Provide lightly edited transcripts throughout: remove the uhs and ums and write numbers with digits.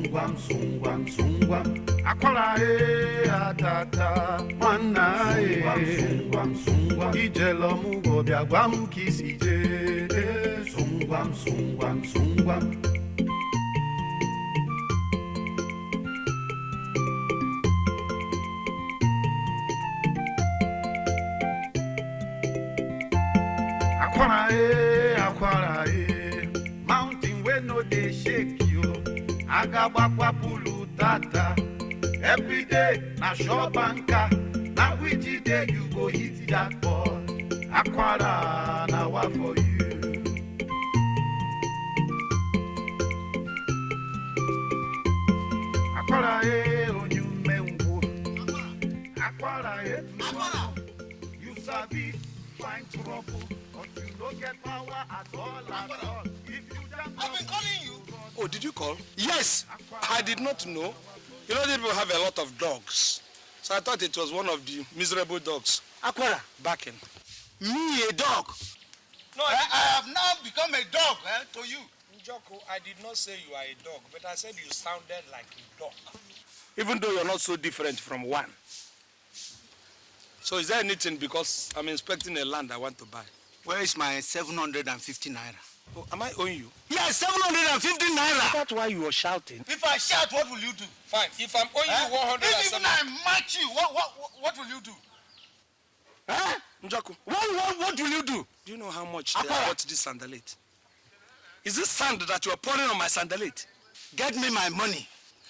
sungwam, sungwam, sungwam. Akwala atata, wana sungwam, sungwam. Ijelo mugo biagwam kisije, sungwam, sungwam, sungwam. Akwara mountain where no they shake you. Agabakwa pulu tata. Every day na shop banka. Na which day you go hit that ball. Akwara na what for you. Akwara onyumengu. Akwara you sabi find trouble. You don't get power at all. If you I've been calling you. Oh, did you call? Yes. I did not know. You know, these people have a lot of dogs. So I thought it was one of the miserable dogs. Aquara. Barking. Me, a dog? No, I have now become a dog to you. Njoko, I did not say you are a dog, but I said you sounded like a dog. Even though you're not so different from one. So is there anything because I'm inspecting a land I want to buy? Where is my 750 naira? Oh, am I owing you? Yes, 750 naira. That's why you were shouting. If I shout, what will you do? Fine. If I'm owing you 170... Even I match you, what will you do? Huh? Njoko, what will you do? Do you know how much they bought this sandalite? Is this sand that you are pouring on my sandalite? Get me my money.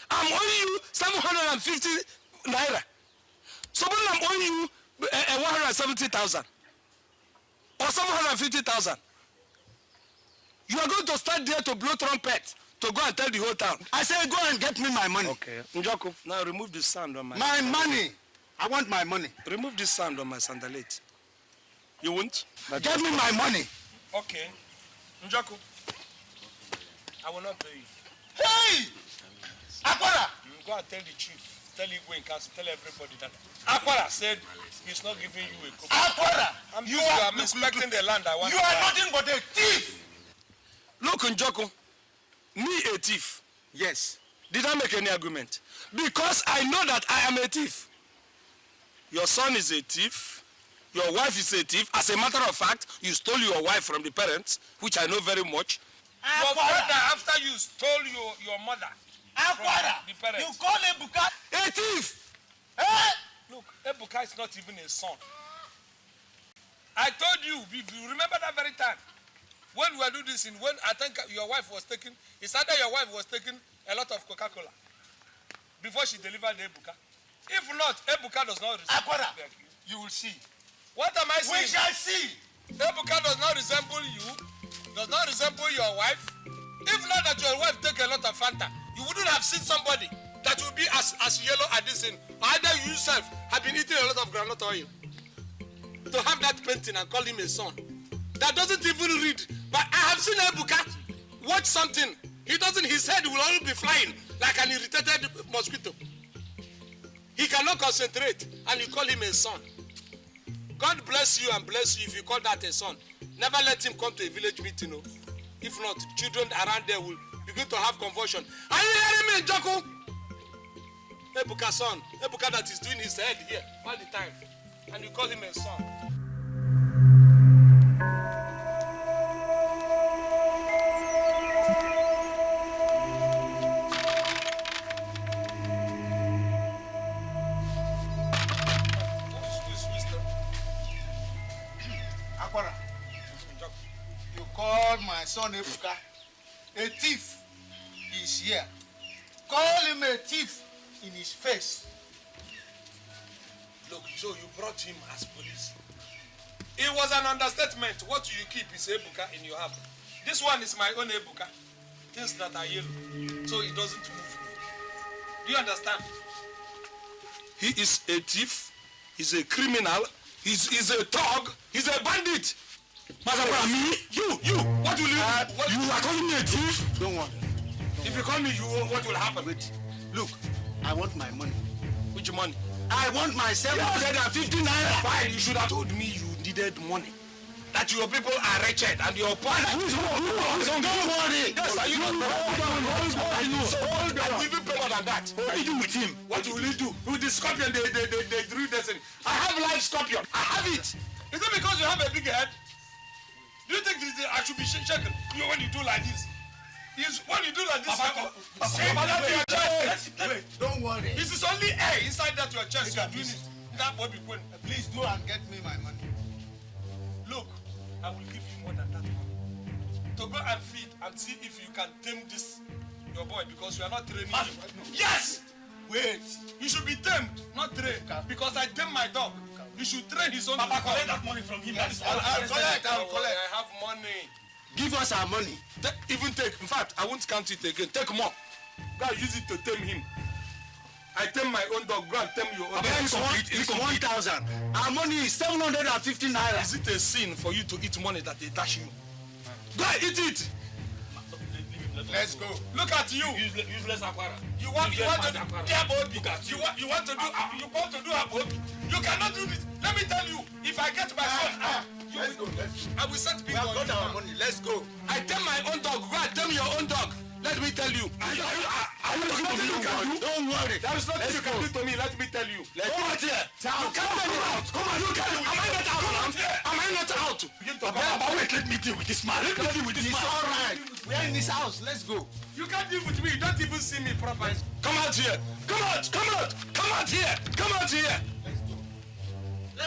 I'm owing you 750 naira. So when I'm owing you 170,000 or 750,000, you are going to start there to blow trumpet to go and tell the whole town. I say go and get me my money. Okay. Njoko, now remove the sand on my... My money. I want my money. Remove this sand on my sandalite. You won't? Get me my money. Okay. Njoko, I will not pay you. Hey! Aquara! Go and tell the chief, tell Igwe in council, tell everybody that Aquara said he's not giving you a copy. Aquara! You are inspecting the land I want. You are nothing but a thief! Look, Njoko, me a thief. Yes. Did I make any argument? Because I know that I am a thief. Your son is a thief. Your wife is a thief. As a matter of fact, you stole your wife from the parents, which I know very much. Your brother, after you stole your mother from the parents. You call Ebuka a thief! Eh? Look, Ebuka is not even a son. I told you, if you remember that very time, when we were doing this, when I think your wife was taking, it's either your wife was taking a lot of Coca-Cola before she delivered the Ebuka. If not, Ebuka does not resemble Aquara, you will see. What am I saying? We shall see. Ebuka does not resemble you, does not resemble your wife. If not that your wife take a lot of Fanta, you wouldn't have seen somebody that will be as yellow as this thing. Either you yourself have been eating a lot of groundnut oil to have that painting and call him a son. That doesn't even read. But I have seen Ebuka watch something. He doesn't, his head will only be flying like an irritated mosquito. He cannot concentrate and you call him a son. God bless you and bless you if you call that a son. Never let him come to a village meeting. No. If not, children around there will begin to have convulsion. Are you hearing me, Njoko? Ebuka son. Ebuka that is doing his head here all the time. And you call him a son. Aquara, you called my son Ebuka a thief. He is here. Call him a thief in his face. Look, so you brought him as police. It was an understatement. What you keep is Ebuka in your house. This one is my own Ebuka. Things that are yellow. So it doesn't move. Do you understand? He is a thief. He's a criminal. He's a thug. He's a bandit. Me? You, what will you do? You are calling me a thief? Don't worry. If you call me, what will happen? Wait. Look, I want my money. Which money? I want my 750 naira. Fine, you should have told me you needed money. That that your people are wretched and your partner. Don't worry. Yes, are you not? Hold on. I even pay more than that. What do you do with him? What will you do? With the scorpion, they drew this in. I have live scorpion. I have it. Is it because you have a big head? Do you think I should be shaken? You know, when you do like this? When you do like this, Wait, don't worry. this is only air inside that your chest. You are doing it. That what we win. Please do and get me my money. Look, I will give you more than that money to go and feed and see if you can tame this your boy because you are not training him. Yes. Wait. You should be tamed, not trained. Because I tame my dog. You should train his own. Papa, collect that money from him. Yes, I'll collect. I have money. Give us our money. Even take. In fact, I won't count it again. Take more. Go and use it to tame him. I tame my own dog. Go and tame your own dog. It's 1,000. Our money is 750 naira. Is it a sin for you to eat money that they dash you? Go and eat it. Let's go. Look at you. Useless Aquara. You want to do Abobi. You cannot do this. Let me tell you, if I get my son, Let's go. I will set We people have on got our you. money. Let's go. I tame my own dog. Go and tame your own dog. Let me tell you. Don't worry. There is nothing you can do to me. Let me tell you. Let's go. You can't let me out. Come on, you can't. Am I not out? But wait, let me deal with this man. It's all right. We are in this house. Let's go. You can't deal with me. You don't even see me properly. Come out here. Come out. Here. Come out here.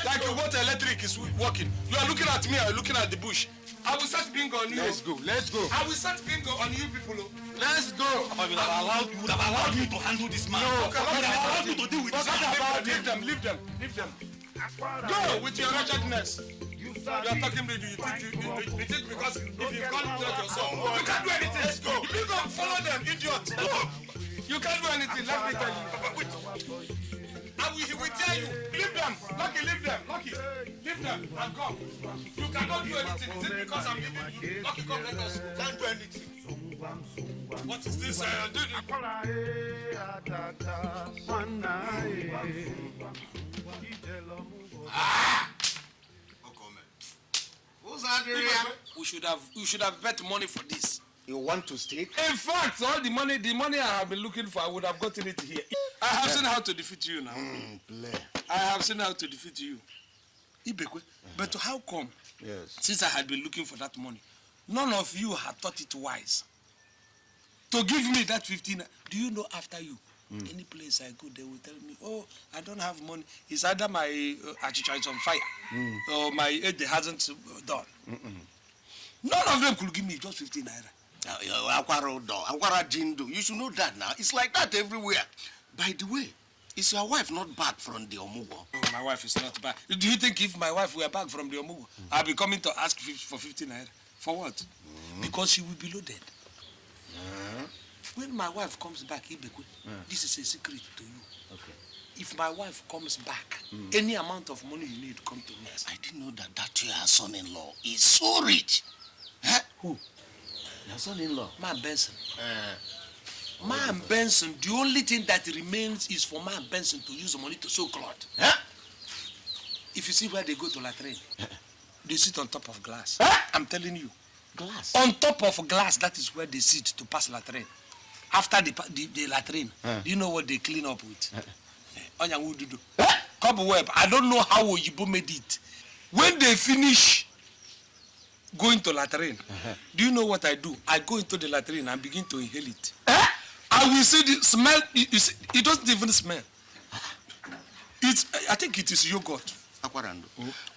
Like you got electric is working. You are looking at me. I am looking at the bush. I will set bingo on you. Let's go. I will set bingo on you people. Let's go. Papa, you would have allowed me to handle this man. No, you would have allowed me to deal with this man. Leave them. Go with your wretchedness. You are talking to you think because if you can't judge yourself, you can't do anything. Let's go. You don't follow them, idiot. You can't do anything. Let me tell you. I will tell you. Leave them. Lucky, leave them. Leave them and come. You cannot do anything. Is it because I'm leaving you? Lucky, come let us. Can't do anything. What is this? Who's that area? We should have bet money for this. You want to stay? In fact, all the money I have been looking for, I would have gotten it here. I have seen how to defeat you now. I have seen how to defeat you. Ibekwe, but how come? Yes. Since I had been looking for that money, none of you had thought it wise to give me that 15. Do you know after you? Any place I go, they will tell me, oh, I don't have money. It's either my achicha is on fire or my aid hasn't done. None of them could give me just 15 naira. Akwara Jindo. You should know that now. It's like that everywhere. By the way, is your wife not back from the OMUGWO? Oh, my wife is not back. Do you think if my wife were back from the OMUGWO, I'll be coming to ask for 15 naira? For what? Because she will be loaded. When my wife comes back, Ibekwe, this is a secret to you. Okay. If my wife comes back, any amount of money you need, come to me. I didn't know that your son-in-law is so rich. Huh? Who? Your son-in-law. Man Benson. Man Benson, the only thing that remains is for Man Benson to use the money to sew cloth. Huh? If you see where they go to latrine, they sit on top of glass. Huh? I'm telling you. Glass. On top of glass, that is where they sit to pass latrine. After the latrine, do you know what they clean up with? Cobweb. I don't know how Oyibo made it. When they finish going to latrine, do you know what I do? I go into the latrine and begin to inhale it. I will see the smell. It doesn't even smell. I think it is yogurt. Akwarando,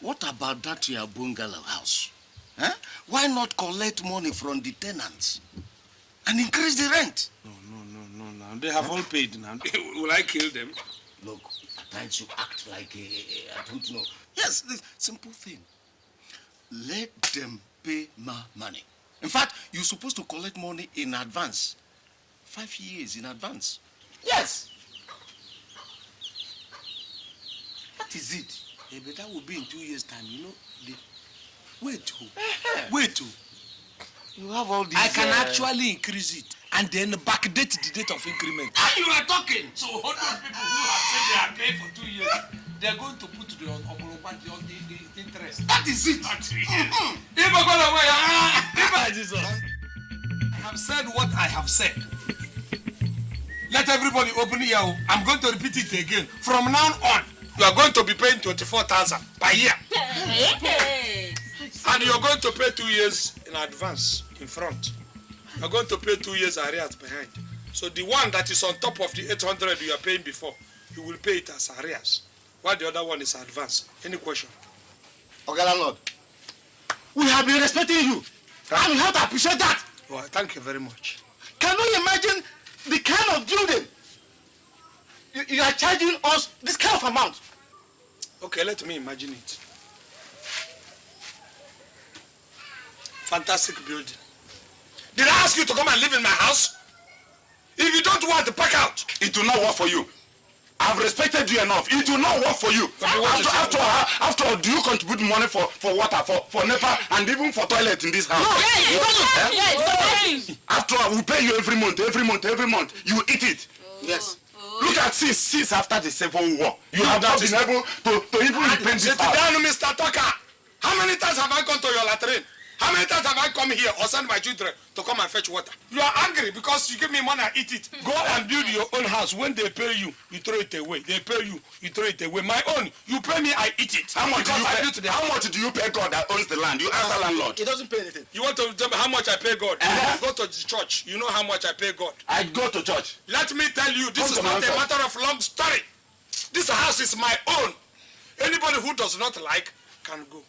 what about that your bungalow house? Huh? Why not collect money from the tenants and increase the rent? No. They have all paid now. Will I kill them? Look, at times you act like I don't know. Yes, this simple thing. Let them pay my money. In fact, you're supposed to collect money in advance. 5 years in advance. Yes. What is it? Yeah, but that will be in 2 years' time, you know. Wait. You have all these... I can actually increase it and then backdate the date of increment. And you are talking. So all those people who have said they are paid for 2 years, they are going to put the the interest. That is it. I have said what I have said. Let everybody open here. I'm going to repeat it again. From now on, you are going to be paying 24,000 per year. And you're going to pay 2 years in advance in front. You're going to pay 2 years arrears behind. So the one that is on top of the 800 you are paying before, you will pay it as arrears. While the other one is advance. Any question? Okay, landlord. We have been respecting you. And we have to appreciate that. Well, thank you very much. Can you imagine the kind of building you are charging us this kind of amount? Okay, let me imagine it. Fantastic building. Did I ask you to come and live in my house? If you don't want to pack out. It will not work for you. I've respected you enough. It will not work for you. After all, do you contribute money for water, for NEPA, and even for toilet in this house? No, yes. After all, we pay you every month. You eat it. Yes. Look at since after the Civil War. You have not been able to even repaint this Sit house. down, Mr. Tucker. How many times have I gone to your latrine? How many times have I come here or send my children to come and fetch water? You are angry because you give me money and eat it. Go and build your own house. When they pay you, you throw it away. They pay you, you throw it away. My own, you pay me, I eat it. How much do you pay God that owns the land? You ask the landlord. He doesn't pay anything. You want to tell me how much I pay God? Go to the church. You know how much I pay God. I go to church. Let me tell you, this Come is to not my a house. matter of long story. This house is my own. Anybody who does not like can go.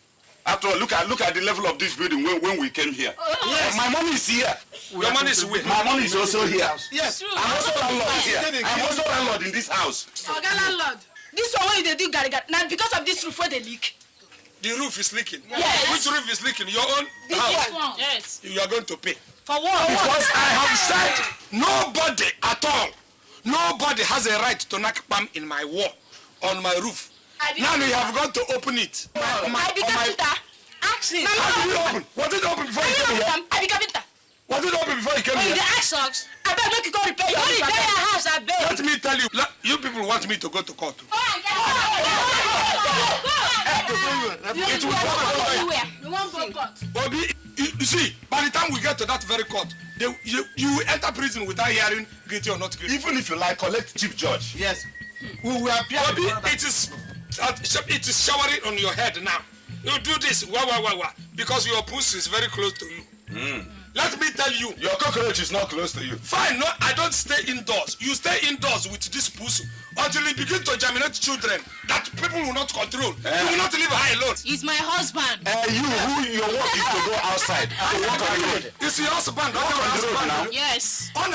After all, look at the level of this building when we came here. Yes. My money is here. Your money is where? My money is also here. Yes. I'm also landlord here. I'm also landlord in this house. Oga landlord, this one wey you dey do garri now because of this roof wey dey leak. The roof is leaking. Yes. Which roof is leaking? Your own This house. one. Yes. You are going to pay. For what? Because I have said nobody at all, nobody has a right to knock palm in my wall, on my roof. Now you have got to open it. I be carpenter. Ask him. How did you open? What did you open before you came here? I be carpenter. What did you open before you came When you here? dey ask us, I beg make you go repair your roof. Repair your house, I beg. Let me tell you, you people want me to go to court. It will go anywhere. You won't go court. Bobby, you see, by the time we get to that very court, you will enter prison without hearing guilty or not guilty. Even if you like, collect chief judge. Yes. We will appear. Bobby, it is showering on your head now. You do this, wah, because your pussy is very close to you. Let me tell you. Your cockroach is not close to you. Fine, no, I don't stay indoors. You stay indoors with this pussy until you begin to germinate children that people will not control. You will not live high alone. He's my husband. Your work is to go outside. To work on the road. It's your husband. Walk on the road now. Yes. I'm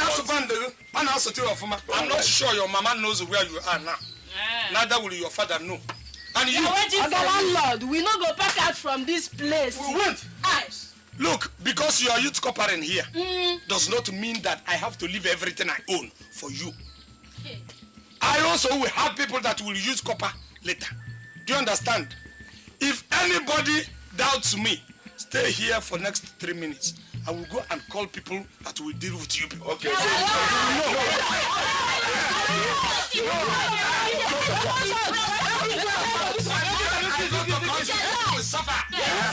not sure your mama knows where you are now. Neither will your father know. And you. Oga landlord, we no go pack out from this place. We won't. Yes. Look, because you are youth copper in here, does not mean that I have to leave everything I own for you. I also will have people that will use copper later. Do you understand? If anybody doubts me, stay here for next 3 minutes. I will go and call people that will deal with you people. Okay.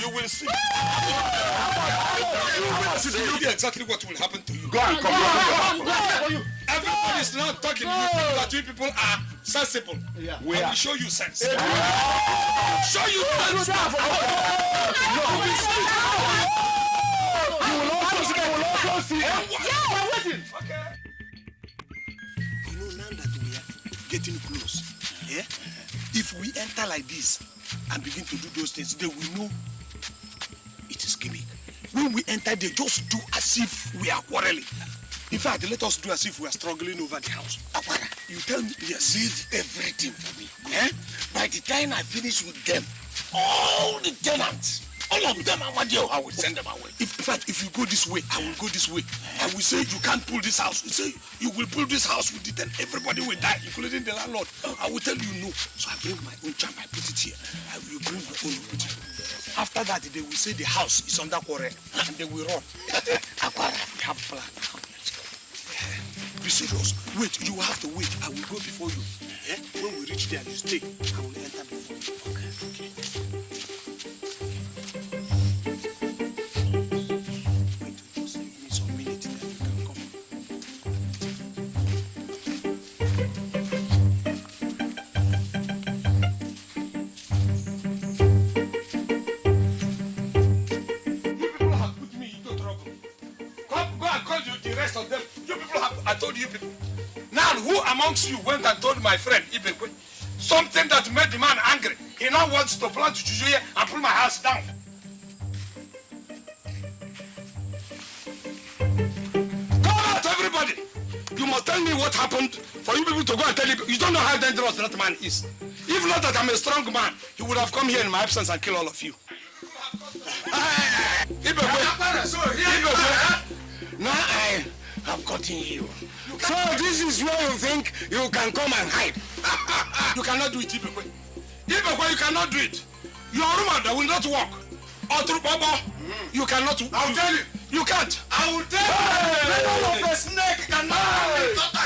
You will see. You will see exactly what will happen to you. Go and come. Everybody is not talking. You think that you people are sensible. I will show you sense. Show you sense. You will also see. Okay. You know, now that we are getting close, if we enter like this and begin to do those things, they will know it is gimmick. When we enter, they just do as if we are quarreling. In fact, let us do as if we are struggling over the house. Aquara, you tell me, yes, leave everything for me. By the time I finish with them, all the tenants, all of them are what I will send them away. In fact, if you go this way, I will go this way. I will say you can't pull this house. You say you will pull this house with it and everybody will die, including the landlord. I will tell you no. So I bring my own charm, I put it here. I will bring my own put it. After that, they will say the house is under quarrel and they will run. Aquara, we have a plan. Be serious. Wait, you have to wait. I will go before you. When we reach there, you stay. I will enter before you. Okay. amongst you went and told my friend Ibekwe something that made the man angry. He now wants to plant juju here and pull my house down. Come out, everybody! You must tell me what happened for you people to go and tell you. You don't know how dangerous that man is. If not that I'm a strong man, he would have come here in my absence and killed all of you. Now I have gotten you. So this is where you think you can come and hide. You cannot do it, Ibekwe. Ibekwe, you cannot do it. Your rumor will not work. You cannot. I'll tell you. You can't. I will tell you. The snake cannot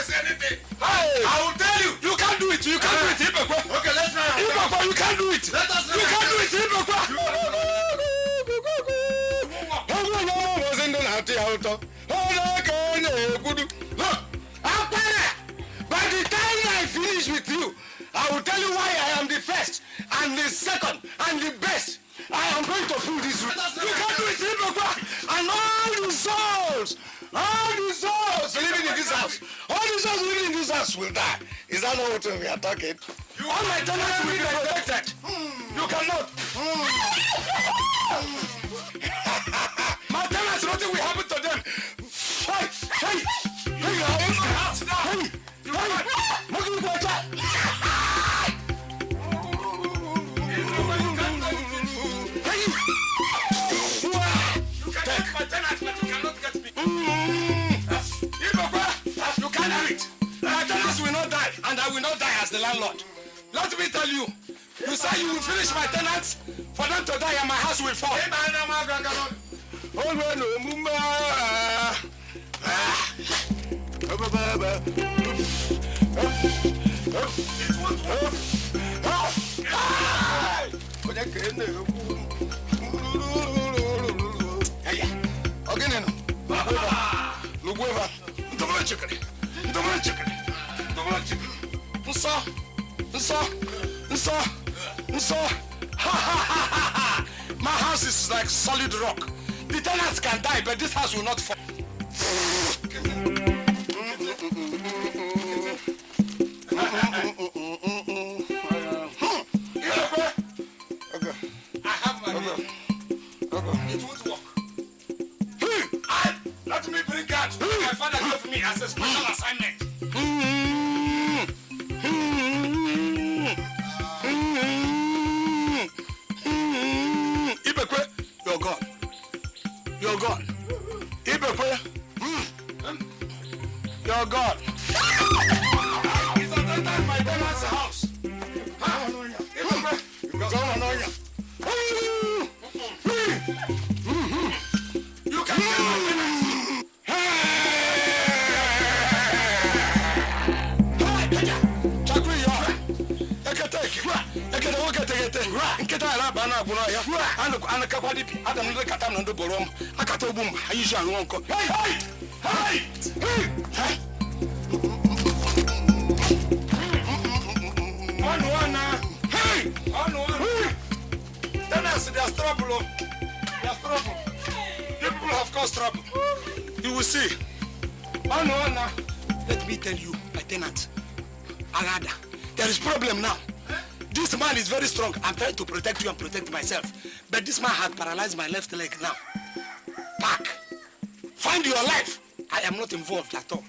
say anything. I will tell you. You can't do it. You can't do it, Ibekwe. Okay, let's try. Ibekwe, you can't do it. Let us try. You can't do it, Ibekwe. By the time I finish with you, I will tell you why I am the first and the second and the best. I am going to pull this route. You can't do it, Ibekwe. And all the souls living in this house, all the souls living in this house will die. Is that not what we are talking? All my tenants will be protected. You cannot. My tenants, nothing will happen to them. Hey, you are in my house now. Hey, my tenants, but you cannot get me. You can't do it. My tenants will not die, and I will not die as the landlord. Let me tell you, you say you will finish my tenants for them to die and my house will fall. My house is like solid rock. The tenants can die, but this house will not fall. I have my name. It won't work. Let me bring out what my father gave me as a special assignment. Ibekwe, you're gone. You're gone. Ibekwe, you're gone. It's at my tenant's house. Ibekwe, you're gone. You can kill my tenants. There's trouble. There's trouble. People have caused trouble. You will see. Let me tell you, my tenant, Agada, there is problem now. This man is very strong. I'm trying to protect you and protect myself. But this man has paralyzed my left leg now. Back. Find your life. I am not involved at all.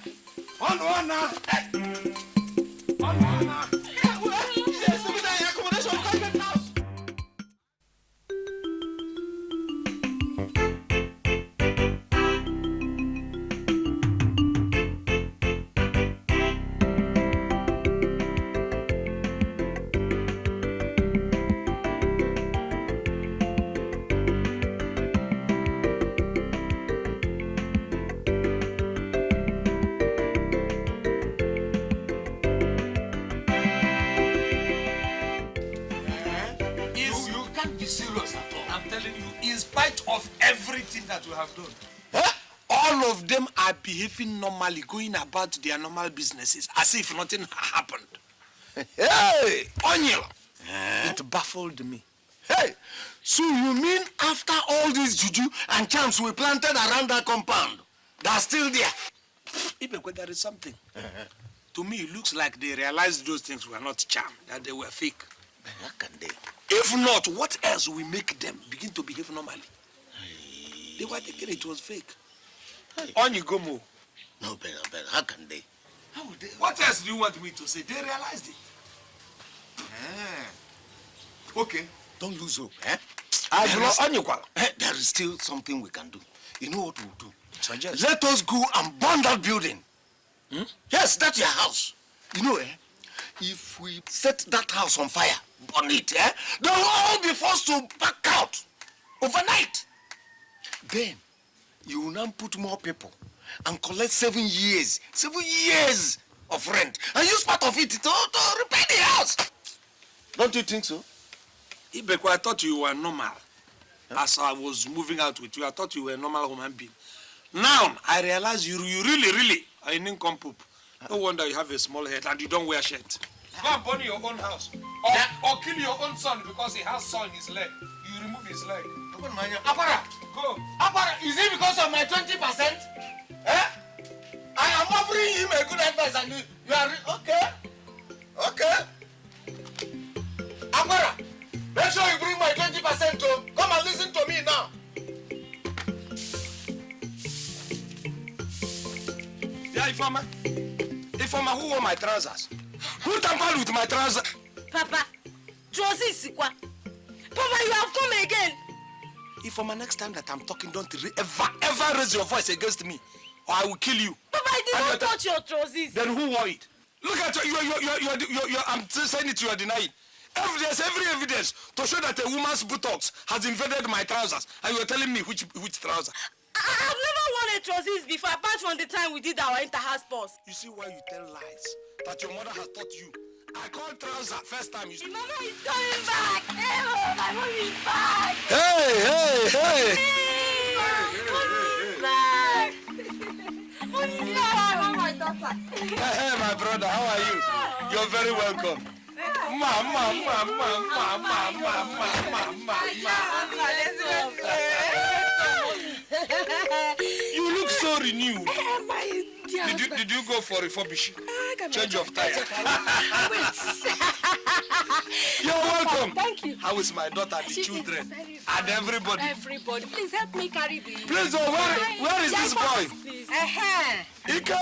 That we have done. All of them are behaving normally, going about their normal businesses as if nothing happened. Hey, Oniel, it baffled me. Hey, so you mean after all these juju and charms we planted around that compound, they're still there? Ibekwe, there is something. To me, it looks like they realized those things were not charm, that they were fake. How can they? If not, what else will make them begin to behave normally? They were thinking it was fake. On you go, Mo. No, better. How can they? How would they? What else do you want me to say? They realized it. Okay, don't lose hope. There is still something we can do. You know what we'll do? Suggest. Let us go and burn that building. Yes, that's your house. You know, if we set that house on fire, burn it, they will all be forced to back out overnight. Then, you will now put more people and collect 7 years of rent and use part of it to repair the house. Don't you think so? Ibeko, I thought you were normal. As I was moving out with you, I thought you were a normal human being. Now, I realize you really are an income poop. No wonder you have a small head and you don't wear shirt. Go and burn your own house. Or kill your own son because he has saw in his leg. You remove his leg. Apara! Go. Apara, is it because of my 20%? I am offering him a good advice and you are... Okay. Apara, make sure you bring my 20% to... Come and listen to me now. Yeah, Ifoma, who wore my trousers? Who tampered with my trousers? Papa, trousers Papa, you have come again. Ifoma, next time that I'm talking, don't ever raise your voice against me, or I will kill you. Papa, I did not touch your trousers. Then who wore it? Look at you. I'm saying it. You are denying. Every evidence to show that a woman's buttocks has invaded my trousers, and you are telling me which trouser. I've never worn a trousers before, apart from the time we did our inter-house sports. You see why you tell lies? That your mother has taught you. I called trouser first time you... Mama is coming back! Hey, my mom is back! Hey! Mommy is back! Mommy is back! My daughter. Hey, my brother, how are you? You're very welcome. You look so renewed. Did you go for refurbishing? Change of tire. You're welcome. Thank you. How is my daughter, the children, and everybody? Everybody, please help me carry the... Please, where is this boy? Please. Ika?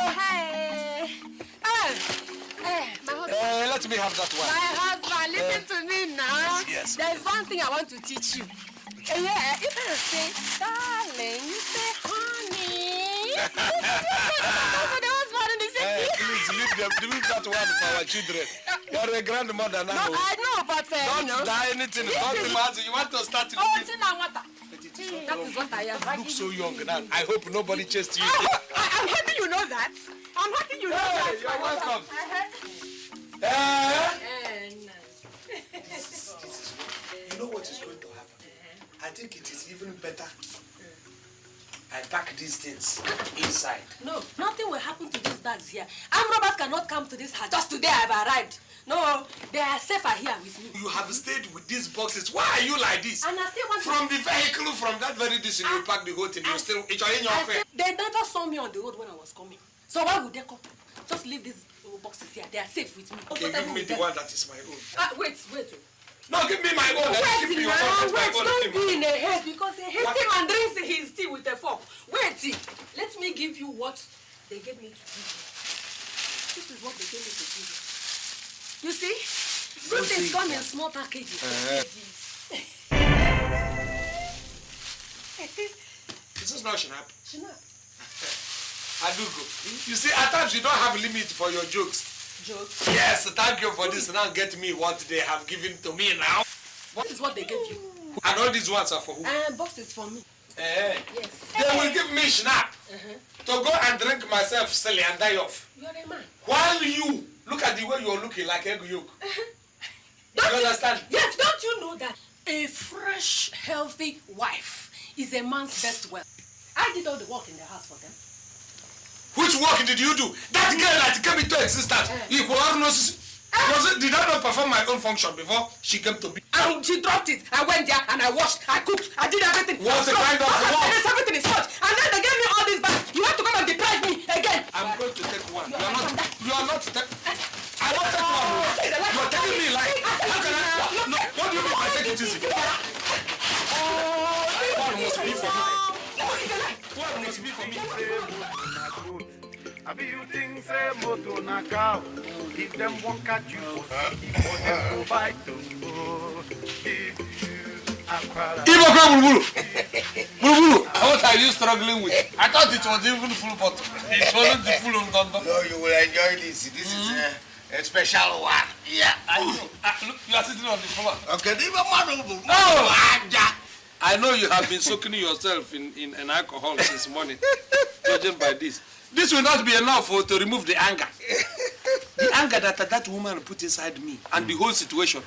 My husband. Let me have that one. My husband, listen to me now. Yes. There is one thing I want to teach you. Yeah, if I say, darling, you say, honey. Please leave that one for our children. You're a grandmother now. No, I know, but don't die anything. You want to start to that is what I am. You look so young now. I hope nobody chased you. I'm happy you know that. I'm happy you know that. You're welcome. You know what is going to happen? I think it is even better I pack these things inside. No, nothing will happen to these bags here. Armed robbers cannot come to this house. Just today I have arrived. No, they are safer here with me. You have stayed with these boxes. Why are you like this? And I still want from the vehicle, from that very distance, you pack the whole thing. You still, it's in your face. They never saw me on the road when I was coming. So why would they come? Just leave these boxes here. They are safe with me. Okay, give me the one that is my own. Wait. No, give me my own. Wait, don't be in a haste because a hasty man drinks his tea with a fork. Wait, let me give you what they gave me to give you. This is what they gave me to give you. You see? Good things come in small packages. This is not Shinap. Shinap. I do go. You see, at times you don't have a limit for your jokes. Jokes? Yes, thank you for this. Now get me what they have given to me now. What is what they gave you? And all these ones are for who? Boxes for me. Yes. They will give me Shinap to go and drink myself silly and die off. You're a man. While you, look at the way you're looking like egg yolk. You understand? Yes, don't you know that a fresh, healthy wife is a man's best wealth? I did all the work in the house for them. Which work did you do? That girl that came into existence, did I not perform my own function before she came to be? And she dropped it. I went there and I washed, I cooked, I did everything. What's the kind of work? Everything is hot. And then they gave me all these bags. You have to come and deprive me again. I'm going to take one. You're not. You are not. I won't take one. You are telling me like. How can I? No. What do you mean by take it easy? One must be for me. One must be for me. I be you think say moto na cow. If them won't catch you, for them go bite to give you aquara. Bulu. What are you struggling with? I thought it was even full bottle. It wasn't the full on Dondo. No, you will enjoy this. This is a special one. Yeah. I know. Look, you are sitting on the floor. Okay, No! I know you have been soaking yourself in alcohol since morning. Judging by this. This will not be enough to remove the anger. The anger that woman put inside me and the whole situation.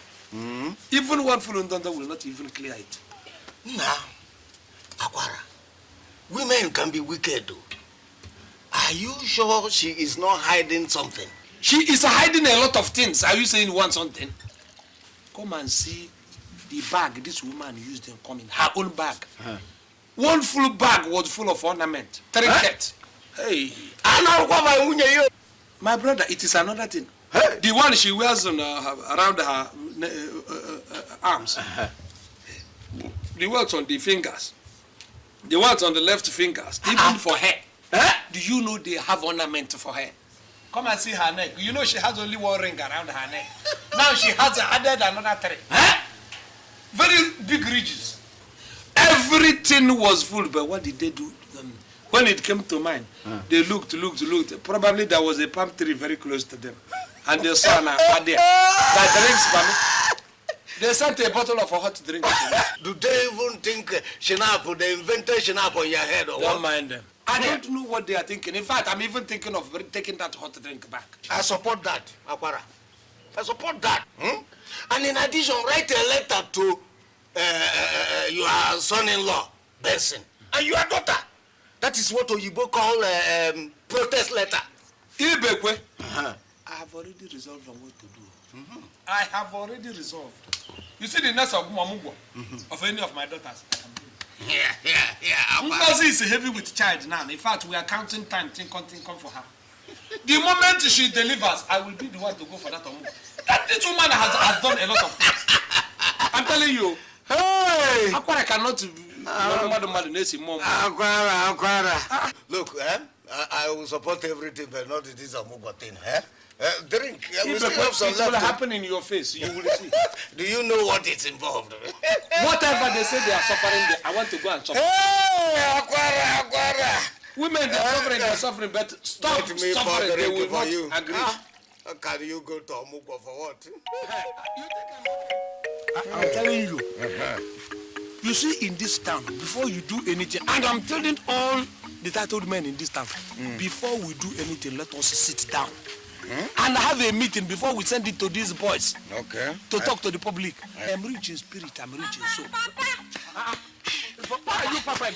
Even one full Ndonda will not even clear it. Nah, Aquara, women can be wicked though. Are you sure she is not hiding something? She is hiding a lot of things. Are you saying you want something? Come and see the bag this woman used in coming. Her own bag. One full bag was full of ornament. Trinket. Hey. My brother, it is another thing. The one she wears on, around her arms. The ones on the fingers. The ones on the left fingers. Even for her. Do you know they have ornament for her? Come and see her neck. You know she has only one ring around her neck. Now she has added another three. Very big ridges. Everything was full, but what did they do? When it came to mine, they looked. Probably there was a palm tree very close to them. And they saw an aqua there. That drinks, they sent a bottle of a hot drink. Do they even think Shinapo, they invented Shinapo on your head or what? Don't mind them. I don't know what they are thinking. In fact, I'm even thinking of taking that hot drink back. I support that, Aquara. I support that. And in addition, write a letter to your son-in-law, Benson, and your daughter. That is what Oyibo call protest letter. Ibekwe. I have already resolved on what to do. I have already resolved. You see the nurse of OMUGWO, of any of my daughters, I can do it. Yeah. Ngozi is heavy with child now. In fact, we are counting time, think for her. The moment she delivers, I will be the one to go for that OMUGWO. That this woman has done a lot of things. I'm telling you. Hey! Aquara cannot be Aquara. Look, I will support everything, but not this OMUGWO thing. Drink. We still have some left. It will left. happen in your face. You will see. Do you know what is involved? Whatever they say they are suffering, I want to go and suffer. Hey, Aquara. Women, they are suffering, but stop suffering. They will not agree. How can you go to OMUGWO for what? I'm telling you. You see, in this town, before you do anything, and I'm telling all the titled men in this town, before we do anything, let us sit down and have a meeting before we send it to these boys. Okay. To talk to the public. I'm rich in spirit, I'm rich in soul. Why are you Papa?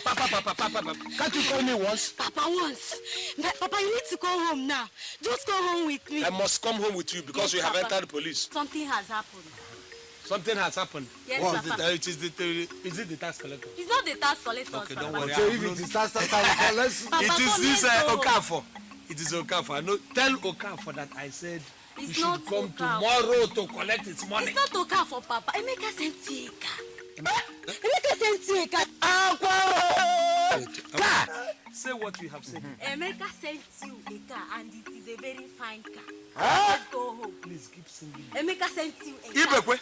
Can't you call me once? Papa once. But Papa, you need to go home now. Just go home with me. I must come home with you because you have entered the police. Something has happened. Something has happened. Yes, what Papa. is it the tax collector? It's not the tax collector. Okay, don't Papa. worry. So if it is tax collector, let's... It is this Okafor. It is Okafor. No, tell Okafor that I said he should come tomorrow to collect his money. It's not Okafor, Papa. Emeka sent you a car. Emeka sent you a car. Say what you have said. Emeka sent you a car and it is a very fine car. Let's go home. Please keep singing. Emeka sent you a car. Ibekwe.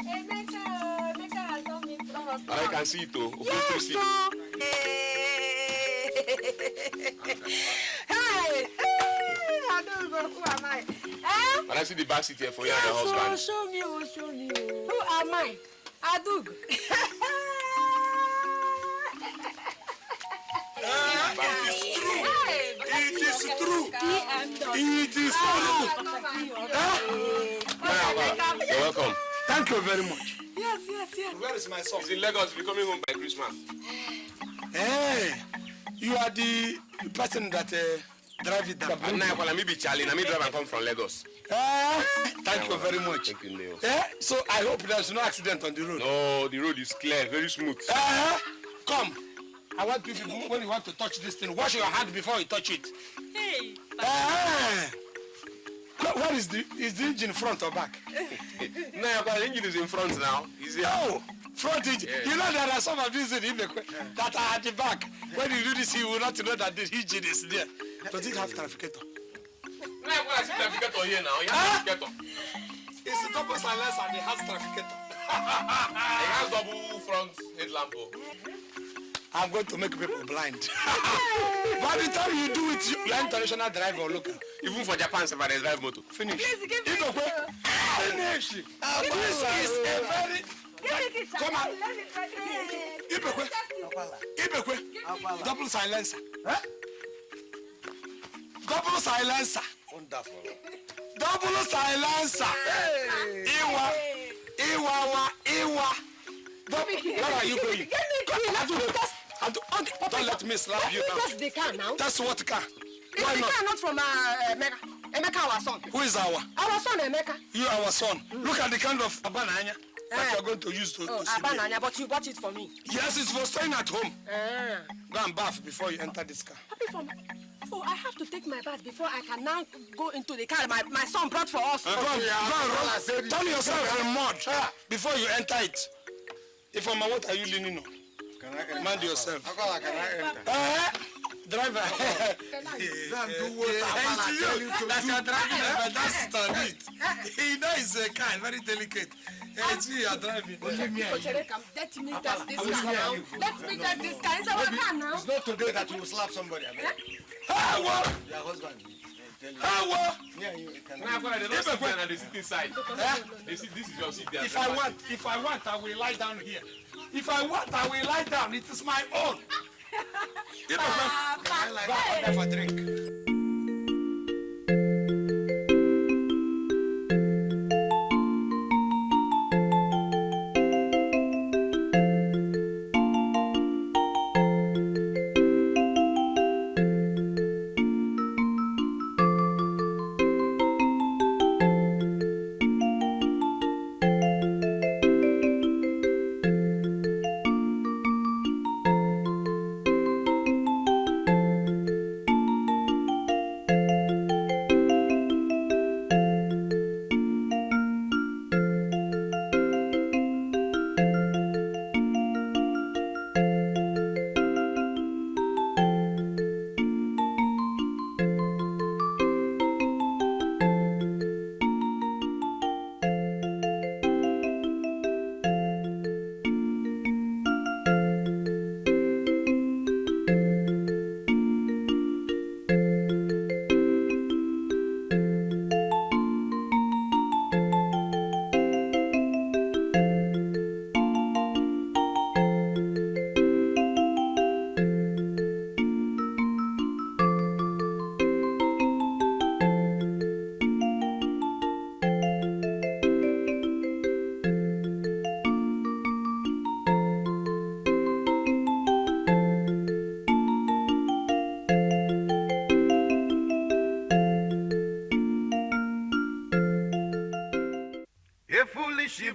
Emeka has done me trouble. I can see it too. Yes, so. Hey, I don't know who am I. And I see the back seat here for you and the husband. Show me. Who am I? Adug. It is true. You're welcome. Thank you very much. Yes. Where is my son? He's in Lagos. We're coming home by Christmas. Hey, you are the person that drive it down. I'm not going to be Charlie. I'm drive and come from Lagos. Thank you very much. Thank you, Neil. So I hope there's no accident on the road. No, the road is clear, very smooth. Come. I want people, when you want to touch this thing, wash your hand before you touch it. Hey. What is the engine front or back? No, but the engine is in front now. No, front engine. Yeah. You know there are some of these in that are at the back. When you do this, you will not know that the engine is there. Does it have trafficator? No, what is trafficator here now? You have trafficator. It's a double silencer and it has trafficator. It has double front headlamp. I'm going to make people blind. By the time you do it, you're international driver or local. Even for Japan, somebody drive motor. Finish. Finish. This is a very... Come on. Ibekwe. Double silencer. Huh? Double silencer. Wonderful. Double silencer. Iwa. Where are you going? Don't let me slap you now. That's the car now. That's what car? Why not? The car not from Emeka. Emeka, our son. Who is our? Our son, Emeka. You, our son. Look at the kind of abananya that you're going to use to abananya, but you bought it for me. Yes, it's for staying at home. Go and bath before you enter this car. Happy for me. Oh, I have to take my bath before I can now go into the car my son brought for us. Go and turn yourself in mud before you enter it. If I'm what are you leaning on? Mind yourself. Driver. Don't do what I tell you to do. That's your driving, but that's it on it. He knows a car, very delicate. It's you are driving. Let me test this car now. Let me test this car. It's our car now. It's not today that you will slap somebody. How? Your husband. How? Yeah, you can. They sit there and they sit inside. This is your seat there. If I want, I will lie down here. If I want, I will lie down. It is my own. I like for drink.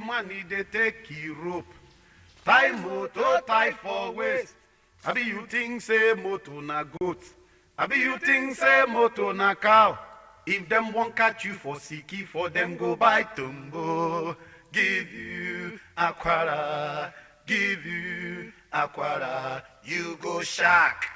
Money they take key rope, tie motor, tie for waist. Abi you think say motor na goat? Abi you think say motor na cow? If them won't catch you for siki, for them go buy tumbo. Give you aquara, give you aquara, you go shark.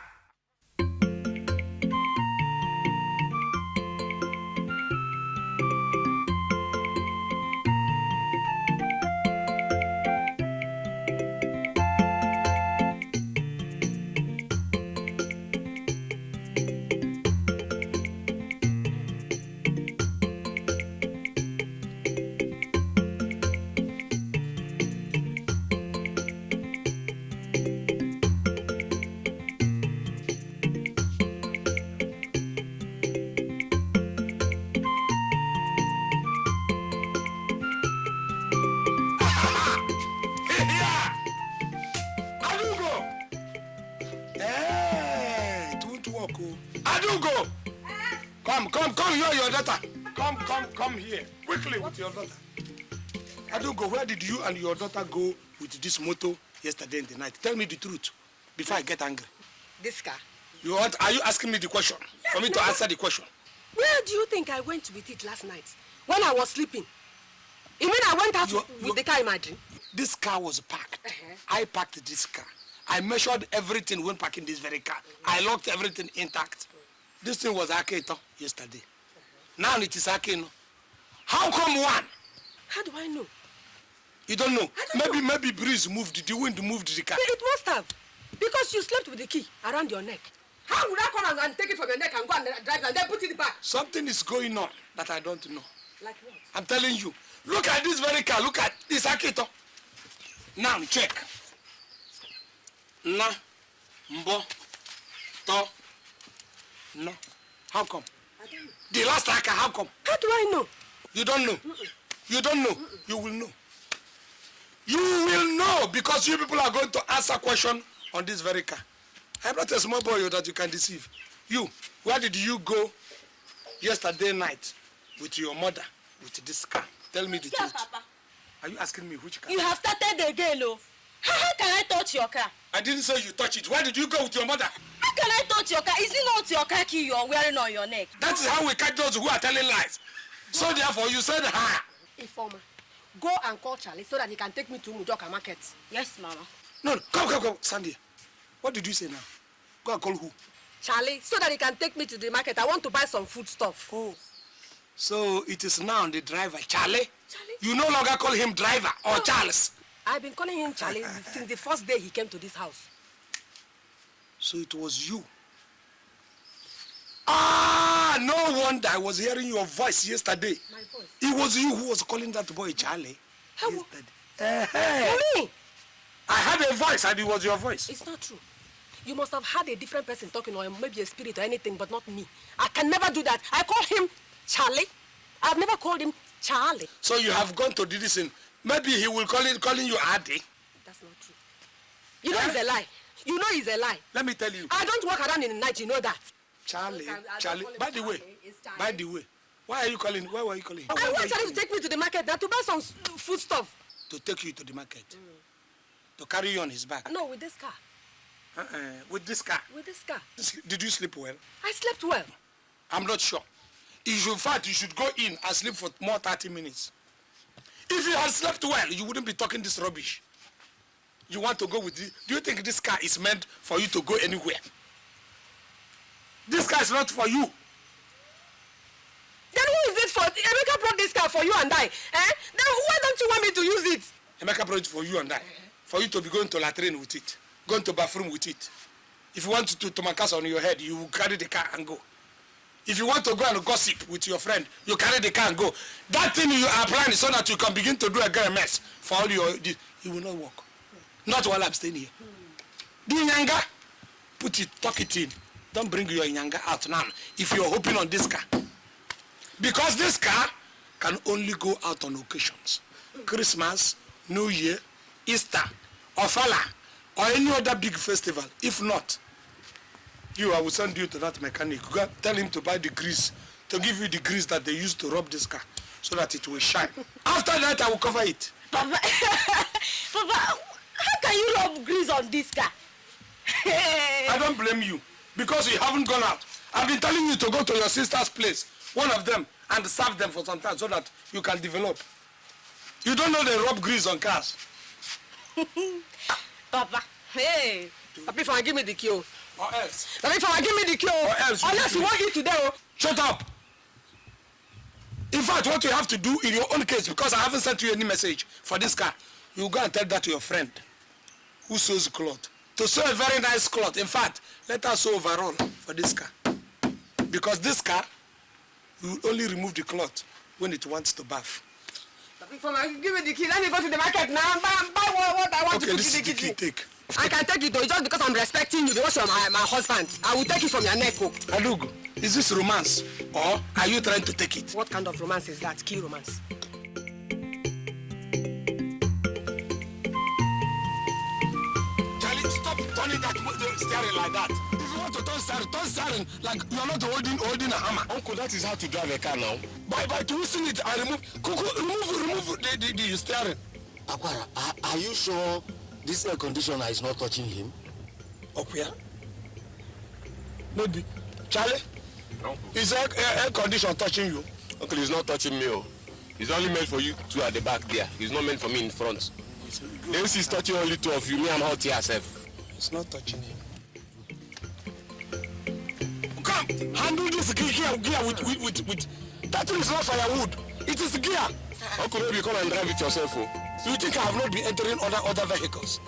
Adugo! Come, you're your daughter. Come here. Quickly with your daughter. Adugo, where did you and your daughter go with this motor yesterday in the night? Tell me the truth. before I get angry. This car? Are you asking me the question? Yes, for me to answer the question? Where do you think I went with it last night? When I was sleeping? You mean I went out with the car in my dream? This car was parked. I parked this car. I measured everything when parking this very car. I locked everything intact. This thing was Aketo yesterday. Now it is Akeno. How come one? How do I know? You don't know? Maybe breeze moved, the wind moved the car. It must have. Because you slept with the key around your neck. How would I come and take it from your neck and go and drive and then put it back? Something is going on that I don't know. Like what? I'm telling you. Look at this very car. Look at this Akito. Now check. Na, mbo, to, no. How come? I don't know. The last car, how come? How do I know? You don't know. You don't know. You will know. You will know because you people are going to answer question on this very car. I'm not a small boy that you can deceive. You, where did you go yesterday night with your mother with this car? Tell me the truth. Papa. Are you asking me which car? You have started again, oh. How can I touch your car? I didn't say you touch it. Where did you go with your mother? How can I touch your car? Is it not your car key you're wearing on your neck? That is how we catch those who are telling lies. So therefore you said ha. Informer, go and call Charlie so that he can take me to Mujoka Market. Yes, Mama. No, come. Stand here. What did you say now? Go and call who? Charlie, so that he can take me to the market. I want to buy some food stuff. Oh. So it is now the driver, Charlie? Charlie? You no longer call him driver or Charles. I've been calling him Charlie since the first day he came to this house. So it was you. No wonder I was hearing your voice yesterday. My voice? It was you who was calling that boy Charlie. How? Yesterday. Me? I had a voice and it was your voice. It's not true. You must have had a different person talking or maybe a spirit or anything, but not me. I can never do that. I call him Charlie. I've never called him Charlie. So you have gone to do this and maybe he will calling you Adi. That's not true. You know it's a lie. You know it's a lie. Let me tell you. I don't walk around in the night, you know that. Charlie, I Charlie. don't call By him the way, Charlie, it's Charlie. by the way, why were you calling him? I want Charlie to take me to the market to buy some food stuff. To take you to the market. To carry you on his back. No, with this car. With this car. With this car. Did you sleep well? I slept well. I'm not sure. In fact, you should go in and sleep for more 30 minutes. If you had slept well, you wouldn't be talking this rubbish. You want to go with this? Do you think this car is meant for you to go anywhere? This car is not for you. Then who is it for? Emeka brought this car for you and I. Then why don't you want me to use it? Emeka brought it for you and I. For you to be going to latrine with it. Going to bathroom with it. If you want to mancas on your head, you will carry the car and go. If you want to go and gossip with your friend, you carry the car and go. That thing you are planning so that you can begin to do a girl mess for all your... It will not work. Not while I'm staying here. The Inyanga, put it, tuck it in. Don't bring your Inyanga out now if you're hoping on this car. Because this car can only go out on occasions. Christmas, New Year, Easter, Ofala, or any other big festival. If not, I will send you to that mechanic. Go tell him to buy the grease, to give you the grease that they used to rub this car, so that it will shine. After that, I will cover it. Papa, how can you rub grease on this car? I don't blame you, because you haven't gone out. I've been telling you to go to your sister's place, one of them, and serve them for some time, so that you can develop. You don't know they rub grease on cars. Papa, hey. Papi, if I give me the key. Or else. Papi, if I give me the key. Or else. Unless you want it today. Shut up. In fact, what you have to do in your own case, because I haven't sent you any message for this car, you go and tell that to your friend who sews cloth. To sew a very nice cloth. In fact, let us sew overall for this car. Because this car, you will only remove the cloth when it wants to bath. Papi, give me the key. Let me go to the market now and buy what I want to put in the kitchen. Take. I can take it though, just because I'm respecting you, because you're my husband. I will take it from your neck. Alugo, is this romance or are you trying to take it? What kind of romance is that? Key romance. Charlie, stop turning that steering like that. If you want to turn steering like you're not holding a hammer. Uncle, that is how to drive a car now. By twisting it, I remove the steering. Akwara, are you sure this air conditioner is not touching him? Osuofia. Maybe. Charlie? Uncle. Is air condition touching you? Uncle, it's not touching me. It's only meant for you two at the back there. It's not meant for me in front. The AC is touching only two of you. Me, I'm out here myself. It's not touching him. Come, handle this gear with. That thing is not firewood. It is gear. Uncle, maybe come and drive it yourself. You think I have not been entering other vehicles?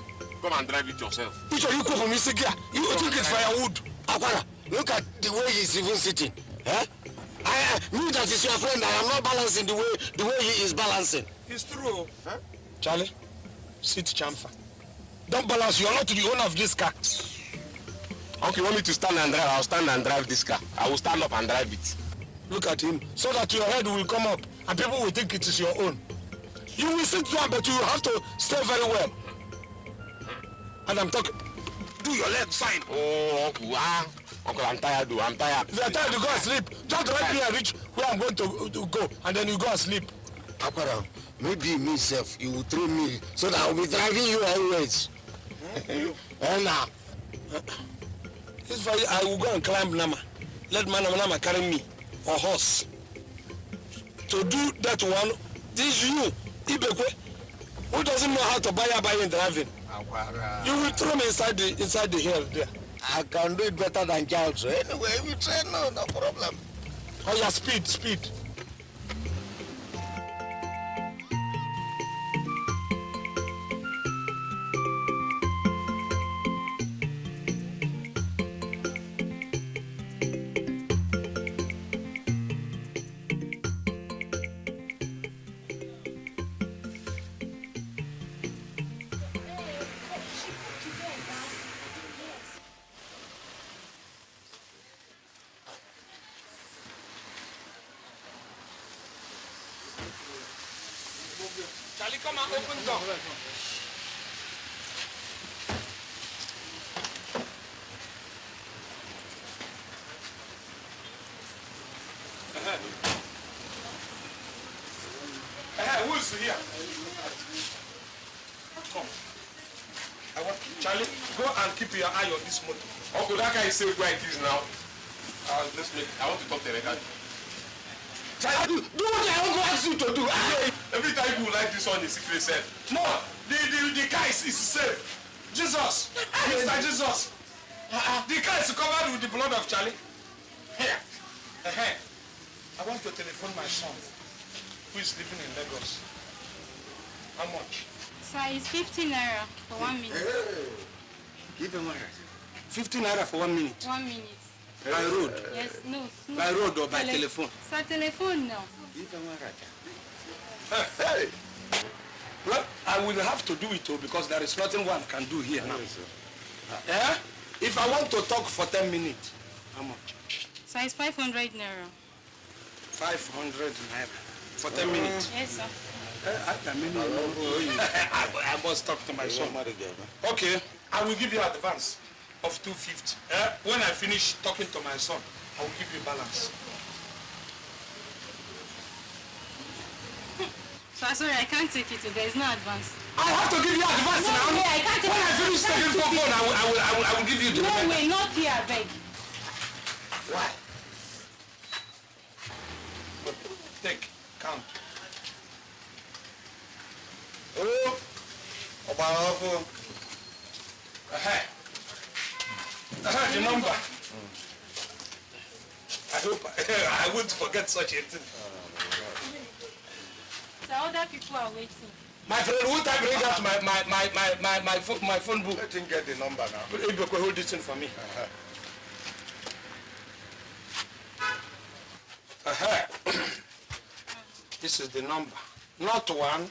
Come and drive it yourself. Which are you come from Mr. Gear? You think it's firewood? Akwara, look at the way he's even sitting. Eh? Me that is your friend, I am not balancing the way he is balancing. It's true. Huh? Charlie, sit chamfer. Don't balance, you are not the owner of this car. Okay, you want me to stand and drive? I'll stand and drive this car. I will stand up and drive it. Look at him, so that your head will come up and people will think it is your own. You will sit down, but you have to stay very well. And I'm talking. Do your leg fine. Oh, Uncle, I'm tired, I'm tired. If you're tired, you go and sleep. Just let me reach where I'm going to go, and then you go and sleep. Akwara, maybe myself, you will train me so that I will be driving you always. And now. This why I will go and climb Nama. Let Nama carry me, or horse. To do that one, this is you, Ibekwe, who doesn't know how to buy and driving. You will throw me inside the hill there. I can do it better than Charles. Anyway, we train, no problem. Oh yeah, speed. Charlie, come and open door. Who is here? Come. Charlie, go and keep your eye on this motor. Uncle, that guy is still where it is now. I want to talk to the guy. Charlie, do what I want to ask you to do. Every time you like this one, the secret said. No, the car is safe. Jesus, Mr. Jesus. The car is covered with the blood of Charlie. Here. I want to telephone my son, who is living in Lagos. How much? Sir, it's 15 naira for 1 minute. Give him 15 naira for 1 minute. 1 minute. By road? Yes, no. By road or by telephone? Sir, telephone now. Give him Hey! Well, I will have to do it too because there is nothing one can do here now. Yeah? If I want to talk for 10 minutes, how much? Sir, it's 500 naira. 500 naira for 10 minutes. Yes, sir. I must talk to my son. Okay, I will give you advance of 250. When I finish talking to my son, I will give you balance. Sir, sorry, I can't take it. There is no advance. I have to give you advance no now. Way, I can't take when I finish taking for phone, I will give you the No way, not here, I beg. Why? Take, count. Oh, about the number. I hope I won't forget such a thing. The other people are waiting. My friend, won't I bring out my phone book? Let him get the number now. Ibekwe, hold this in for me. This is the number. Not one.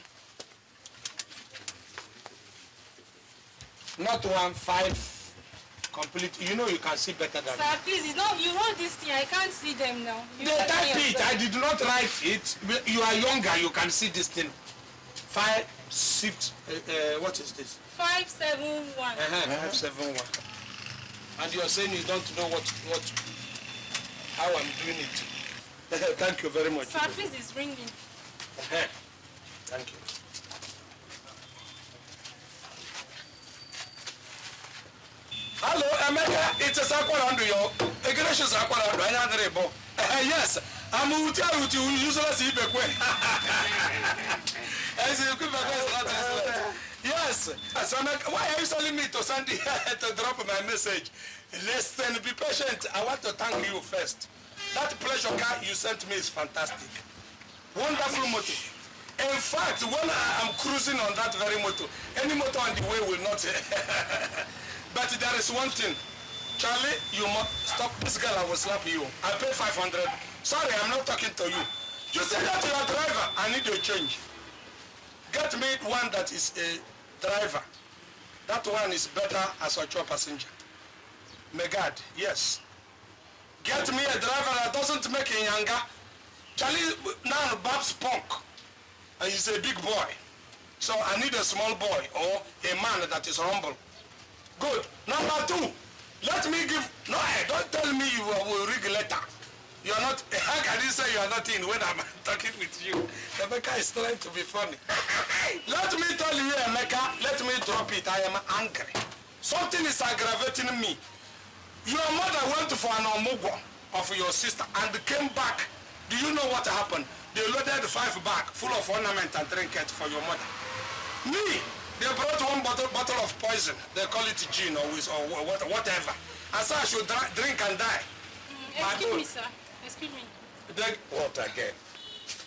Not 1, 5. Complete. You know you can see better than me. Sir, please, it's not. You wrote this thing. I can't see them now. They type it. I did not write it. You are younger. You can see this thing. 5, 6. What is this? 571. 571. And you are saying you don't know how I'm doing it. Thank you very much. Sir, please, it's ringing. Thank you. Hello, America, it's a Sakwarando, yo. A gracious Sakwarando, another able. Yes, I'm with you, usually see the way. As you could yes, so why are you telling me to send to drop my message? Listen, be patient. I want to thank you first. That pleasure car you sent me is fantastic. Wonderful motor. In fact, when I am cruising on that very motor, any motor on the way will not. But there is one thing. Charlie, you must stop. This girl, I will slap you. I pay 500. Sorry, I'm not talking to you. You say that to your driver. I need a change. Get me one that is a driver. That one is better as a passenger. Megad, yes. Get me a driver that doesn't make a younger. Charlie, now Bab's punk. And he's a big boy. So I need a small boy or a man that is humble. Good. Number 2, let me give, no, don't tell me you will read letter. You are not, how can you say you are not in when I'm talking with you? Emeka is trying to be funny. Let me tell you, Emeka, let me drop it. I am angry. Something is aggravating me. Your mother went for an OMUGWO of your sister and came back. Do you know what happened? They loaded 5 bags full of ornament and trinkets for your mother. Me, they brought one bottle of poison. They call it gin or whatever. I said I should drink and die. Excuse me, sir. Excuse me. Then what again?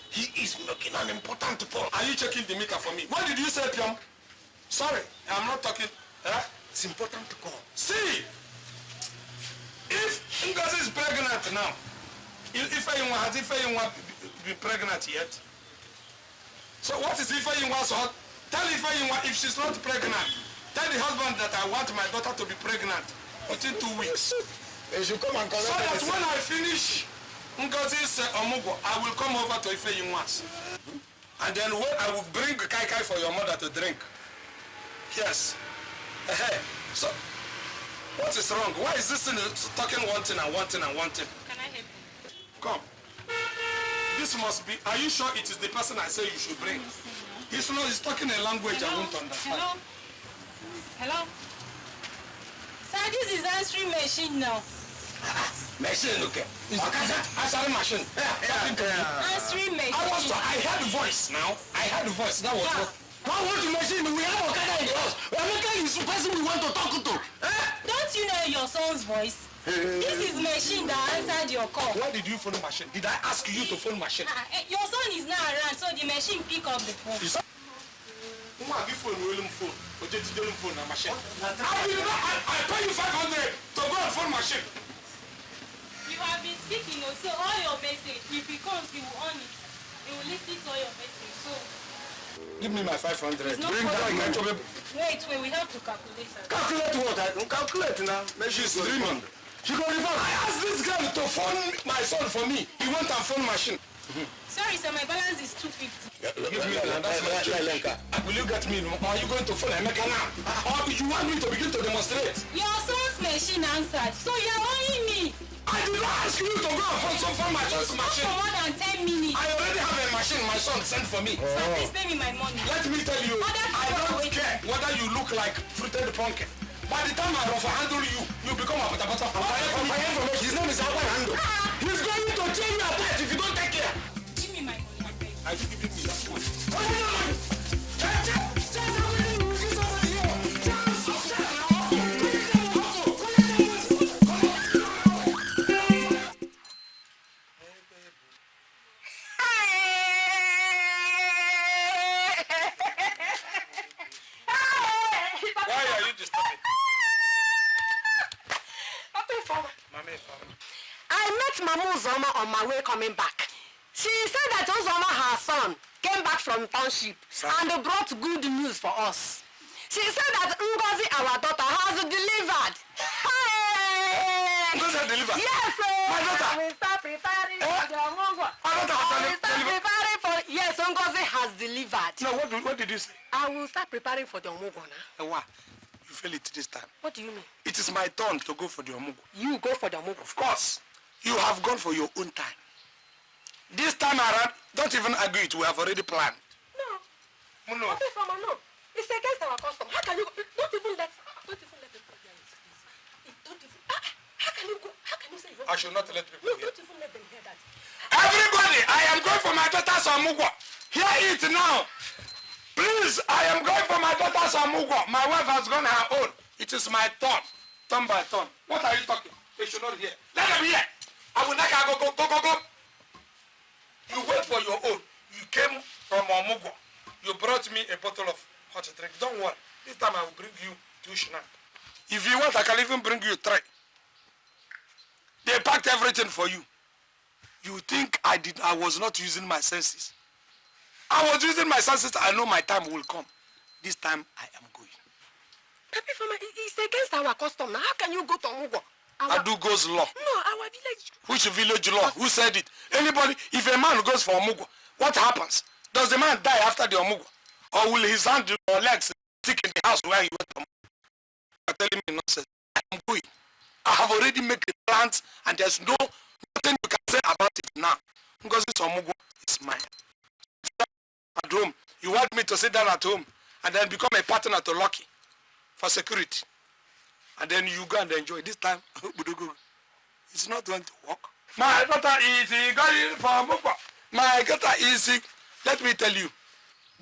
He is making an important point. Are you checking the meter for me? What did you say, Piam? Sorry, I'm not talking. It's important to call. See, if Ngozi is pregnant now, if I want to be pregnant yet, so what is if I want to tell if she's not pregnant, tell the husband that I want my daughter to be pregnant within 2 weeks. They should come and collect so that when I finish Ngozi's OMUGWO, I will come over to Ifeyinwa's. And then I will bring Kai Kai for your mother to drink. Yes. So, what is wrong? Why is this thing talking one thing and one thing and one thing? Can I help you? Come. This must be, are you sure it is the person I say you should bring? He's talking a language I won't understand. Hello? Hello? Sir, this is answering machine now. Machine, okay. Answering machine. Answering machine. I heard the voice now. I heard the voice. That was what. Why want to machine? We have Okada in the house. Emeka is the person we want to talk to. Don't you know your son's voice? This is machine that answered your call. Why did you phone machine? Did I ask you to phone machine? Your son is not around, so the machine pick up the phone. I pay you 500 to go and phone machine. You have been speaking, so all your message, if he comes, he will on it. He will listen to all your message. So give me my 500. Bring that. Wait, we have to calculate. Calculate what? I don't calculate now. She's dreaming. She go reverse. I asked this girl to phone my son for me. He went and phone machine. Sorry, sir, my balance is 250. Give me that. Will you get me? Or are you going to phone Emeka now? Or you want me to begin to demonstrate? Your son's machine answered, so you're owing me. I did not ask you to go and phone my son's machine. For more than 10 minutes. I already have a machine my son sent for me. Sir, please pay me my money. Let me tell you, I don't care whether you look like fruited pumpkin. By the time I handle you, you become a patapata. His name is Akwahando. He's going to change your life if you don't take care. Give me my money. Are you giving me that money? Why are you disturbing? I met Mama Uzoma on my way coming back. She said that Uzoma, her son, came back from township and brought good news for us. She said that Ngozi, our daughter, has delivered. Hey! Ngozi has delivered? Yes, my daughter. I will start preparing for the OMUGWO. Yes, Ngozi has delivered. No, what did you say? I will start preparing for the OMUGWO now. What? You fail it this time. What do you mean? It is my turn to go for the OMUGWO. You go for the OMUGWO? Of course. You have gone for your own time. This time around, don't even agree it. We have already planned. No. No. Okay, Farmer, no. It's against our custom. How can you? Don't even let them put their excuse. Don't can you go? How can you say you I should not let people hear. Don't even let them hear that. Everybody, I am going for my daughter's OMUGWO. Hear it now. Please, I am going for my daughter's OMUGWO. My wife has gone her own. It is my turn. Turn by turn. What are you talking? They should not hear. Let them hear. I will not go. You wait for your own. You came from OMUGWO. You brought me a bottle of hot drink. Don't worry. This time I will bring you 2 schnapp. If you want, I can even bring you 3. They packed everything for you. You think I was not using my senses? I was using my senses. I know my time will come. This time I am going. Papi Fama, it's against our custom. Now, how can you go to OMUGWO? Adugo's law. No, our village. Which village law? Who said it? Anybody? If a man goes for OMUGWO, what happens? Does the man die after the OMUGWO? Or will his hand or legs stick in the house where he went to OMUGWO? You are telling me nonsense. I am going. I have already made the plans and there's nothing you can say about it now. Because this OMUGWO is mine. At home. You want me to sit down at home and then become a partner to Lucky for security. And then you go and enjoy. This time, it's not going to work. My daughter is going for OMUGWO. My daughter is, let me tell you,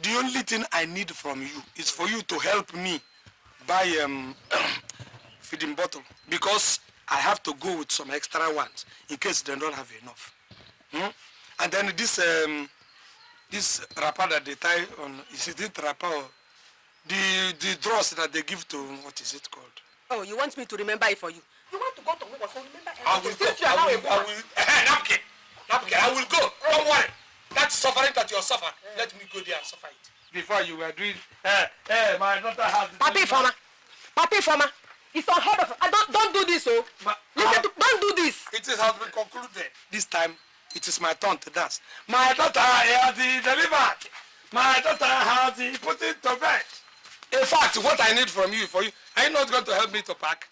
the only thing I need from you is for you to help me buy feeding bottle because I have to go with some extra ones in case they don't have enough. And then this wrapper that they tie on, is it wrapper or the drawers that they give to, what is it called? Oh, you want me to remember it for you? You want to go to OMUGWO, so remember I will go. Napkin, I will go. Don't worry. That suffering that you are suffering, let me go there and suffer it. Before you were doing, my daughter has... Papi Fama, it's unheard of. Don't do this, oh. Listen to, don't do this. It has been concluded. This time, it is my turn to dance. My daughter has delivered. My daughter has put it to bed. In fact, what I need from you, are you not going to help me to pack?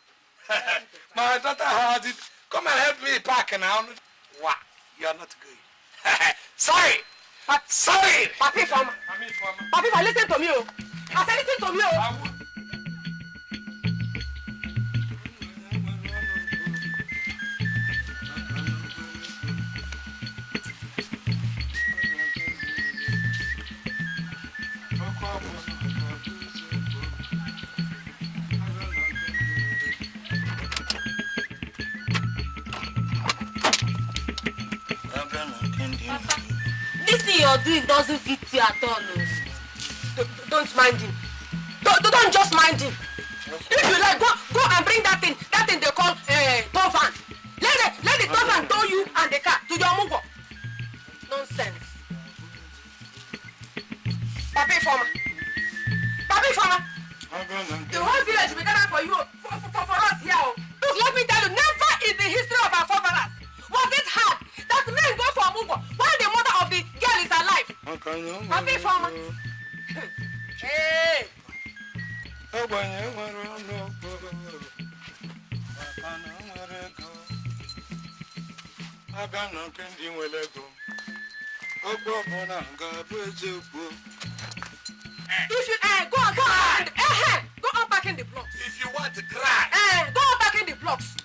My daughter has it. Come and help me pack now. Wow, you are not going. Sorry. Sorry. Papi Fama, listen to me, oh. I said listen to me, oh. This thing you're doing doesn't fit you at all. Don't mind him. Don't just mind him. If you like, go and bring that thing they call tow van. Let the tow van tow you and the car to your OMUGWO. Nonsense. Papi Fama. The whole village will gather for you, for us here. Look, let me tell you, never in the history of our forefathers was it hard that men go for OMUGWO while the mother of the girl is alive. Papi Fama. Hey. If you go on packing the blocks. If you want to cry, go on packing the blocks.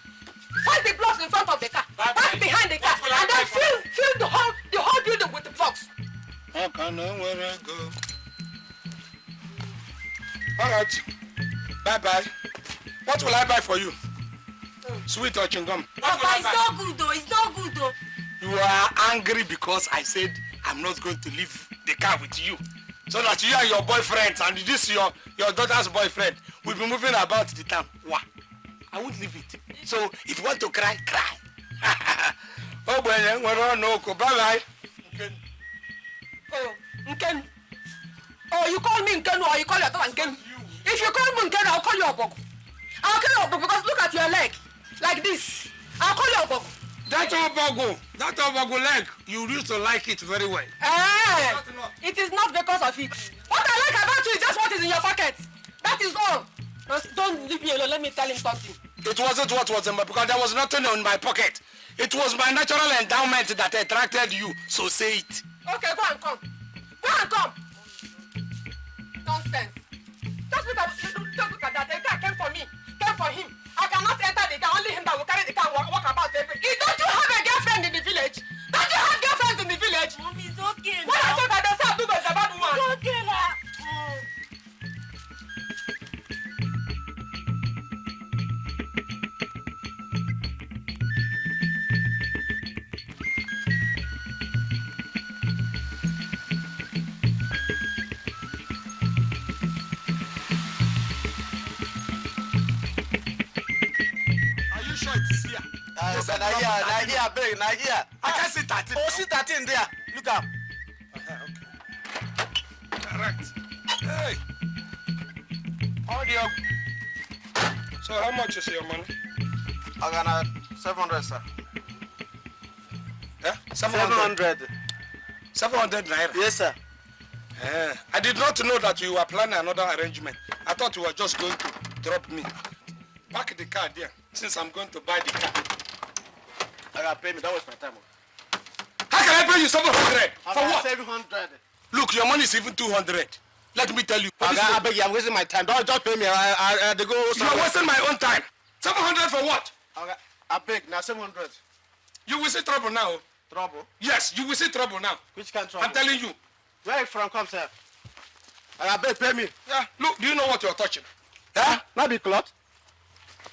Pack the blocks in front of the car. Pack behind the car, and then fill the whole building with the blocks. All right. Bye. What will I buy for you? Sweet or chewing gum? Papa, it's not good though. You are angry because I said I'm not going to leave the car with you. So that you and your boyfriend and this your daughter's boyfriend will be moving about the town. Why? I won't leave it. So if you want to cry, cry. Oh, bye-bye. Oh, Nken. Oh, you call me Nken or you call your daughter Nken? If you call me Nken, I'll call you Obogu. I'll call you Obogu because look at your leg. Like this. I'll call you Obogu. That Obogu leg, you used to like it very well. It is not because of it. What I like about you is just what is in your pocket. That is all. Don't leave me alone. Let me tell him something. It wasn't what was in my because there was nothing in my pocket. It was my natural endowment that attracted you. So say it. Okay, go and come. Nonsense. Just look at that. The guy came for me. Came for him. I cannot enter the car. Only him that will carry the car and walk about everything. Don't you have a girlfriend in the village? Don't you have girlfriends in the village? Mommy, it's okay now. When I told her, they said Abdul is a bad woman. It's okay now. Are you sure it is here? Yes, Nigeria, big Nigeria. I can see 13. Oh, see 13 there. Look up. Okay. Correct. Hey. How do you... So how much is your money? I got 700, sir. Yeah? 700. 700 naira? Yes, sir. I did not know that you were planning another arrangement. I thought you were just going to drop me. Park the car there, since I'm going to buy the car. I got pay me. That was my time. How can I pay you 700? For what? 700. Look, your money is even 200. Let me tell you. I beg you, I'm wasting my time. Don't just pay me. I go. You are wasting my own time. 700 for what? I beg now 700. You will see trouble now. Trouble? Yes, you will see trouble now. Which kind of trouble? I'm telling you. Where you from? Come, sir. I beg, pay me. Yeah. Look, do you know what you're touching? Yeah? Not the cloth.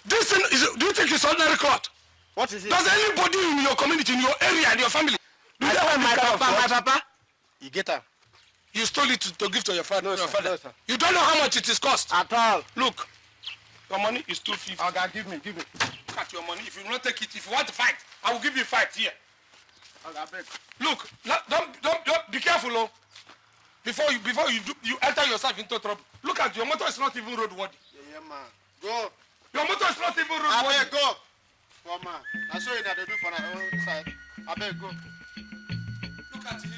This thing is. Do you think it's ordinary cloth? What is it? Does anybody in your community, in your area, in your family? Do you have my papa? You get her. You stole it to give to your father. No, your sir. father. No, sir. You don't know how much it is cost. At all. Look, your money is 250. Okay, give me. Look at your money. If you not take it, if you want to fight, I will give you fight here. Okay, beg. Look, don't be careful, oh. Before you enter yourself into trouble. Look at your motor is not even roadworthy. Yeah, man. Go. Your motor is not even roadworthy. I beg, go. Come on. That's what you need to do for our own side. I beg, go. Look at him.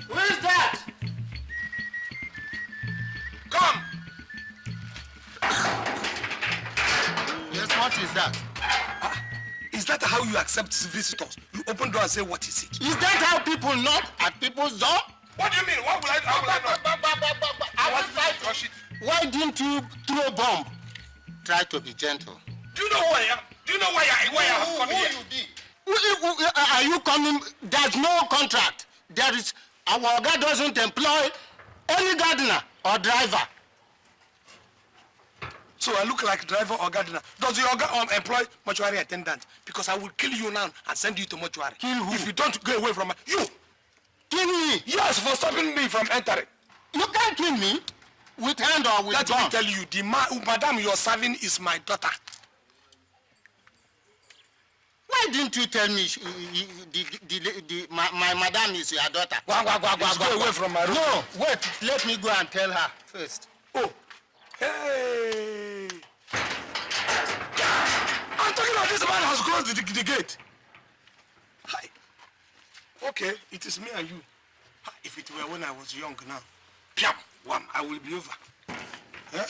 Who is that? Come. Yes, what is that? Is that how you accept visitors? You open door and say, what is it? Is that how people knock at people's door? What do you mean? How will I know? I was fighting. Rush it. Why didn't you throw a bomb? Try to be gentle. Do you know who I am? Do you know why I have come here? Are you coming? There's no contract. There is, our guy doesn't employ any gardener or driver. So I look like driver or gardener. Does your employ mortuary attendant? Because I will kill you now and send you to mortuary. Kill who? If you don't go away from you. Kill me? Yes, for stopping me from entering. You can't kill me with hand or with Let gun. me tell you, the madam you're serving is my daughter. Why didn't you tell me my madam is your daughter? Go away from my room. No, wait. Let me go and tell her first. Oh. Hey. I'm talking about this man has closed the gate. Hi. Okay, it is me and you. If it were when I was young now, piam, wham, I will be over. Huh?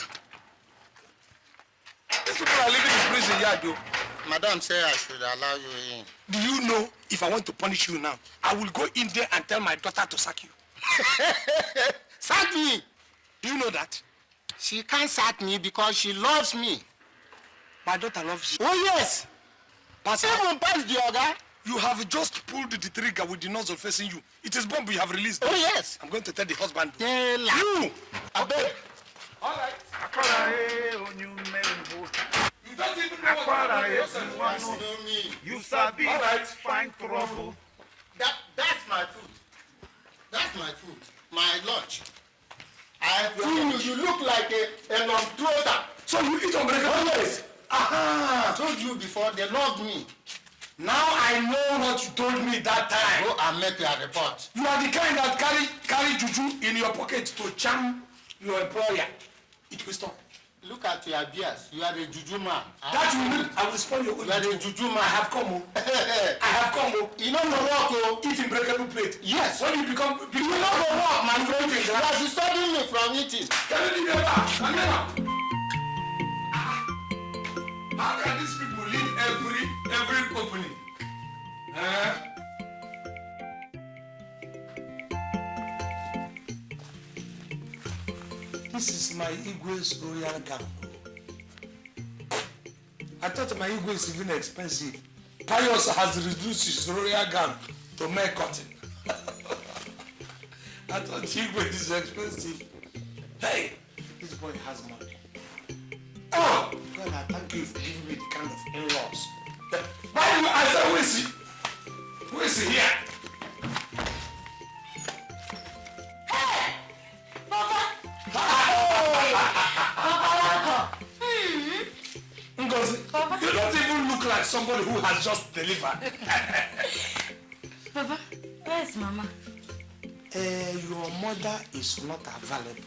These people are living in prison yard, though. Madam said I should allow you in. Do you know if I want to punish you now, I will go in there and tell my daughter to sack you. Sack me! Do you know that? She can't sack me because she loves me. My daughter loves you. Oh yes! Even past the oga. You have just pulled the trigger with the nozzle facing you. It is bomb you have released. Oh yes! I'm going to tell the husband. Tell her. You! I beg. All right. You don't even know what you're yourself. You sabi All right. find trouble. That's my food. That's my food. My lunch. I food you look like a non-trotter. So you eat unbreakable ways? Aha! I told you before, they love me. Now I know what you told me that time. Go and make your report. You are the kind that carry juju in your pocket to charm your employer. It will stop. Look at your beers. You are a juju man. That will mean I will spoil your own. You are a juju man. I have come. I have come. You know the work, oh. Eat in breakable plate. Yes. When you become you know the work, my friend. You are disturbing me from eating. Can you leave me alone? How can these people leave every opening? my Igwe's royal gown. I thought my Igwe is even expensive. Pius has reduced his royal gown to mere cotton. I thought Igwe is expensive. Hey, this boy has money. Oh, God, I thank you for giving me the kind of in-laws. By the way, I said, who is he? Who is he here? Hey! Papa! Ngozi, you don't even look like somebody who has just delivered. Papa, where's Mama? Your mother is not available.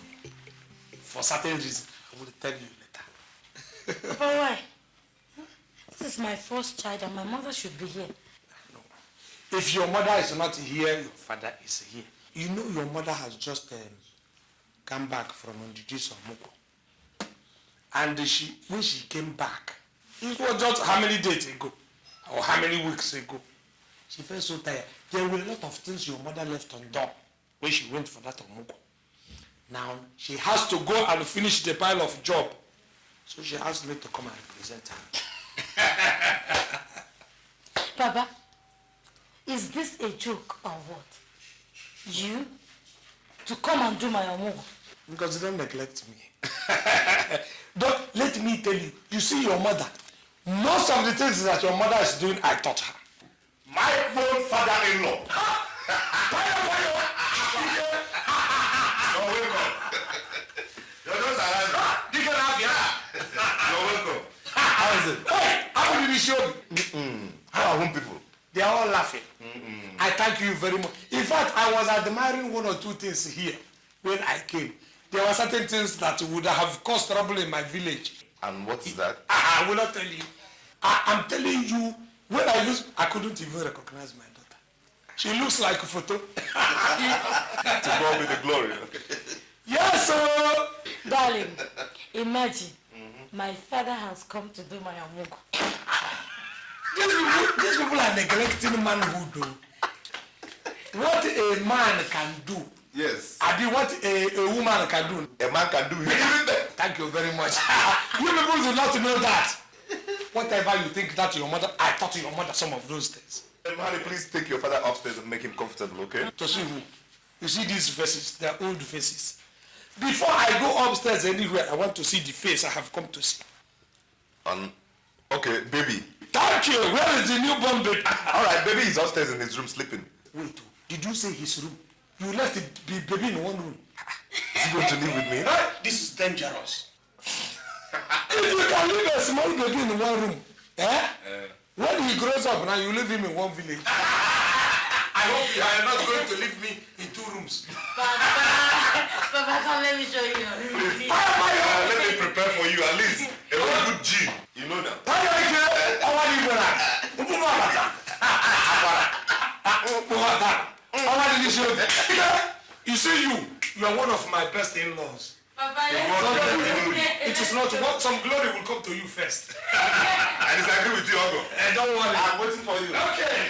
For certain reasons, I will tell you later. Papa, why? This is my first child and my mother should be here. No. If your mother is not here, your father is here. You know your mother has just come back from This OMUGWO. And when she came back, it was just how many days ago? Or how many weeks ago? She felt so tired. There were a lot of things your mother left undone when she went for that OMUGWO. Now, she has to go and finish the pile of job. So she asked me to come and represent her. Baba, is this a joke or what? You? To come and do my OMUGWO? Because you don't neglect me. Don't let me tell you, you see your mother, most of the things that your mother is doing, I taught her. My own father-in-law. You're welcome. You're not alive. You can have You're welcome. How is it? Hey, how did you show me? How are home people? They are all laughing. I thank you very much. In fact, I was admiring one or two things here when I came. There were certain things that would have caused trouble in my village. And what is that? I will not tell you. I'm telling you, when I couldn't even recognize my daughter. She looks like a photo. To God be the glory. Yes, sir. Darling, imagine, my father has come to do my OMUGWO. These people are neglecting manhood. What a man can do. Yes. I mean, what a woman can do. A man can do. Thank you very much. You people do not know that. Whatever you think that your mother, I taught your mother some of those things. Honey, please take your father upstairs and make him comfortable, okay? To see who? You see these faces, they're old faces. Before I go upstairs anywhere, I want to see the face I have come to see. Okay, baby. Thank you. Where is the newborn baby? All right, baby is upstairs in his room sleeping. Wait, did you say his room? You left the baby in one room. Is he going to live with me? This is dangerous. If you can leave a small baby in one room, when he grows up now, you leave him in one village. I hope you are not going to leave me in two rooms. Papa, come let me show you your room. Let me prepare for you at least a very good G. You know that. You see, you are one of my best in-laws. Papa, it is not what some glory will come to you first. I disagree with you, Ogo. Don't worry. I'm waiting for you. Okay.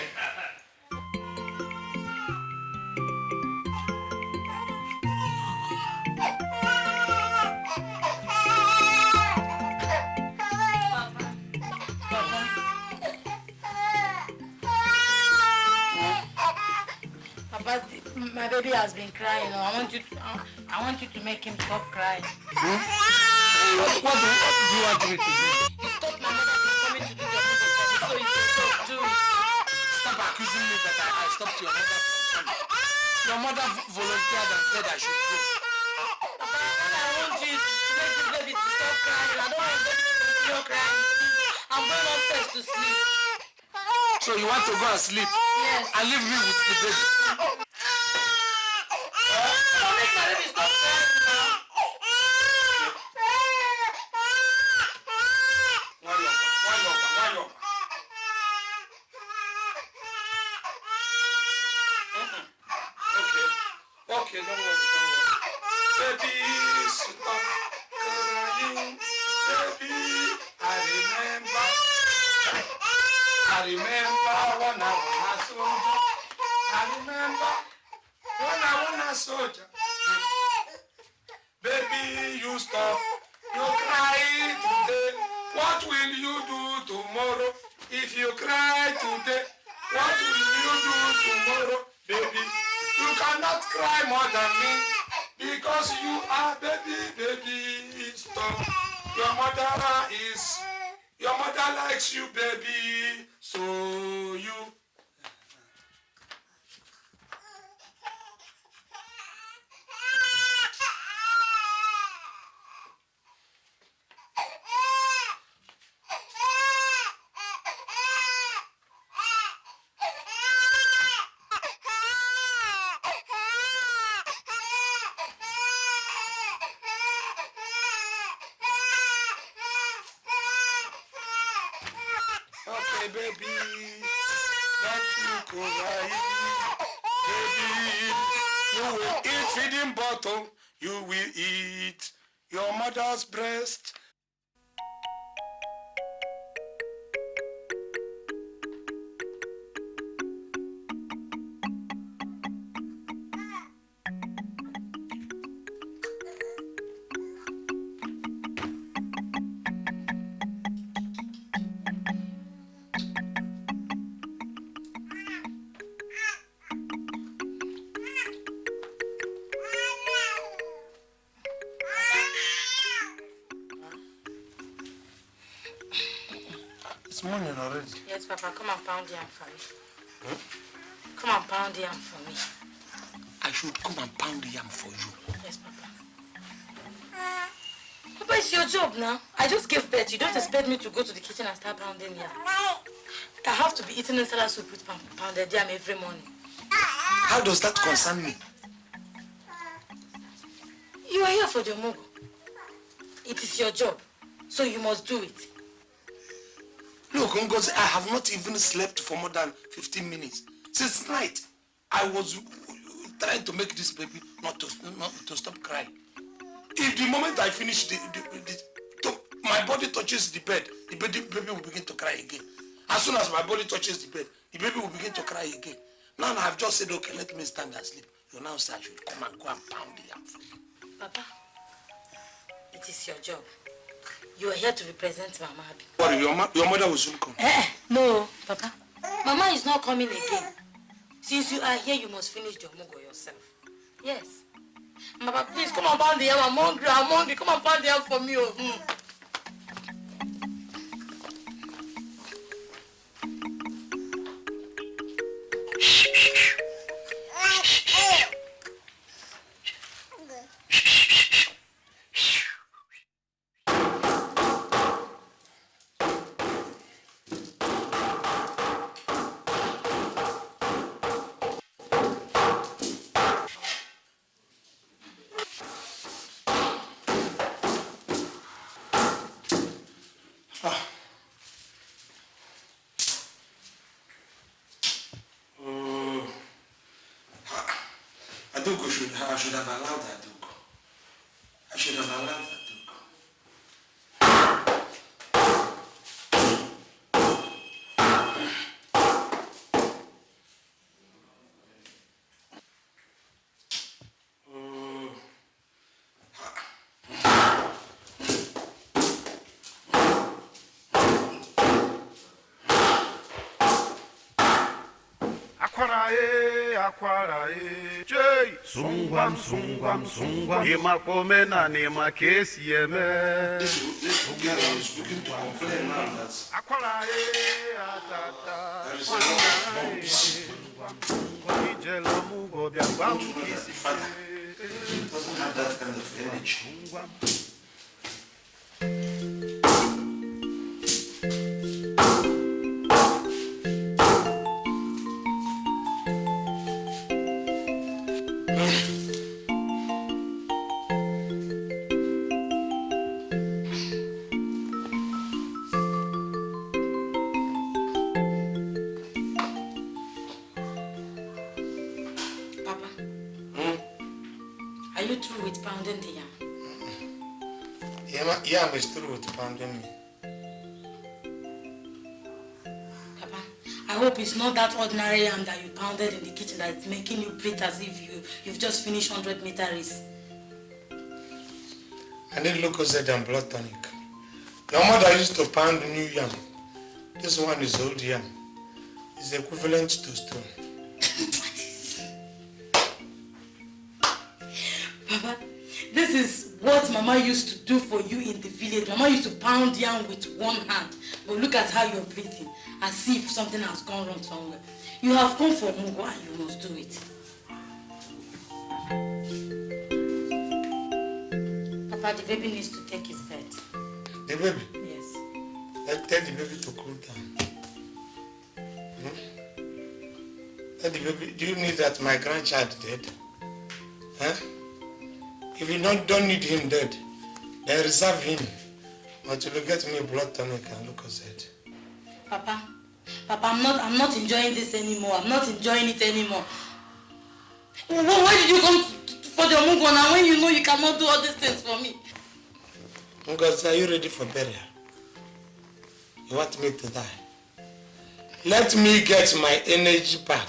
Papa, my baby has been crying. I want you to make him stop crying. What do you want me to do? You stop my mother from coming to do the OMUGWO, so you can stop doing it. Stop accusing me that I stopped your mother from coming. Your mother volunteered and said I should go. Papa, I want you to make the baby to stop crying. I don't want the baby to continue crying. I'm going upstairs to sleep. So you want to go and sleep? Yes. And leave me with the baby? Don't make my baby stop crying now. Okay, don't worry. Baby, stop crying. Baby, I remember when I was a soldier. I remember when I was a soldier. baby, you stop. You cry today. What will you do tomorrow? If you cry today, what will you do tomorrow, baby? You cannot cry more than me because you are baby, stop. Your mother likes you, baby, so you. Okay, baby, don't look over here. Baby, you will eat feeding bottle. You will eat your mother's breast. It's morning already. Yes, Papa, come and pound yam for me. Come and pound yam for me. I should come and pound yam for you. Yes, Papa. Papa, it's your job now. I just gave birth. You don't expect me to go to the kitchen and start pounding yam. I have to be eating insala soup with pounded yam every morning. How does that concern me? You are here for the OMUGWO. It is your job, so you must do it. Look, Ngozi, I have not even slept for more than 15 minutes. Since night, I was trying to make this baby not to stop crying. If the moment I finish my body touches the bed, the baby will begin to cry again. As soon as my body touches the bed, the baby will begin to cry again. Now I've just said, okay, let me stand and sleep. You now say I should come and go and pound the yam for you. Papa, it is your job. You are here to represent Mama. Worry, your mother will soon come. No, Papa. Mama is not coming again. Since you are here, you must finish the OMUGWO yourself. Yes. Papa, please come and pound the yam. I'm hungry. Come and pound the yam for me. I should have allowed that to go. I should have allowed that to go. Akwarae, Jay, Sungwam, Imakomena, Nema Kesi, Akwarae, Atata, Jelamugo, Biambam, doesn't have that kind of energy. Yam is through with pounding me. Papa, I hope it's not that ordinary yam that you pounded in the kitchen that is making you breathe as if you've just finished 100-meter race. I need Lucozade and blood tonic. Your mother used to pound new yam. This one is old yam. It's equivalent to stone. Papa, this is what Mama used to do for you in the village. Mama used to pound yam with one hand. But look at how you're breathing, as if something has gone wrong somewhere. You have come for OMUGWO and you must do it. Papa, the baby needs to take his bed. The baby? Yes. Tell the baby to cool down. Tell the baby, do you need that my grandchild dead? Huh? If you don't need him dead, then reserve him until you get me blood tonic and Lucozade. Papa, I'm not enjoying this anymore. I'm not enjoying it anymore. Why did you come for the OMUGWO now when you know you cannot do all these things for me? Ngozi, are you ready for burial? You want me to die? Let me get my energy back.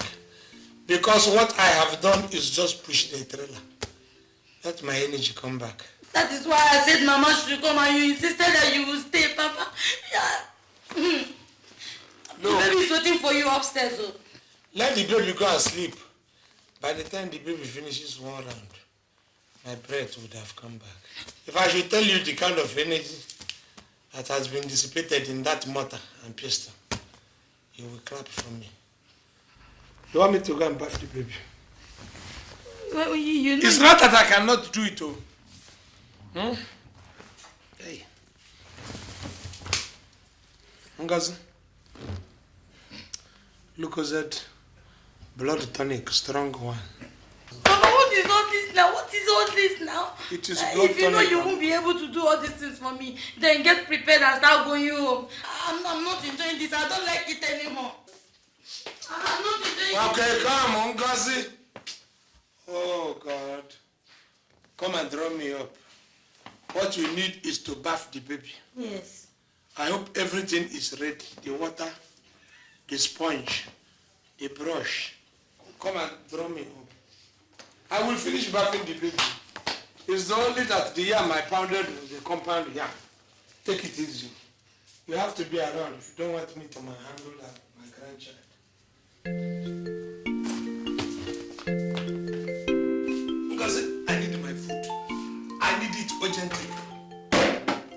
Because what I have done is just push the trailer. Let my energy come back. That is why I said Mama should come and you insisted that you will stay, Papa. Yeah. No. The baby is waiting for you upstairs. Oh. Let the baby go and sleep. By the time the baby finishes one round, my breath would have come back. If I should tell you the kind of energy that has been dissipated in that mortar and pestle, you will clap for me. You want me to go and bath the baby? Well, you know. It's not that I cannot do it, oh. Hey. Ngozi. Lucozade, blood tonic, strong one. Papa, what is all this now? What is all this now? It is blood if you know tonic. you won't be able to do all these things for me, then get prepared and start going home. I'm not enjoying this. I don't like it anymore. I'm not enjoying it. Okay, come on, Ngozi. Oh, God. Come and draw me up. What you need is to bath the baby. Yes. I hope everything is ready. The water, the sponge, the brush. Come and draw me up. I will finish bathing the baby. It's only that the yam I pounded was the compound yam. Take it easy. You have to be around if you don't want me to handle my grandchild. Because I need my food. I need it urgently.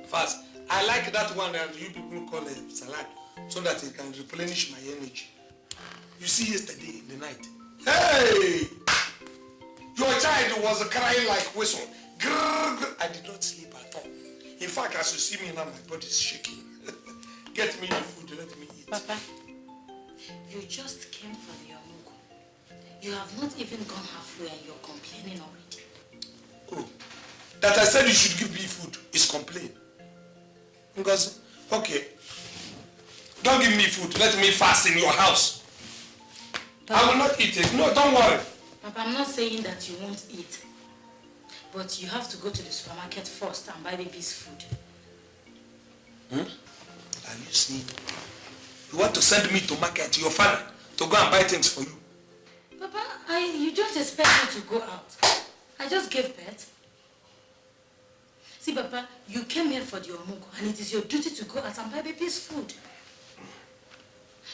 Fast. I like that one that you people call a salad so that it can replenish my energy. You see yesterday in the night. Hey! Your child was crying like whistle. Grrr, grrr. I did not sleep at all. In fact, as you see me now, my body is shaking. Get me the food, let me eat. Papa, you just came for the OMUGWO. You have not even gone halfway and you're complaining already. Oh, that I said you should give me food is complaint. Because, okay, don't give me food. Let me fast in your house. Papa, I will not eat it. No, don't worry. Papa, I'm not saying that you won't eat. But you have to go to the supermarket first and buy baby's food. Are you seeing? You want to send me to market, your father, to go and buy things for you? Papa, you don't expect me to go out. I just gave birth. See, Papa, you came here for the OMUGWO and it is your duty to go out and buy baby's food.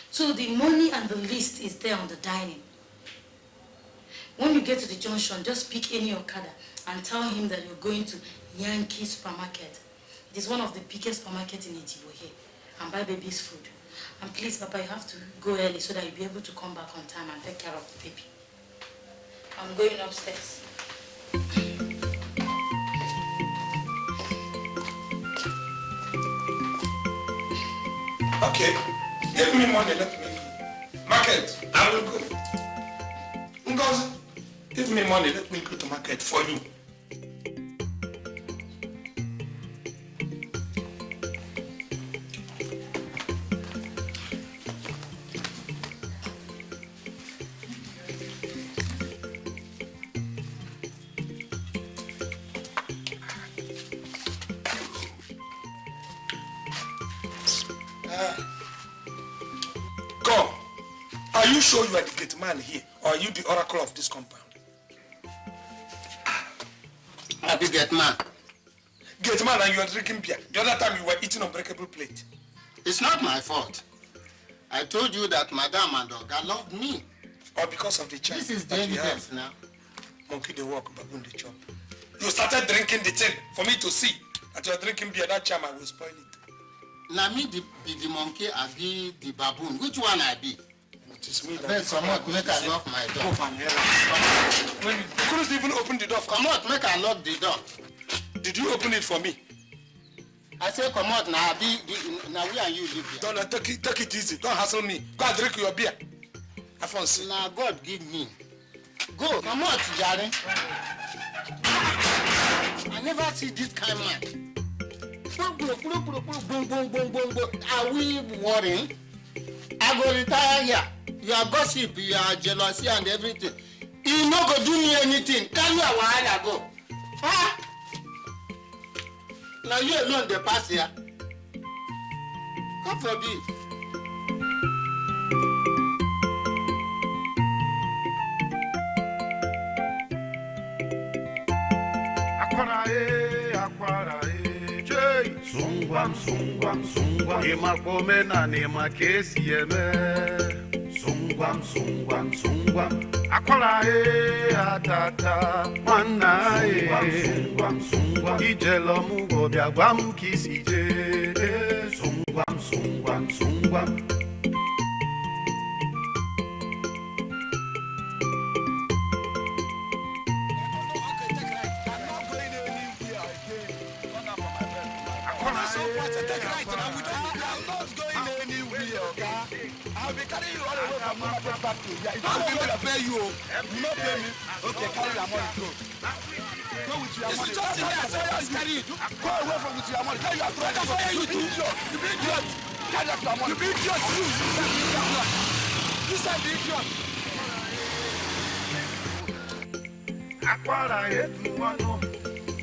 So the money and the list is there on the dining. When you get to the junction, just pick any Okada and tell him that you're going to Yankee Supermarket. It is one of the biggest supermarkets in Ijibo here. And buy baby's food. And please, Papa, you have to go early so that you'll be able to come back on time and take care of the baby. I'm going upstairs. Okay, give me money, let me go. Market, I will go. Ngozi, give me money, let me go to market for you. Come. Are you sure you are the gate man here, or are you the oracle of this compound? I be gate man. gate man and you are drinking beer. The other time you were eating unbreakable plate. It's not my fault. I told you that Madam and Oga loved me. Or because of the child. This is dangerous now. Monkey they walk, baboon they chop. You started drinking the thing for me to see that you are drinking beer. That charm I will spoil it. Now me the monkey, I be the baboon. Which one I be? It is me that. Make come out, make I lock my door. When you couldn't even open the door. Come out, make I lock the door. Did you open it for me? I say come out now. Now we and you live here. Don't take it easy. Don't hassle me. Go and drink your beer. Alphonse. Now God give me. Go, come out, Jare. I never see this kind of man. Are we worrying? I go retire here. You are gossip, you are jealousy and everything. You no go do me anything. Can you a while ago? Huh? Now you alone the pass here. God forbid. Sungwam, Imakome na nema kesi yeme. Sungwam, Akola atata, mana sungwam, Ijelo mugo biagwam kisije. Sungwam. I'll be carrying you all the way from market back to here. If I'm going to pay you, you not pay me. Okay, carry your money, go. Go with your money. It's just in there, so just carry it. Go away from with your money. Carry your money. I can fire you too. You be idiot. Carry up your money. You be idiot. You said the idiot. Akwara etuwano,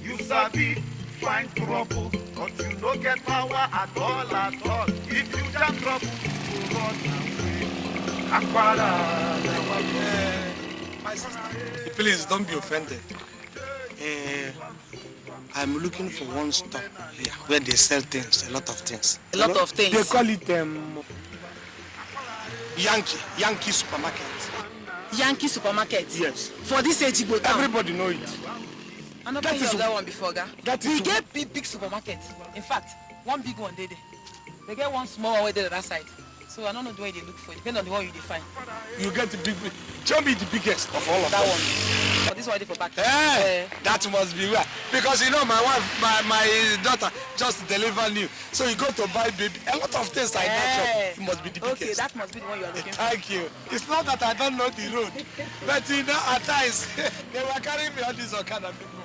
you sabi find trouble, but you no get power at all. If you jam trouble, you run away. Akwara, my sister, please don't be offended. I'm looking for one stop here where they sell things, a lot of things. A lot of things. They call it Yankee supermarket. Yankee supermarket? Yes. For this Ejigbo town? Everybody know it. I never heard of that one before, guy. We get big supermarket. In fact, one big one there. They get one small one there on that side. So I don't know the way they look for it. Depending on the one you define. You get the big. Show me the biggest of all of that them. One. For this one, for back. That must be right. Because you know my wife, my daughter just delivered new. So you go to buy baby. A lot of things like that. It must be the biggest. Okay, that must be the one you are looking for. Thank you. It's not that I don't know the road, but you know at times they were carrying me on this kind of people.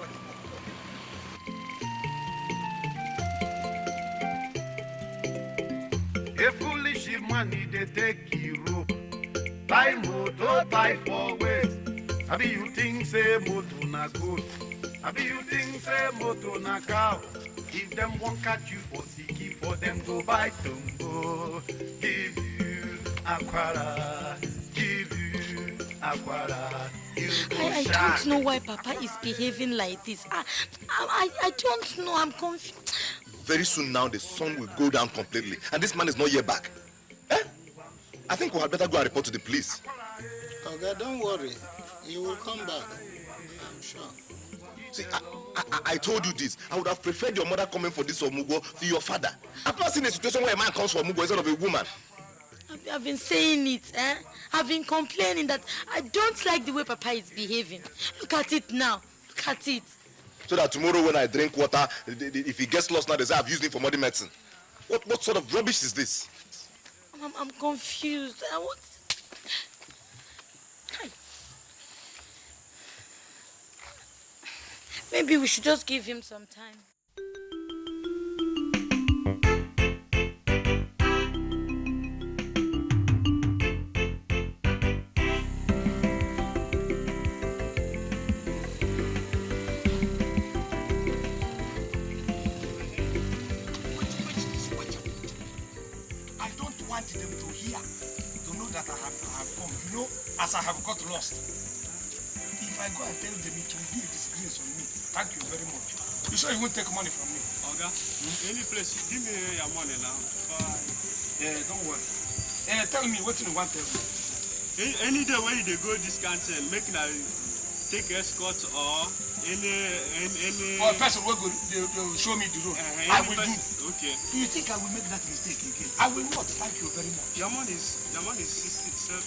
A foolish money they take you. Buy motor, buy for waste. Abi you think say motor na good? Abi you think say motor na cow? If them won't catch you for siki, for them go buy tumbo. Give you Akwara, give you Akwara. I don't know why Papa is behaving like this. I don't know. I'm confused. Very soon now, the sun will go down completely. And this man is not yet back. I think we had better go and report to the police. Okay, don't worry. He will come back. I'm sure. See, I told you this. I would have preferred your mother coming for this OMUGWO to your father. I've not seen a situation where a man comes for OMUGWO instead of a woman. I've been saying it. I've been complaining that I don't like the way Papa is behaving. Look at it now. Look at it. So that tomorrow when I drink water, if he gets lost now, they say I've used him for modern medicine. What sort of rubbish is this? I'm confused. What? Maybe we should just give him some time. Them to hear, to know that I have come. You know, as I have got lost. If I go and tell them, it will be a disgrace on me. Thank you very much. You sure you won't take money from me? Oga, any place, give me your money now. Yeah, don't worry. Tell me what you want to do. Any day when you go this country, make na take escort or any. Or person will go, they will show me the road. I will do. Okay. You think I will make that mistake again? I will not. Thank you very much. Your money is 67.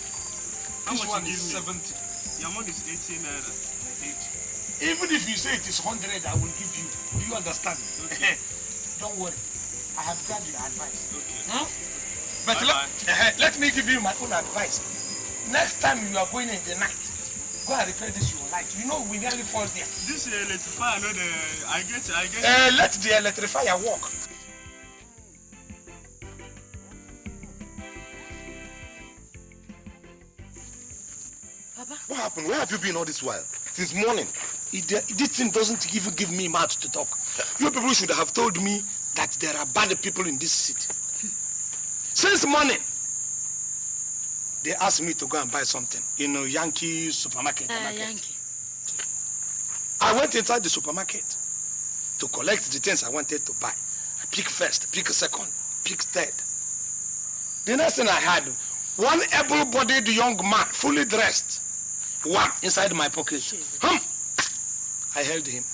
How This much one you is give me? 70. Your money is 18 naira. 80. Even if you say it is 100, I will give you. Do you understand? Okay. Don't worry. I have got your advice. Okay. Hmm? But let me give you my own advice. Next time you are going in the night, go and repair this your light. You know we nearly fall there. This electrifier, no, I get. Let the electrifier work. Papa? What happened? Where have you been all this while? Since morning. This thing doesn't even give me mouth to talk. You people should have told me that there are bad people in this city. Since morning, they asked me to go and buy something in a Yankee supermarket. Yankee. I went inside the supermarket to collect the things I wanted to buy. I pick first, pick second, pick third. The next thing I had, one able-bodied young man, fully dressed, one inside my pocket. I held him.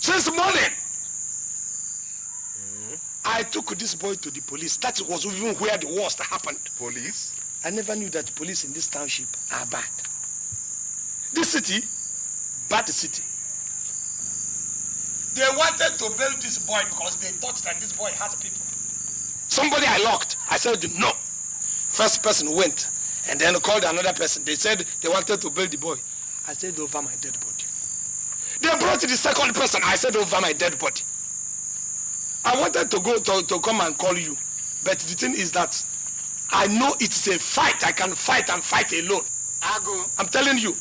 Since morning, I took this boy to the police. That was even where the worst happened. Police? I never knew that police in this township are bad. This city, bad city. They wanted to bail this boy because they thought that this boy has people. Somebody I locked. I said no. First person went and then called another person. They said they wanted to bail the boy. I said over my dead body. They brought the second person. I said over my dead body. I wanted to go to come and call you. But the thing is that I know it's a fight. I can fight and fight alone. I'm telling you.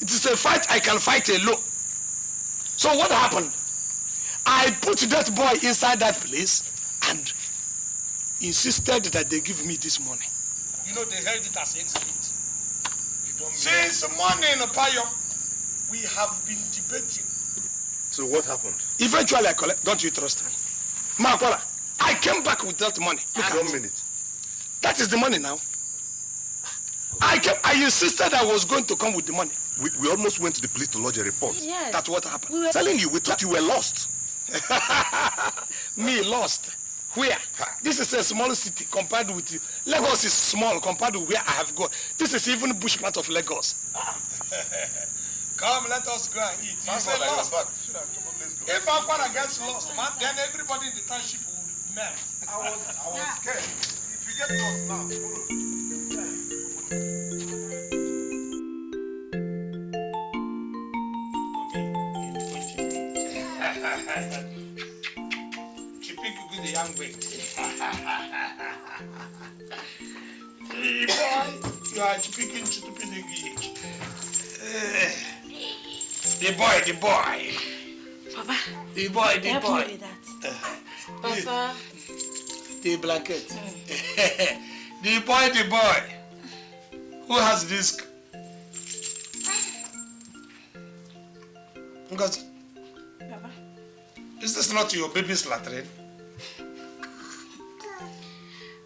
It is a fight I can fight alone. So what happened? I put that boy inside that place and insisted that they give me this money. You know, they held it as exhibit. Since morning, Payo, we have been debating. So what happened? Eventually I collect. Don't you trust me? Makwala, I came back with that money. Look at 1 minute. That is the money now. I insisted I was going to come with the money. We almost went to the police to lodge a report. Yes. That's what happened. I'm telling you, we thought you were lost. Me lost. Where? This is a small city compared with Lagos is small compared to where I have gone. This is even bush part of Lagos. Come, let us go and eat. You say lost. If Aquara gets lost, man, then everybody in the township would melt. I was scared. If you get lost now, Chipping the young baby. Hey boy, you are chipping the boy. Papa. The boy. Help me with that. Papa. The blanket. The boy. Who has this? Because Papa. Is this not your baby's latrine?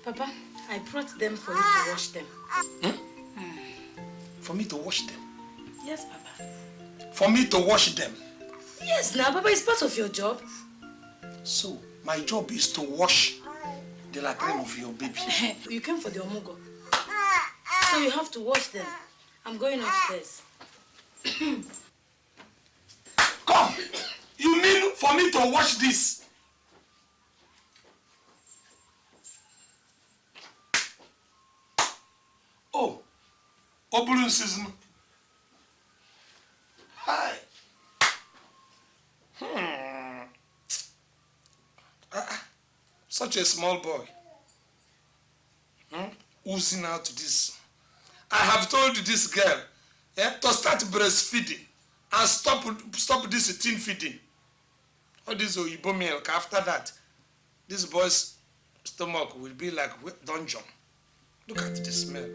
Papa, I brought them for you to wash them. For me to wash them? Yes, Papa. For me to wash them? Yes, now, Papa, it's part of your job. So, my job is to wash the latrine of your baby. You came for the OMUGWO. So you have to wash them. I'm going upstairs. Come! You mean for me to wash this? Oh, Obulun season. Hi. Such a small boy. Oozing out this. I have told this girl to start breastfeeding and stop this teen feeding. All this Oyibo milk. After that, this boy's stomach will be like dungeon. Look at the smell.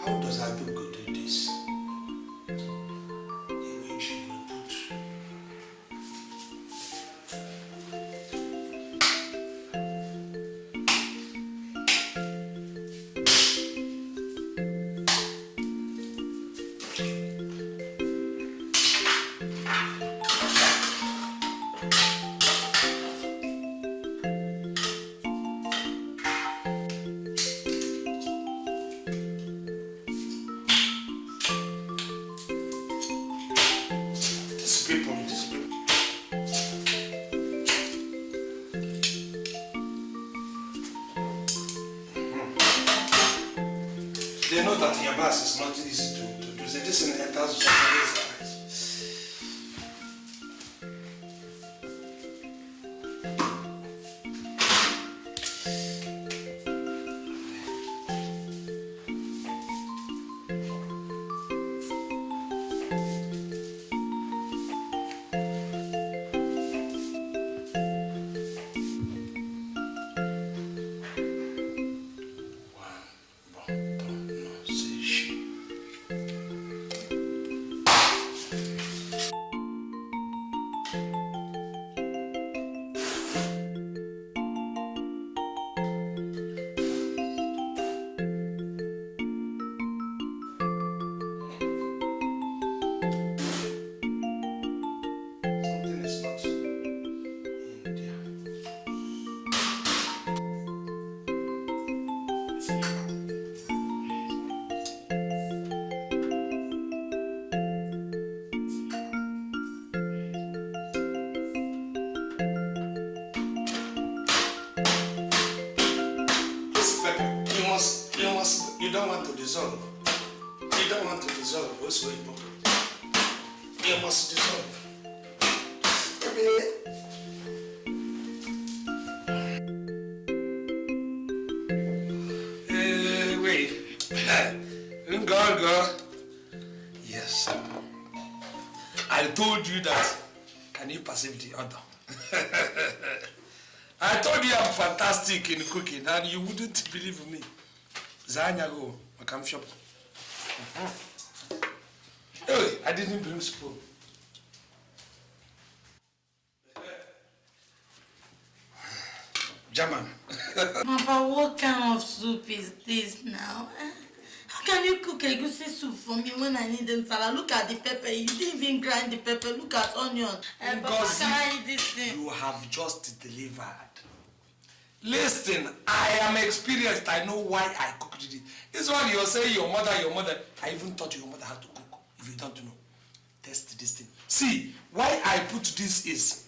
How does Adugo do this? The way she will put. These people. They know that Yabas is not easy to do. Say this in enters Japanese eyes. Something is not in there. This pepper, you don't want to dissolve. You don't want to dissolve. What's way more? You must dissolve. Wait. Go. Yes. I told you that. Can you perceive the order? I told you I'm fantastic in cooking and you wouldn't believe me. Zanyago, I come shop. Hey, I didn't bring spoon. German. Papa, what kind of soup is this now? How can you cook egusi soup for me when I need salad? Look at the pepper. You didn't even grind the pepper. Look at onion. Papa, how can I eat this thing? You have just delivered. Listen, I am experienced. I know why I cooked it. This one you're saying your mother. I even taught your mother how to cook. If you don't know, test this thing. See, why I put this is,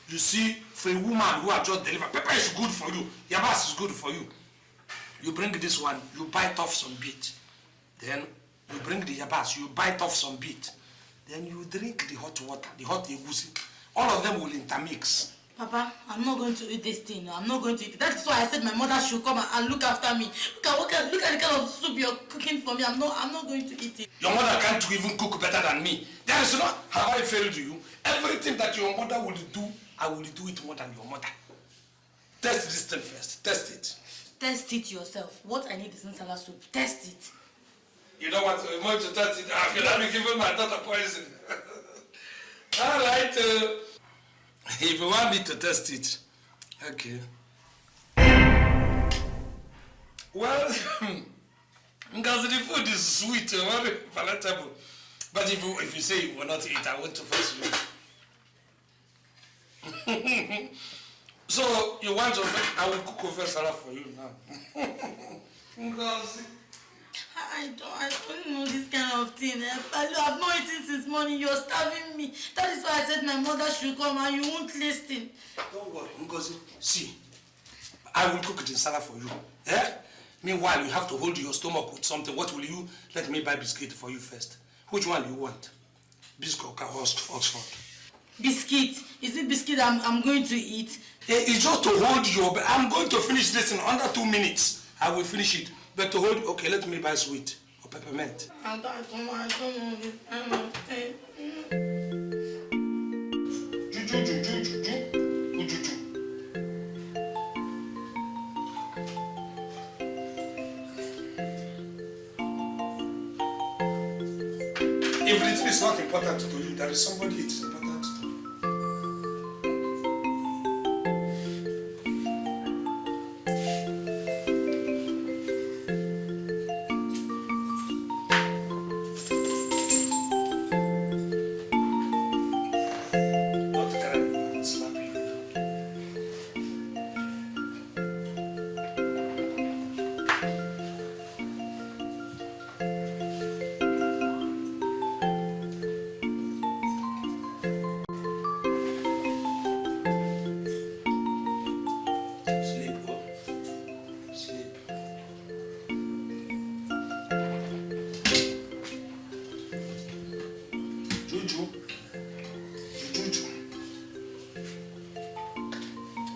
you see, for a woman who has just delivered, pepper is good for you. Yabas is good for you. You bring this one, you bite off some bit. Then you bring the yabas, you bite off some bit. Then you drink the hot water, the hot egusi. All of them will intermix. Papa, I'm not going to eat this thing. I'm not going to eat it. That's why I said my mother should come and look after me. Look at the kind of soup you're cooking for me. I'm not going to eat it. Your mother can't even cook better than me. There is not have I failed you. Everything that your mother will do, I will do it more than your mother. Test this thing first. Test it. Test it yourself. What I need is salad soup. Test it. You don't want to test it. I feel like giving my daughter poison. All right. If you want me to test it, okay. Well, because the food is sweet, very palatable. But if you say you will not eat, I want to force you. So you want to? I will cook over salad for you now. Because I don't know this kind of thing. I've not eaten since morning. You're starving me. That is why I said my mother should come and you won't listen. Don't worry, Ngozi. See, I will cook the salad for you. Eh? Meanwhile, you have to hold your stomach with something. What will you? Let me buy biscuit for you first. Which one do you want? Biscuit or Oxford? Biscuit? Is it biscuit I'm going to eat? It's just to hold your... I'm going to finish this in under 2 minutes. I will finish it. But to hold... Okay, let me buy sweet or peppermint. I don't know this kind of thing. If the thing is not important to you, there is somebody it is important to.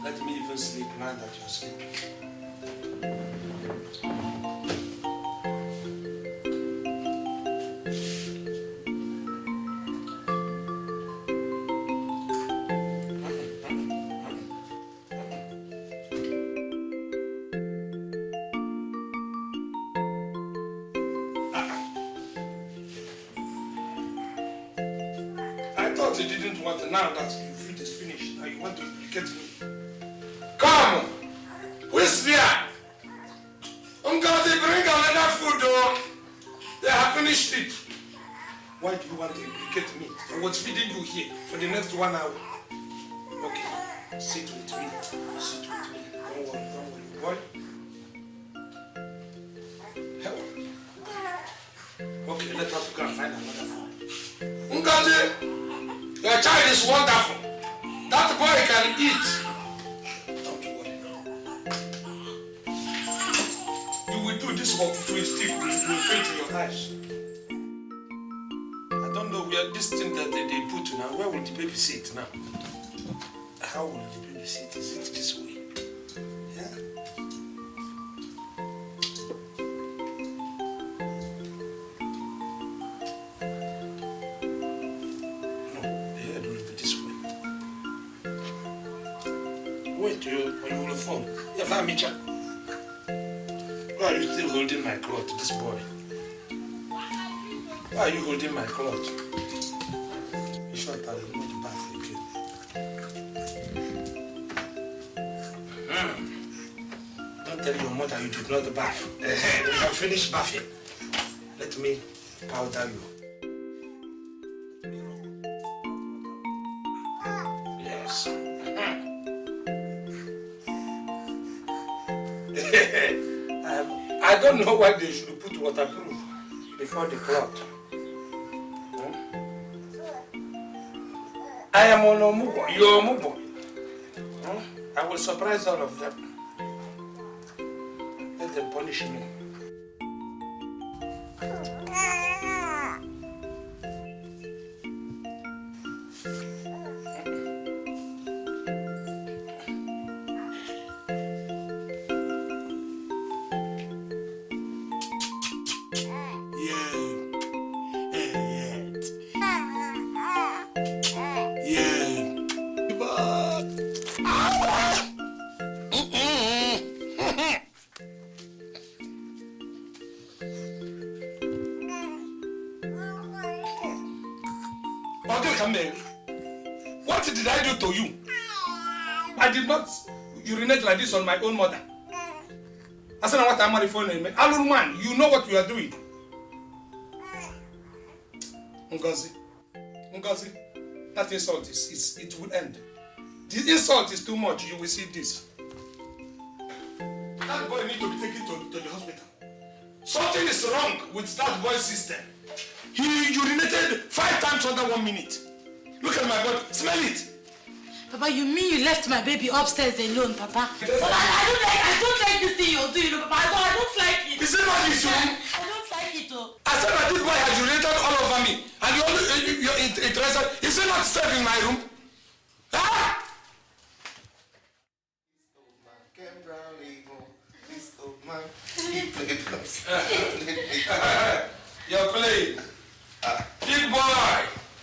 Let me even sleep now that you're sleeping. I thought you didn't want it. Now that your food is finished, now you want to implicate me. Come! Who is there? Uncle, they bring another food, though. They have finished it. Why do you want to implicate me? I was feeding you here for the next 1 hour. Okay, sit with me. Sit with me. Don't worry, boy. Help. Okay, let us go and find another food. Uncle, your child is wonderful. That boy can eat. This work to his teeth will faint in your eyes. I don't know where this thing that they put now, where will the baby sit now? How will the baby sit? Is it this way? Yeah? No, the head will be this way. Wait, you will fall. If I'm a child. Why are you still holding my cloth, this boy? Why are you holding my cloth? You sure that you want to bath again? Don't tell your mother you did not bath. You have finished bathing. Let me powder you. Yes. I don't know why they should put waterproof before the cloth. I am on OMUGWO. You're OMUGWO. I will surprise all of them. Let them punish me. What did I do to you? I did not urinate like this on my own mother. I said, what I'm for name. Alun man, you know what you are doing. Ngozi, that insult it will end. The insult is too much. You will see this. That boy needs to be taken to the hospital. Something is wrong with that boy's system. He urinated 5 times under 1 minute. Look at my body. Smell it. Papa, you mean you left my baby upstairs alone, Papa? I don't like this thing you're doing, Papa. I don't like it. Is it not this room? I don't like it, oh. I said that this boy has urinated all over me. And you're interested. Is it not safe in my room? Ah! You're playing.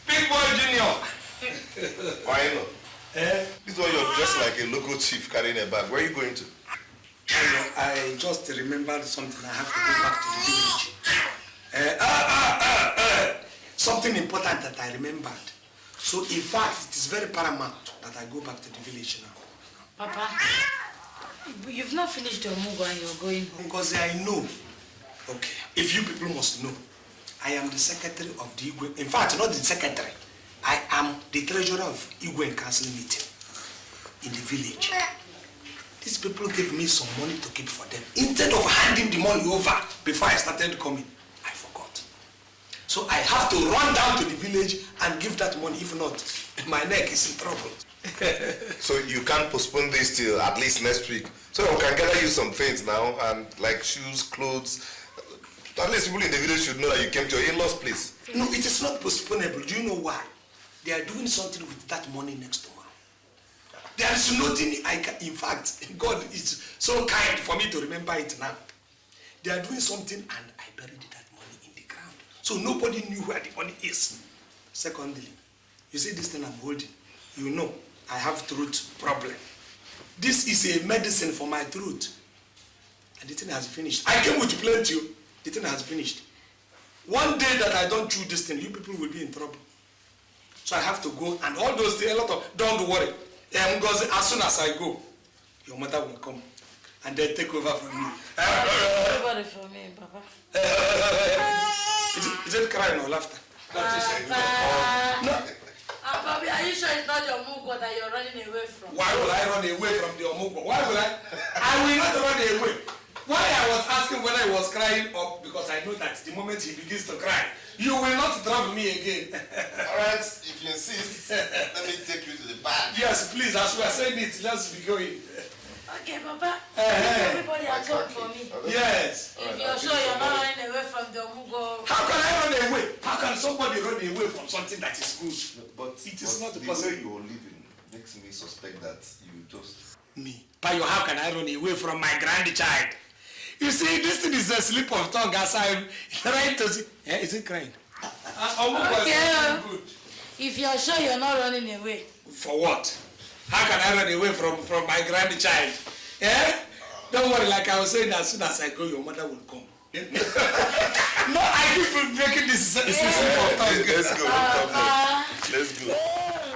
Big boy junior. Why not? This one you're dressed like a local chief carrying a bag. Where are you going to? I just remembered something. I have to go back to the village. something important that I remembered. So in fact, it is very paramount that I go back to the village now. Papa, you've not finished your OMUGWO and you're going home. Because I know, okay, if you people must know, I am the secretary of the Igwe. In fact, not the secretary. I am the treasurer of Igwe and council meeting in the village. These people gave me some money to keep for them. Instead of handing the money over before I started coming, I forgot. So I have to run down to the village and give that money. If not, my neck is in trouble. So you can't postpone this till at least next week. So we can gather you some things now, and like shoes, clothes. At least people in the village should know that you came to your in-laws' place. No, it is not postponable. Do you know why? They are doing something with that money next tomorrow. There is nothing I can. In fact, God is so kind for me to remember it now. They are doing something, and I buried that money in the ground, so nobody knew where the money is. Secondly, you see this thing I'm holding. You know, I have throat problem. This is a medicine for my throat, and the thing has finished. I came with plenty. The thing has finished. One day that I don't chew this thing, you people will be in trouble. So I have to go, and all those things, a lot of, don't worry. Because as soon as I go, your mother will come, and they'll take over from me. Everybody for me, Papa. Is it crying or laughter? No. Baby, are you sure it's not your OMUGWO that you're running away from? Why will I run away from the OMUGWO? Why will I? I will not run away. Why I was asking whether he was crying up, because I know that the moment he begins to cry, you will not drop me again. Alright, if you insist, let me take you to the back. Yes, please, as we are saying it, let's be going. Okay, Papa. Everybody at home for me. Yes. If you're sure you're not running away from the OMUGWO. How can I run away? How can somebody run away from something that is good? But it is not the possible. way you're living makes me suspect that you just... Me? Payo, how can I run away from my grandchild? You see, this thing is a slip of tongue as I'm trying to see. Is it crying? Okay. Good. If you're sure you're not running away. For what? How can I run away from my grandchild? Yeah? Don't worry, like I was saying, as soon as I go, your mother will come. No, I keep breaking this slip of tongue. Let's go. Let's go.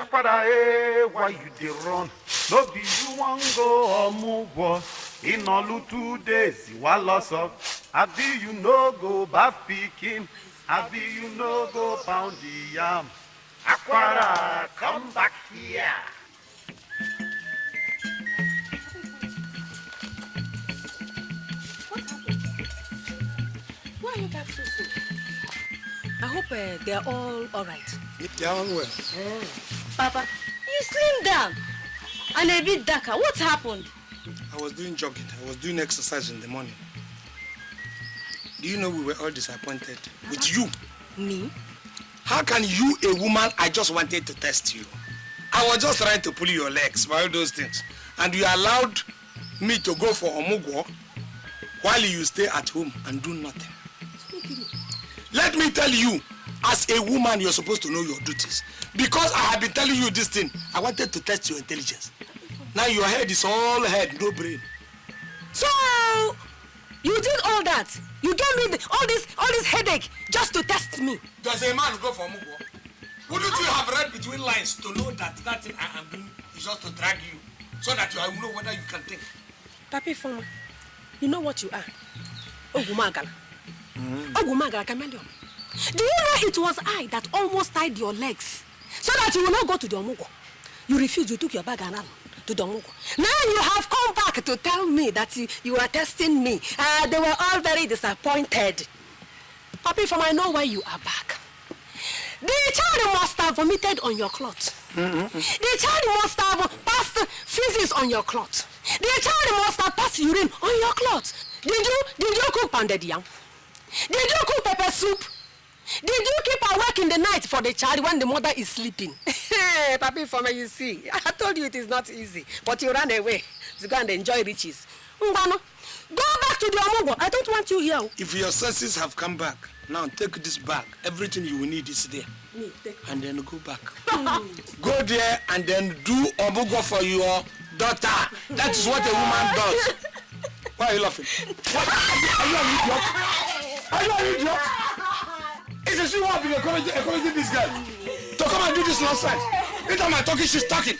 Father, why you dey run? No be you wan go OMUGWO. In all 2 days, you are lost of. Abi you no go bath picking. Abi you no go pound the yam. Aquara, come back here. What happened? Why are you back so soon? I hope they're all right. They're all well. Papa, you slimmed down and a bit darker. What happened? I was doing jogging. I was doing exercise in the morning. Do you know we were all disappointed with you? Me? How can you, a woman, I just wanted to test you. I was just trying to pull your legs for all those things. And you allowed me to go for OMUGWO while you stay at home and do nothing. Let me tell you, as a woman, you're supposed to know your duties. Because I have been telling you this thing, I wanted to test your intelligence. Now your head is all head, no brain. So, you did all that? You gave me all this headache just to test me? Does a man go for OMUGWO? Wouldn't you have read between lines to know that that thing I am doing is just to drag you, so that you will know whether you can think? Papi Foma, you know what you are? Ogumagala. Ogumagala chameleon. Do you know it was I that almost tied your legs so that you will not go to the OMUGWO? You refused, you took your bag and ran to the OMUGWO. Now you have come back to tell me that you are testing me. They were all very disappointed. Papi Foma, I know why you are back. The child must have vomited on your cloth. The child must have passed feces on your cloth. The child must have passed urine on your cloth. Did you cook pounded yam? Did you cook pepper soup? Did you keep awake in the night for the child when the mother is sleeping? Papi Foma, you see, I told you it is not easy, but you ran away to go and enjoy riches. Mbano, go back to the OMUGWO. I don't want you here. If your senses have come back, now take this bag. Everything you will need is there. And then go back. Go there and then do OMUGWO for your daughter. That is what a woman does. Why are you laughing? What? Are you an idiot? Are you an idiot? This is you who have been encouraging this girl to come and do this nonsense. Anytime I'm talking, she's talking.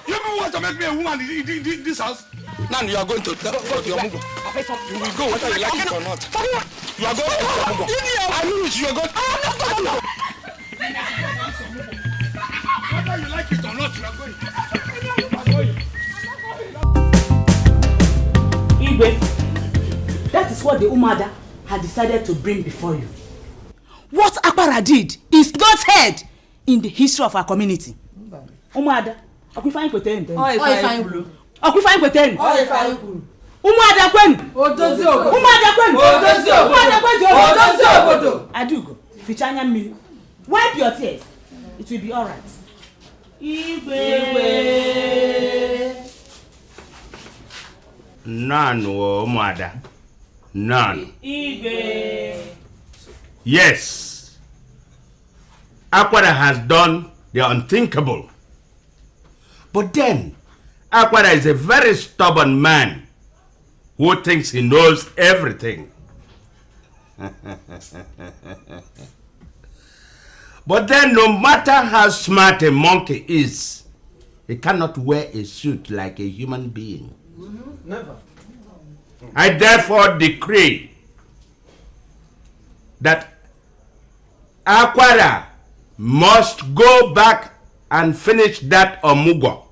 You people want to make me a woman in this house? Now you are going to your OMUGWO. You will go whether you like it or not. You are going to your OMUGWO. I knew it. You are going. Whether you like it or not, you are going. Igwe, that is what the Umada had decided to bring before you. What Akpara did is not heard in the history of our community. Umada, Akufai Kweten. Akufai Kweten. Umada Kwen. Umada Kwen. Adugo, Fichanya Mili. Wipe your tears. It will be all right. Igwe. None, Umada. None. Igwe. Yes. Akwara has done the unthinkable. But then, Akwara is a very stubborn man who thinks he knows everything. But then, no matter how smart a monkey is, he cannot wear a suit like a human being. Never. I therefore decree that Akwara must go back and finish that OMUGWO.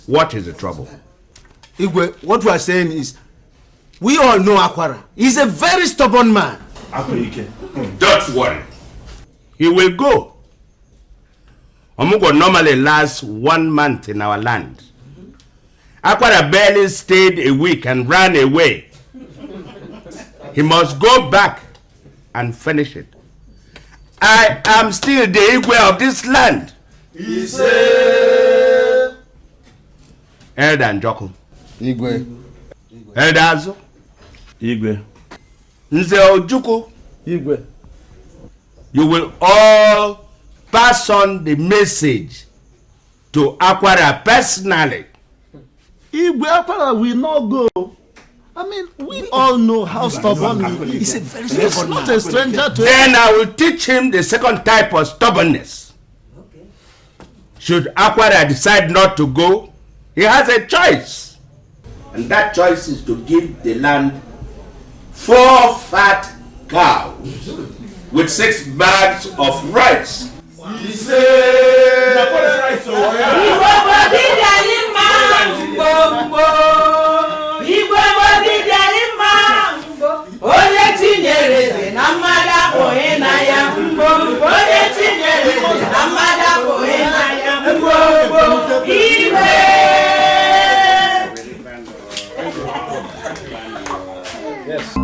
What is the trouble? Igwe, what we are saying is, we all know Akwara. He's a very stubborn man. Don't worry. He will go. OMUGWO normally lasts 1 month in our land. Akwara barely stayed a week and ran away. He must go back and finish it. I am still the Igwe of this land. Elder Njoku. Igwe. Elder Azu. Igwe. Nze Ojuku. Igwe. You will all pass on the message to Akwara personally. Igwe Akwara will not go. I mean, we all know how stubborn he is. He's a very stubborn man. He's not a stranger to Then I will teach him the second type of stubbornness. Should Akwara decide not to go, he has a choice. And that choice is to give the land 4 fat cows with 6 bags of rice. Yes.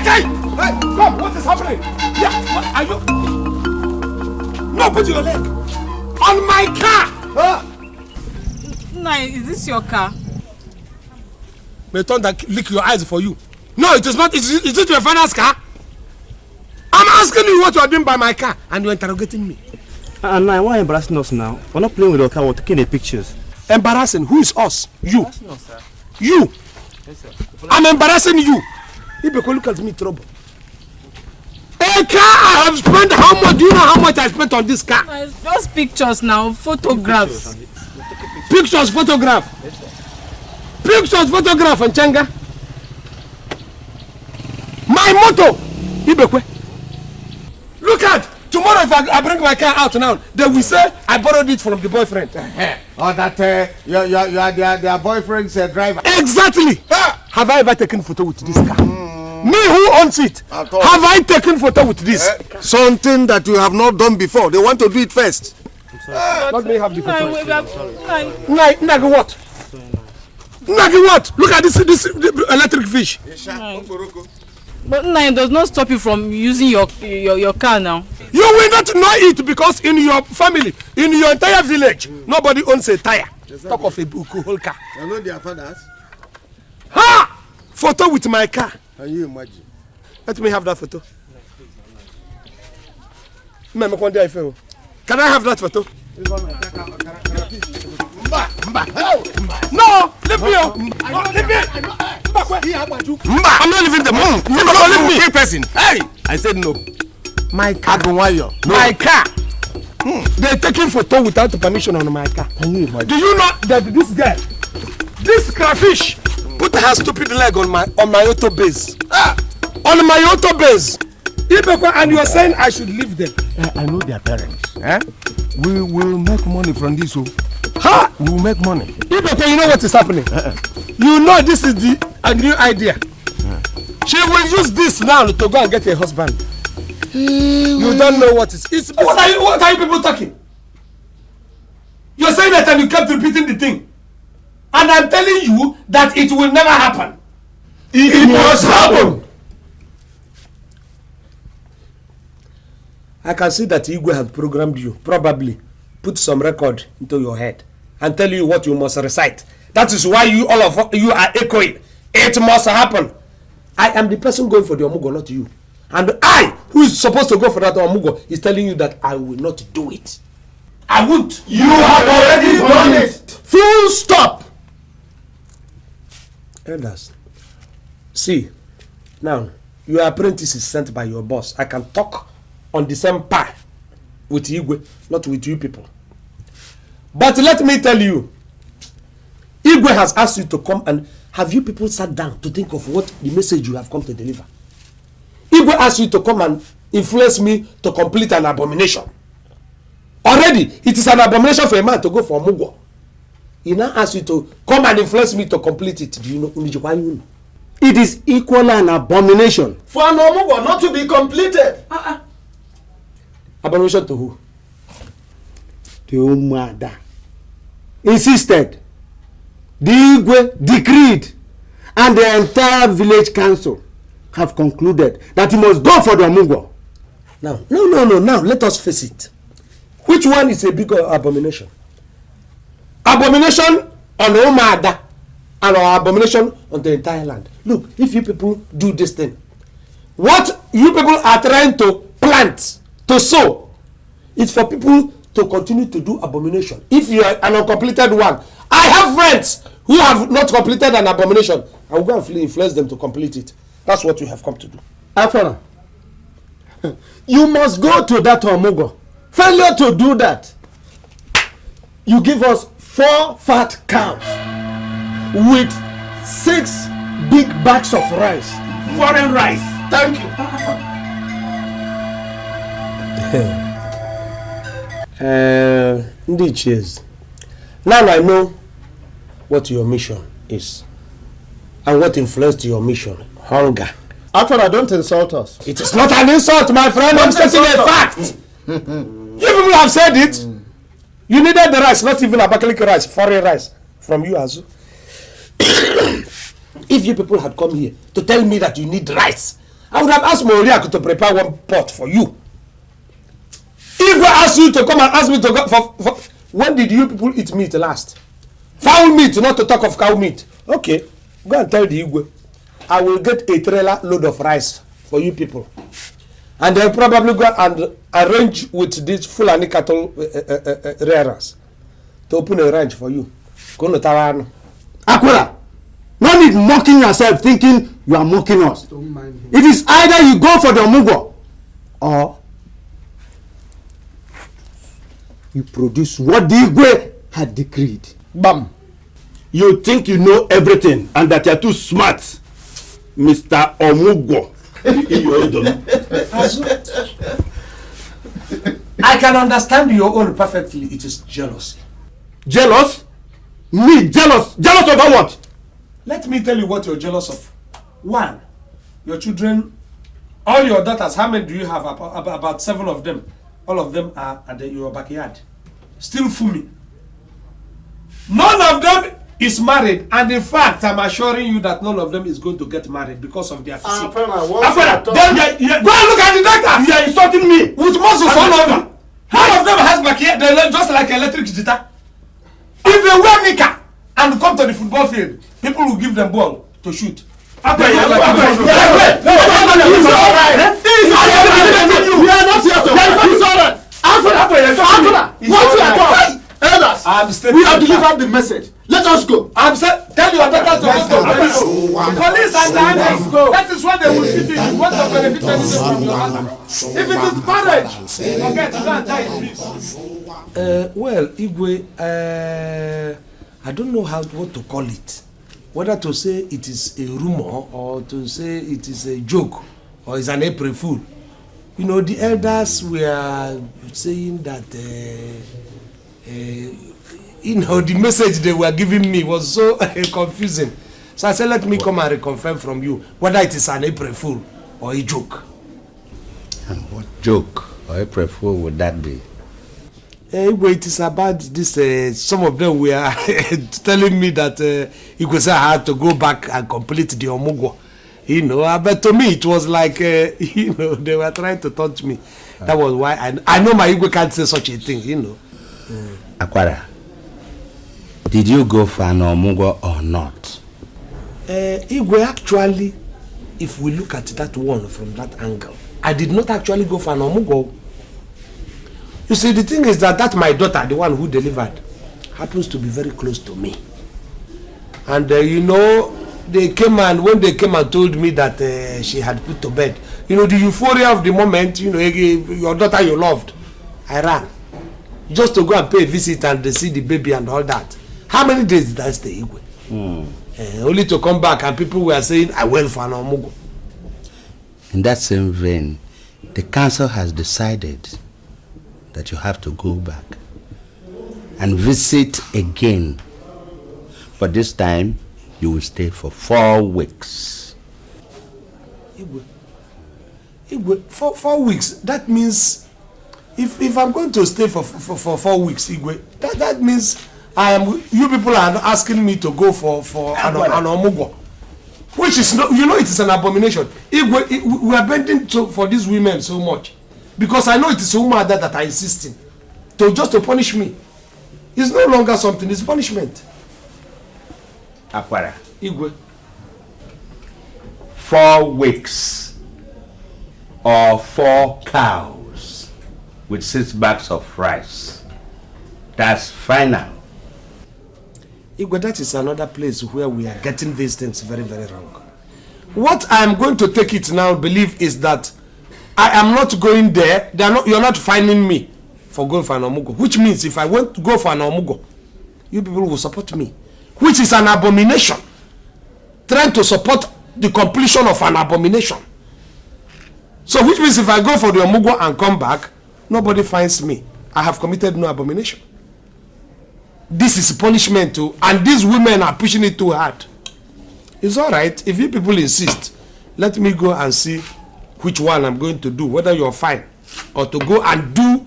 Hey, come, what is happening? Yeah, what are you? No, put your leg on my car. Nai, is this your car? May turn that lick your eyes for you. No, it is not. Is it your father's car? I'm asking you what you are doing by my car, and you're interrogating me. And why are you embarrassing us now? We're not playing with your car, we're taking the pictures. Embarrassing? Who is us? You. No, sir. You. Yes, sir. I'm embarrassing you. Ibeko, look at me, trouble. A car I have spent how much? Do you know how much I spent on this car? Just pictures now, photographs. Pictures, photograph. Yes, sir. Pictures, photograph, and Changa. My motto, Ibekwe. Look at tomorrow if I bring my car out now, they will say I borrowed it from the boyfriend. Or that you are their boyfriend's driver. Exactly. Have I ever taken photo with this car? Me who owns it. Have I taken photo with this? Something that you have not done before. They want to do it first. Let me have the photo. Nagi what? Nagi what? Look at this electric fish. But Nai does not stop you from using your car now. You will not know it because in your family, in your entire village, nobody owns a tire. Talk of a whole car. You know their fathers? Ha! Photo with my car. Can you imagine? Let me have that photo. Can I have that photo? No, leave me up. No, leave me. I'm not leaving the moon. Leave me. Person. Hey, I said no. My car. No. My car. They're taking photo without permission on my car. Can you imagine? Do you know that this guy, this crayfish, put her stupid leg on my auto base? On my auto base. And you are saying I should leave them. I know their parents. We will make money from this. Huh? We will make money. You know what is happening? You know this is a new idea. She will use this now to go and get a husband. You don't know what it is. What are you people talking? You're saying that and you kept repeating the thing. And I'm telling you that it will never happen. It must happen. I can see that Igwe has programmed you, probably put some record into your head and tell you what you must recite. That is why you all of you are echoing. It must happen. I am the person going for the OMUGWO, not you. And I, who is supposed to go for that OMUGWO, is telling you that I will not do it. I won't. You have already done it. Full stop. Elders, see, now your apprentice is sent by your boss. I can talk on the same par with Igwe, not with you people. But let me tell you, Igwe has asked you to come, and have you people sat down to think of what the message you have come to deliver? Igwe asked you to come and influence me to complete an abomination. Already, it is an abomination for a man to go for OMUGWO. He now asks you to come and influence me to complete it. Do you know? It is equally an abomination for an OMUGWO not to be completed. Abomination to who? The Umada insisted. The Igwe decreed, and the entire village council have concluded that he must go for the OMUGWO. Now, no. Now, let us face it. Which one is a bigger abomination? Abomination on Umada and our abomination on the entire land. Look, if you people do this thing, what you people are trying to plant, to sow, it's for people to continue to do abomination. If you are an uncompleted one, I have friends who have not completed an abomination. I will go and influence them to complete it. That's what you have come to do. Afara, you must go to that OMUGWO. Failure to do that, you give us 4 fat cows with 6 big bags of rice. Foreign rice. Thank you. Ndiches. Now I know what your mission is and what influenced your mission. Hunger. Afara, don't insult us. It is not an insult, my friend. I'm stating a fact. You people have said it. You needed the rice, not even Abakaliki rice, foreign rice from you, Azu. If you people had come here to tell me that you need rice, I would have asked Moriaku to prepare 1 pot for you. If we ask you to come and ask me to go for when did you people eat meat last? Fowl meat, not to talk of cow meat. Okay, go and tell the Igwe. I will get a trailer load of rice for you people. And they'll probably go and arrange with these Fulani cattle rearers to open a ranch for you. Go to Taran. Akwara, no need mocking yourself thinking you are mocking us. Don't mind him. It is either you go for the OMUGWO or you produce what the Igwe had decreed. Bam. You think you know everything and that you are too smart, Mr. OMUGWO. I can understand your own perfectly. It is jealousy. Jealous? Me jealous? Jealous over what? Let me tell you what you're jealous of. 1, your children, all your daughters, how many do you have? About 7 of them. All of them are at your backyard. Still fuming. None of them is married, and in fact, I'm assuring you that none of them is going to get married because of their physique. Then go and look at the doctors. You are insulting me with muscles all over. Half of them has maquillage, they look just like electric guitar. If they wear nika and come to the football field, people will give them ball to shoot. What you are talking? Elders, we have delivered the message. Let us go. I'm saying, tell your daughters to go to police. Police and the army. That is what they will fit in. You want to benefit anything from your husband. If it is marriage, forget, go and die in peace. Well, Igwe, I don't know what to call it. Whether to say it is a rumor or to say it is a joke or is an April Fool. You know, the elders were saying that you know, the message they were giving me was so confusing. So I said, let me come and reconfirm from you whether it is an April Fool or a joke. And what joke or April Fool would that be? It is about this. Some of them were telling me that it was I had to go back and complete the OMUGWO. You know, but to me it was like, you know, they were trying to touch me. That was why I know my ego can't say such a thing, you know. Aquara, did you go for an OMUGWO or not? Igwe, actually, if we look at that one from that angle, I did not actually go for an OMUGWO. You see, the thing is that my daughter, the one who delivered, happens to be very close to me. And you know, when they came and told me that she had put to bed, you know, the euphoria of the moment, you know, your daughter you loved, I ran. Just to go and pay a visit and see the baby and all that. How many days did I stay, Igwe? Only to come back and people were saying, I went for an OMUGWO. In that same vein, the council has decided that you have to go back and visit again. But this time, you will stay for 4 weeks. Igwe, 4 weeks, that means if I'm going to stay for 4 weeks, Igwe, that means you people are asking me to go for an OMUGWO, which is not, you know, it is an abomination. Igwe, we are bending for these women so much because I know it is women that are insisting to punish me. It's no longer something, it's punishment. Aquara, Igwe, 4 weeks or 4 cows with 6 bags of rice. That's final. Igwe, that is another place where we are getting these things very, very wrong. What I am going to take it now, believe, is that I am not going there. You're not finding me for going for an OMUGWO. Which means if I want to go for an OMUGWO, you people will support me. Which is an abomination. Trying to support the completion of an abomination. So which means if I go for the OMUGWO and come back, nobody finds me. I have committed no abomination. This is punishment too, and these women are pushing it too hard. It's all right if you people insist. Let me go and see which one I'm going to do, whether you're fine or to go and do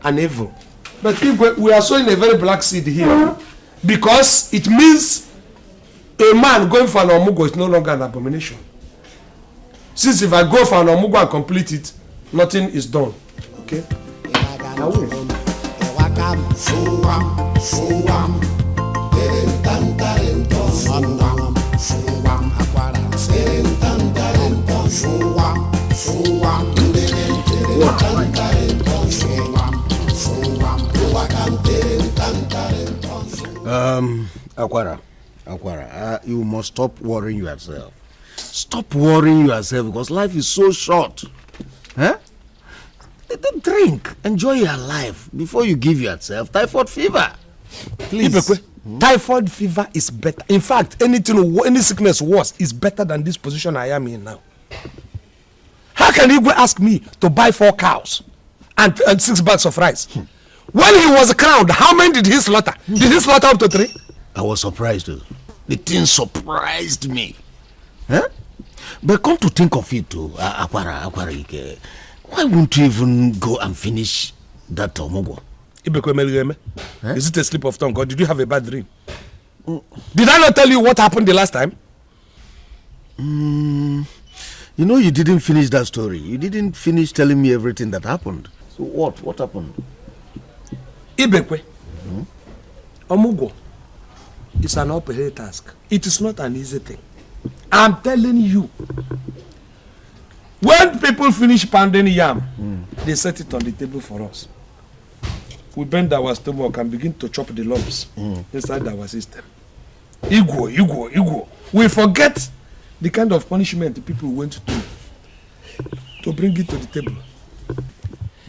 an evil. But if we are sowing a very black seed here, because it means a man going for an OMUGWO is no longer an abomination. Since if I go for an OMUGWO and complete it, nothing is done. Okay? I will. Aquara, you must stop worrying yourself. Stop worrying yourself because life is so short. Huh? Don't drink. Enjoy your life before you give yourself typhoid fever. Please. Typhoid fever is better. In fact, any sickness worse is better than this position I am in now. How can you go ask me to buy 4 cows and 6 bags of rice? When he was crowned, how many did he slaughter? Did he slaughter up to 3? I was surprised too. The thing surprised me. Huh? But come to think of it too, Aquara, why won't you even go and finish that OMUGWO? Is it a slip of tongue or did you have a bad dream? Did I not tell you what happened the last time? You know, you didn't finish that story. You didn't finish telling me everything that happened. So what? What happened? Ibekwe. OMUGWO. It's an uphill task. It is not an easy thing. I'm telling you. When people finish pounding yam, they set it on the table for us. We bend our stomach and begin to chop the lumps inside our system. Igwo. We forget the kind of punishment the people went through to bring it to the table.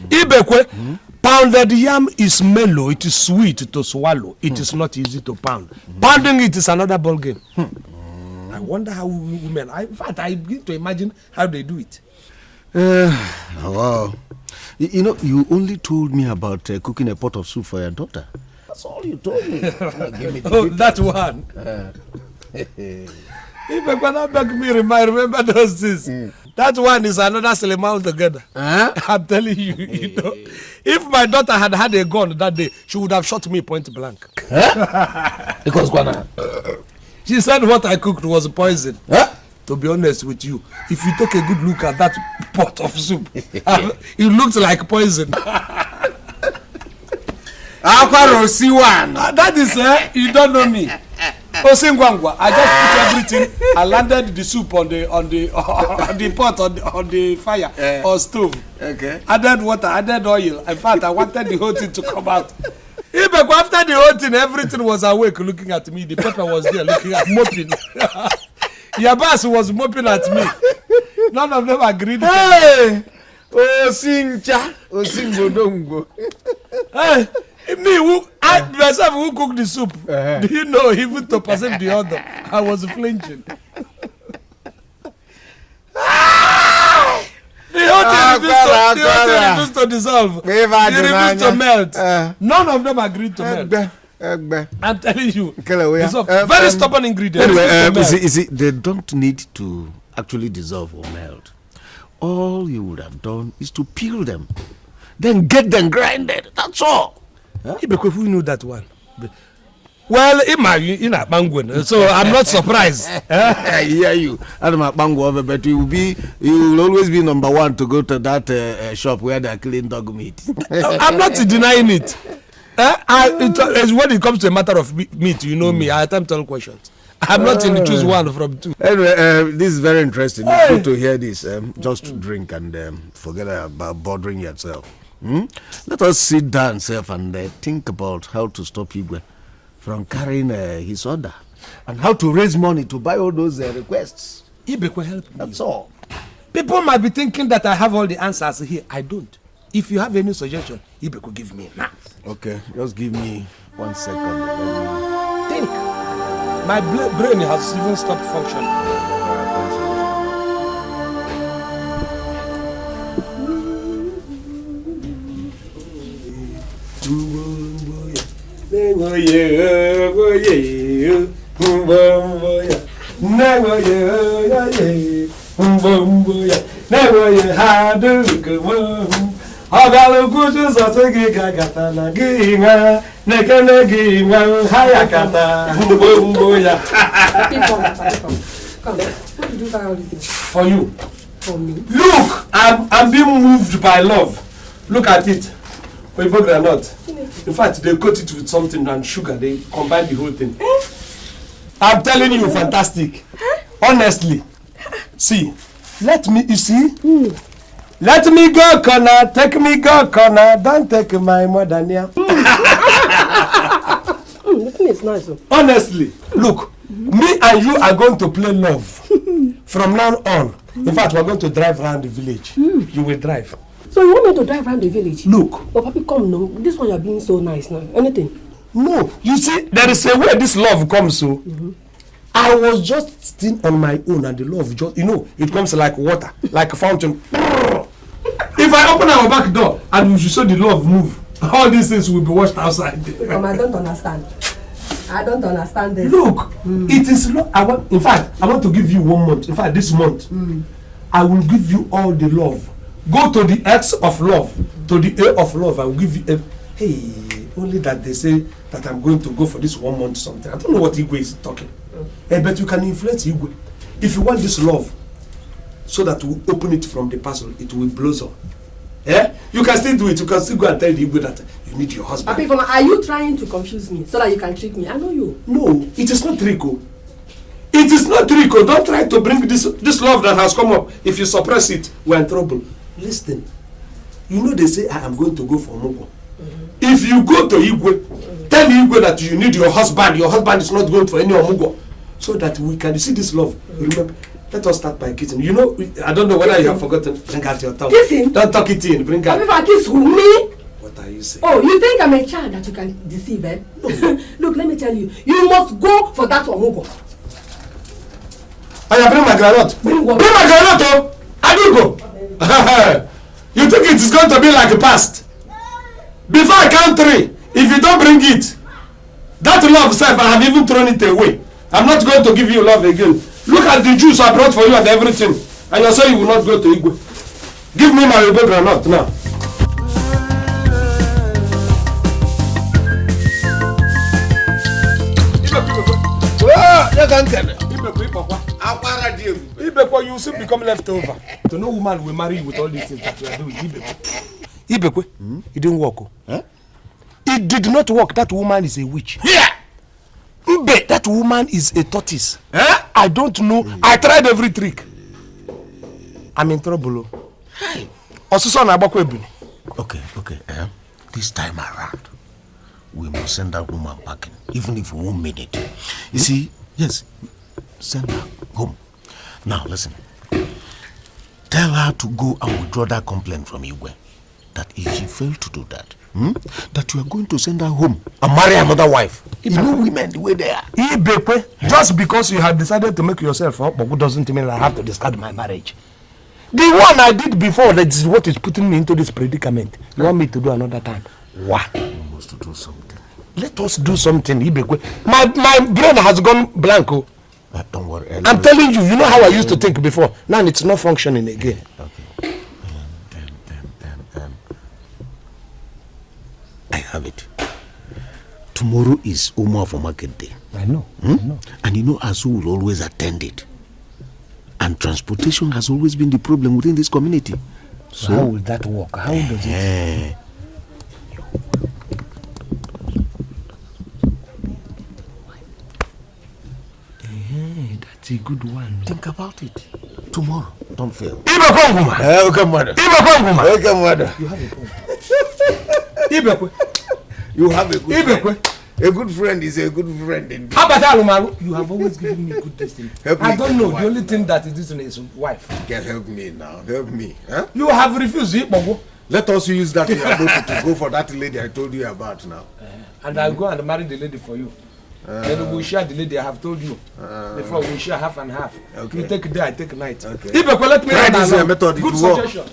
Ibekwe, pounded yam is mellow, it is sweet to swallow, it is not easy to pound. Pounding it is another ball game. I wonder how women, in fact, I begin to imagine how they do it. Wow. You know, you only told me about cooking a pot of soup for your daughter. That's all you told me. Oh, that one. If I cannot beg me, remember those things. That one is another cinema altogether. I'm telling you, you know. If my daughter had a gun that day, she would have shot me point blank. Because she said what I cooked was poison. To be honest with you, if you take a good look at that pot of soup, it looked like poison. That is, you don't know me. Osingwangwa, I just put everything. I landed the soup on the pot on the fire or stove. Okay. Added water, added oil. In fact, I wanted the whole thing to come out. Even after the whole thing, everything was awake looking at me. The pepper was there looking at mopping. Yabas was mopping at me. None of them agreed. Hey! Osingbo. Hey! Me, I myself who cooked the soup. Do you know, even to perceive the other, I was flinching. The whole thing refused to dissolve. They refused to melt. None of them agreed to melt. I'm telling you, very stubborn ingredient. Anyway, see, they don't need to actually dissolve or melt. All you would have done is to peel them, then get them grinded. That's all. Because who knew that one? Well, in a banguin, so I'm not surprised. I hear you. But you will always be number one to go to that shop where they clean dog meat. I'm not denying it. When it comes to a matter of meat, you know me, I attempt all questions. I'm not in the choose one from two. Anyway, this is very interesting. It's good to hear this. Just drink and forget about bothering yourself. Let us sit down, self, and think about how to stop Igwe from carrying his order and how to raise money to buy all those requests. Ibekwe help me. That's all. People might be thinking that I have all the answers here. I don't. If you have any suggestion, Ibekwe give me now. Okay, just give me 1 second. Let me think. My brain has even stopped functioning. For you. For me. Look, I'm being moved by love. Look at it. We both are not. In fact, they coat it with something and sugar. They combine the whole thing. I'm telling you, fantastic. Honestly. See, let me, you see? Let me go, corner. Take me, go, corner. Don't take my mother near. The thing is nice. Honestly, look, me and you are going to play love from now on. In fact, we're going to drive around the village. You will drive. So you want me to drive around the village? Look. Oh, Papi, come now. This one you're being so nice now. Anything? No. You see, there is a way this love comes, so. I was just still on my own and the love just, you know, it comes like water, like a fountain. If I open our back door and we should show the love move, all these things will be washed outside. I don't understand. I don't understand this. Look, it is in fact, I want to give you 1 month. In fact, this month, I will give you all the love. Go to the X of love, to the A of love. I will give you. Hey, Only that they say that I'm going to go for this 1 month something. I don't know what Igwe is talking. But you can influence Igwe. If you want this love, so that we open it from the parcel, it will blossom. You can still do it. You can still go and tell the Igwe that you need your husband. Papi, are you trying to confuse me so that you can trick me? I know you. No, it is not Rico. It is not Rico. Don't try to bring this love that has come up. If you suppress it, we're in trouble. Listen, you know they say I am going to go for OMUGWO. If you go to Igwe, tell Igwe that you need your husband. Your husband is not going for any OMUGWO. So that we can see this love. Remember, let us start by kissing. You know, I don't know whether you have forgotten. Bring out your tongue. Kissing? Don't talk it in. Bring out. Papi, kiss me? What are you saying? Oh, you think I'm a child that you can deceive, eh? No. Look, let me tell you. You must go for that OMUGWO. I bring my granite. Bring my granite, oh! I do go. You think it is going to be like the past? Before I count 3, if you don't bring it, that love self, I have even thrown it away. I'm not going to give you love again. Look at the juice I brought for you and everything. And you say you will not go to Igwe. Give me my baby granite now. Ibekwe, you still become leftover. To no woman will marry you with all these things that you are doing. Ibekwe, it didn't work. It did not work. That woman is a witch. Yeah. Mbe, that woman is a tortoise. I don't know. I tried every trick. I'm in trouble. Okay. This time around, we must send that woman packing, even if we won't mean it. You see, yes, send her home. Now, listen. Tell her to go and withdraw that complaint from Igwe. That if she fails to do that, that you are going to send her home and marry another wife. You know women the way they are. Ibekwe, just because you have decided to make yourself up, but doesn't mean I have to discard my marriage. The one I did before, that is what is putting me into this predicament. You want me to do another time? Why? We must do something. Let us do something, Ibekwe. My brain has gone blanco. Don't worry. I'm telling you, you know how I used to think before. Now it's not functioning again. Okay. I have it. Tomorrow is Osuofia market day. I know. And you know Azu will always attend it. And transportation has always been the problem within this community. So how will that work? How does it? That's a good one. Think about it. Tomorrow, don't fail. Welcome, mother. You have a Ibekwe. You have a good friend. A good friend is a good friend. How about that, you have always given me good destiny. I don't know. The only thing that is his wife. Can help me now. Help me. Huh? You have refused it, Bongo. Let us use that to go for that lady I told you about now. And I'll go and marry the lady for you. Then we'll share the lady I have told you. Before we share half and half. Okay. You take day, I take night. Okay. Ibekwe, let me try this method. Good suggestion.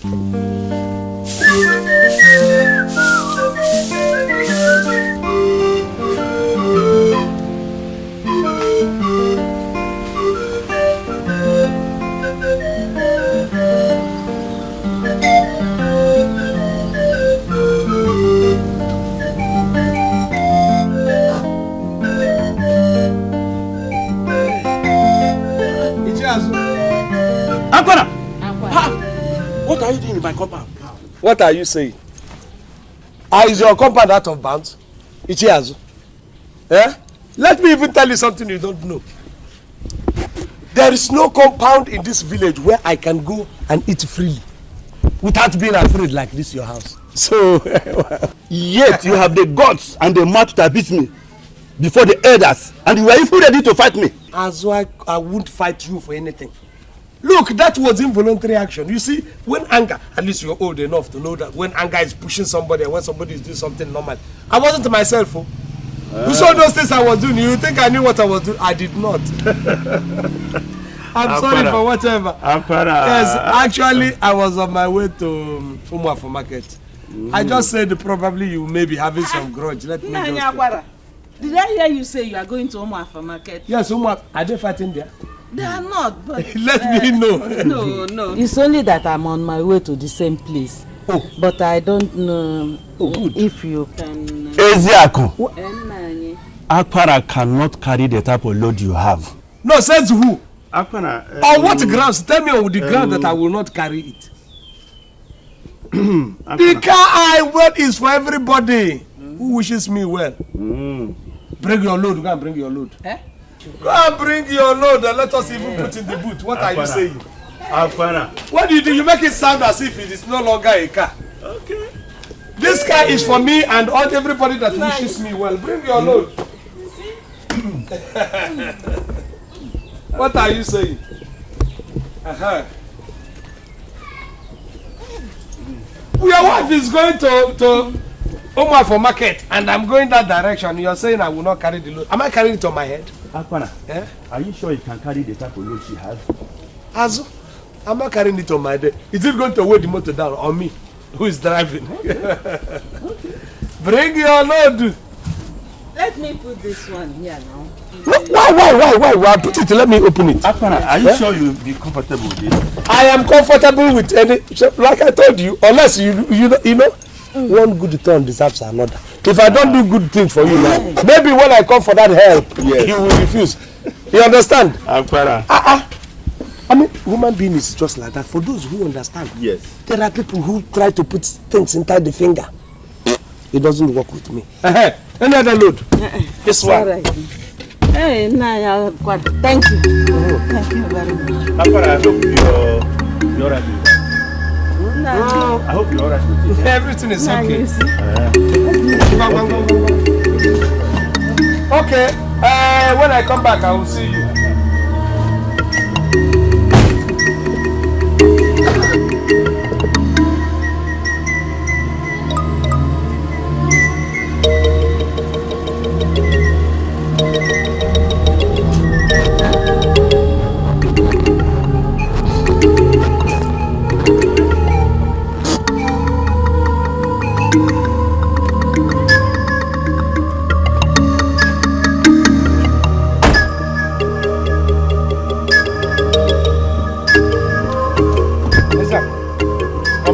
What are you doing in my compound? What are you saying? Is your compound out of bounds? Ichiazu. Let me even tell you something you don't know. There is no compound in this village where I can go and eat freely without being afraid like this your house. So, yet you have the guts and the mouth to beat me before the elders, and you were even ready to fight me. As I won't fight you for anything. Look, that was involuntary action. You see, when anger, at least you're old enough to know that when anger is pushing somebody and when somebody is doing something normal. I wasn't myself. You saw those things I was doing. You think I knew what I was doing? I did not. I'm sorry for whatever. Yes, actually, I was on my way to Osuofia market. I just said probably you may be having some grudge. Let me just... Did I hear you say you are going to Osuofia market? Yes, Osuofia. Are they fighting there? They are not, but... Let me know. No. It's only that I'm on my way to the same place. Oh. But I don't know if you can... Eziaku. Akpara cannot carry the type of load you have. No, says who? Akpara. On what grounds? Tell me on the ground that I will not carry it. The car I want is for everybody who wishes me well. Bring your load. Go and bring your load. Go and bring your load and let us even put in the boot. What are you saying? What do? You make it sound as if it is no longer a car. Okay. This car is for me and all everybody that wishes me well. Bring your load. What are you saying? Your wife is going to Oma for market and I'm going that direction. You are saying I will not carry the load. Am I carrying it on my head? Akpana, are you sure you can carry the type of load she has? Azu, I'm not carrying it on my head. Is it going to weigh the motor down on me? Who is driving? Bring your load. Let me put this one here now. Why? Put it. Let me open it. Akpana, are you sure you'll be comfortable with it? I am comfortable with any. Like I told you, unless you know, one good turn deserves another. If I don't do good things for you now, maybe when I come for that help, you will refuse. You understand? Akpana. I mean, human being is just like that. For those who understand, yes, there are people who try to put things inside the finger. It doesn't work with me. Any other load? This one. Right. Hey, Naya, thank you. Thank you very much. Akpana, I hope you're right with that. I hope you're alright with it. Everything is okay. Okay. When I come back, I will see you.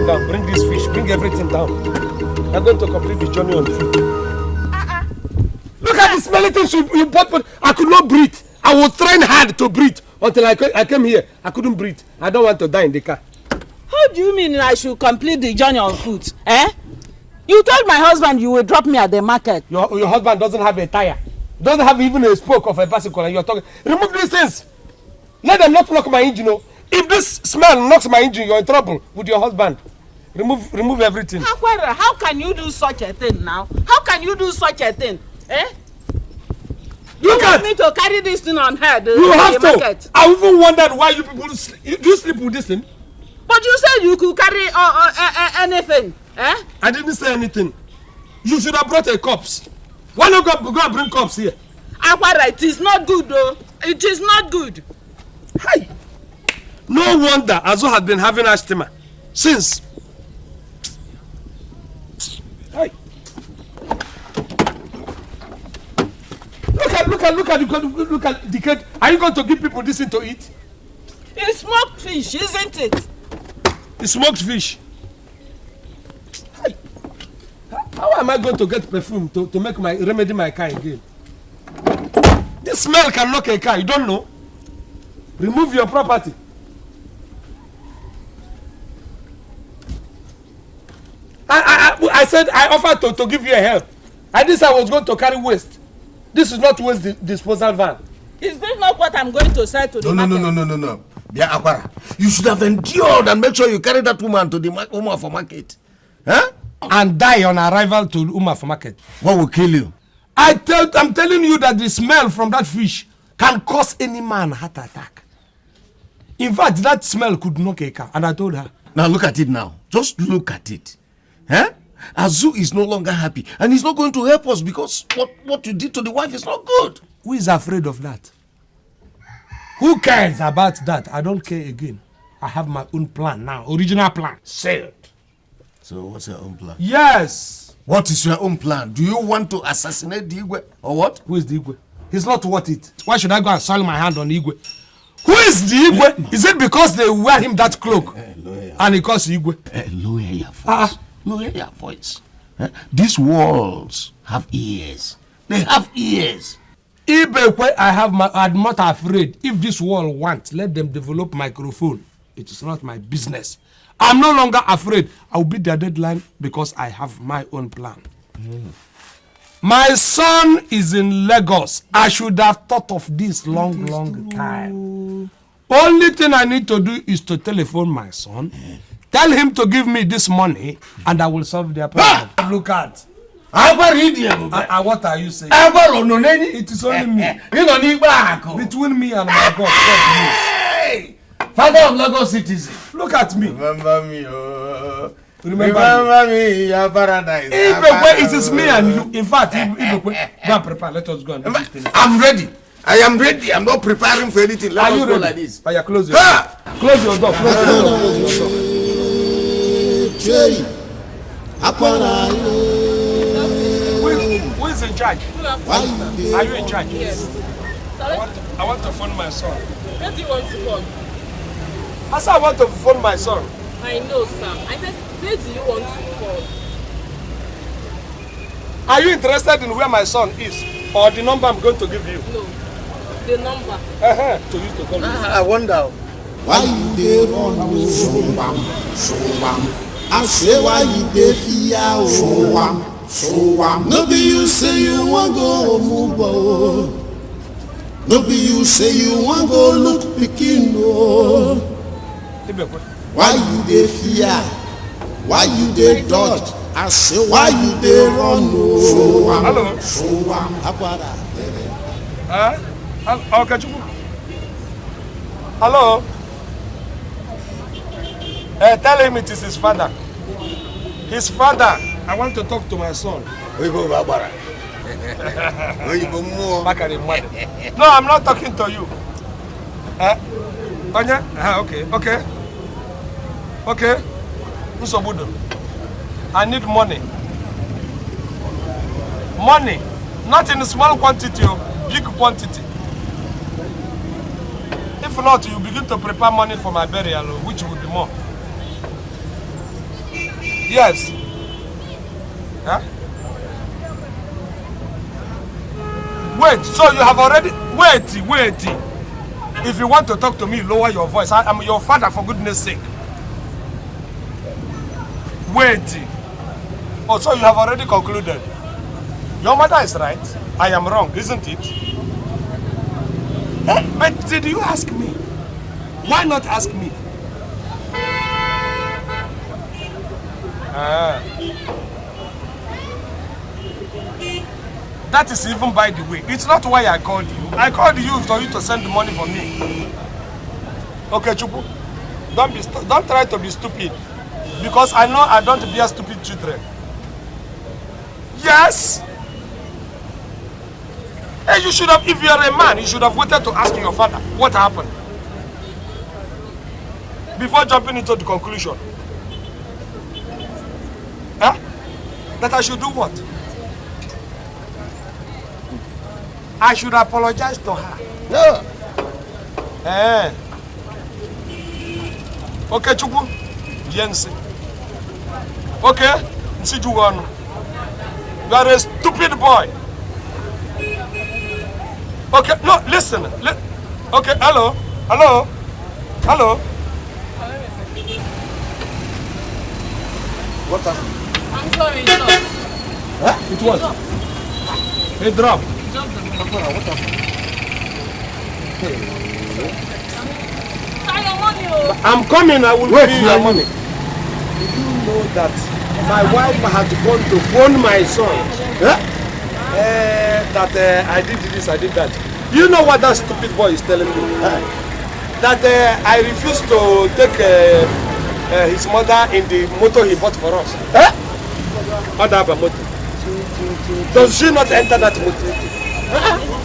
Bring this fish, bring everything down. I'm going to complete the journey on foot. Look at the smelly things you bought. I could not breathe. I was trying hard to breathe until I came here. I couldn't breathe. I don't want to die in the car. How do you mean I should complete the journey on foot? You told my husband you will drop me at the market. Your husband doesn't have a tire. Doesn't have even a spoke of a bicycle and you're talking. Remove these things. Let them not knock my engine. If this smell knocks my engine, you're in trouble with your husband. Remove everything. How can you do such a thing now? How can you do such a thing? You want me to carry this thing on head? You have to. Market? I even wondered why you people do you sleep with this thing. But you said you could carry anything. I didn't say anything. You should have brought a corpse. Why not go and bring corpse here? Akwara, it is not good though. It is not good. Hi. No wonder Azu has been having asthma since. Hi. Look at the kid. Are you going to give people this thing to eat? It's smoked fish, isn't it? It's smoked fish. Hi. How am I going to get perfume to remedy my car again? This smell can knock a car. You don't know? Remove your property. I said I offered to give you a help. I didn't say I was going to carry waste. This is not waste disposal van. Is this not what I'm going to say to the market? No. Yeah, Akwara. You should have endured and make sure you carry that woman to the Uma for market. Huh? And die on arrival to Uma for market. What will kill you? I'm telling you that the smell from that fish can cause any man heart attack. In fact, that smell could knock a car. And I told her. Now look at it now. Just look at it. Huh? Azu is no longer happy. And he's not going to help us because what you did to the wife is not good. Who is afraid of that? Who cares about that? I don't care again. I have my own plan now. Original plan. Sailed. So what's your own plan? Yes. What is your own plan? Do you want to assassinate the Igwe or what? Who is the Igwe? He's not worth it. Why should I go and soil my hand on Igwe? Who is the Igwe? Is it because they wear him that cloak? And he calls Igwe? Lower your voice. Lower your voice. These walls have ears. They have ears. Ibekwe, I'm not afraid. If this wall wants, let them develop microphone. It is not my business. I'm no longer afraid. I'll beat their deadline because I have my own plan. My son is in Lagos. I should have thought of this long time. Only thing I need to do is to telephone my son, tell him to give me this money, and I will solve their problem. Look at. And what are you saying? It is only me. Between me and my God. Hey! Father of Lagos citizen. Look at me. Remember me, oh. Remember me, your paradise. It is me and you. In fact, go and prepare. Let us go and do this thing. I'm ready. I am ready. I'm not preparing for anything. Let us go like this. Oh, yeah, close your door. Close your door. Close your door. Who is in charge? Are you in charge? Yes. I want to phone my son. Where do you want to call? I said I want to phone my son. I know, Sam. I said, where do you want to call? Are you interested in where my son is? Or the number I'm going to give you? No. The number. To use to call me. I wonder. Why you dey run? I say why you dey fear? No be you say you wan go OMUGWO. No be you say you wan go look pikin o. Why you dey fear? Why you dey dodge? I say why you dey run o. Okay, hello. Tell him it is his father. His father. I want to talk to my son. No, I'm not talking to you. Okay. I need money. Money. Not in small quantity, big quantity. If not, you begin to prepare money for my burial, which will be more. Yes. Huh? Wait, so you have already... Wait. If you want to talk to me, lower your voice. I am your father, for goodness sake. Wait. Oh, so you have already concluded. Your mother is right. I am wrong, isn't it? But did you ask me? Why not ask me? That is even by the way. It's not why I called you. I called you for you to send the money for me. Okay, Chupu. Don't try to be stupid. Because I know I don't bear stupid children. Yes. And you should have, if you are a man, you should have waited to ask your father what happened before jumping into the conclusion. Huh? That I should do what? I should apologize to her. No. Okay, Chuku. Jensi. Okay? Nsijuwanu. You are a stupid boy. Okay, no, listen. Okay, hello. What happened? I'm sorry, it's not. Huh? It was. It dropped. Drop the money. What happened? Your money, oh. I'm coming, I will Wait, give you your money. Did you know that my wife had gone to phone my son? That I did this, I did that. You know what that stupid boy is telling me? That I refused to take his mother in the motor he bought for us. Other motor. Does she not enter that motor?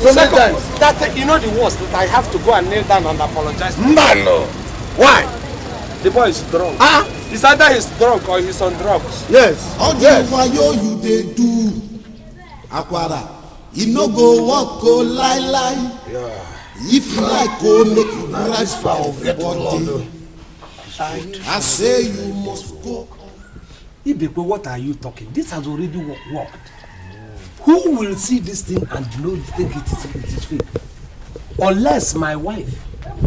So many times. That you know the worst, that I have to go and kneel down and apologize. No. Why? The boy is drunk. It's either he's drunk or he's on drugs. Yes. Yes. You dey do Akwara. You no go walk go lie. If you like go make you rise for everybody. I say you must go Ibekwe, what are you talking? This has already worked. Who will see this thing and think it is fake? Unless my wife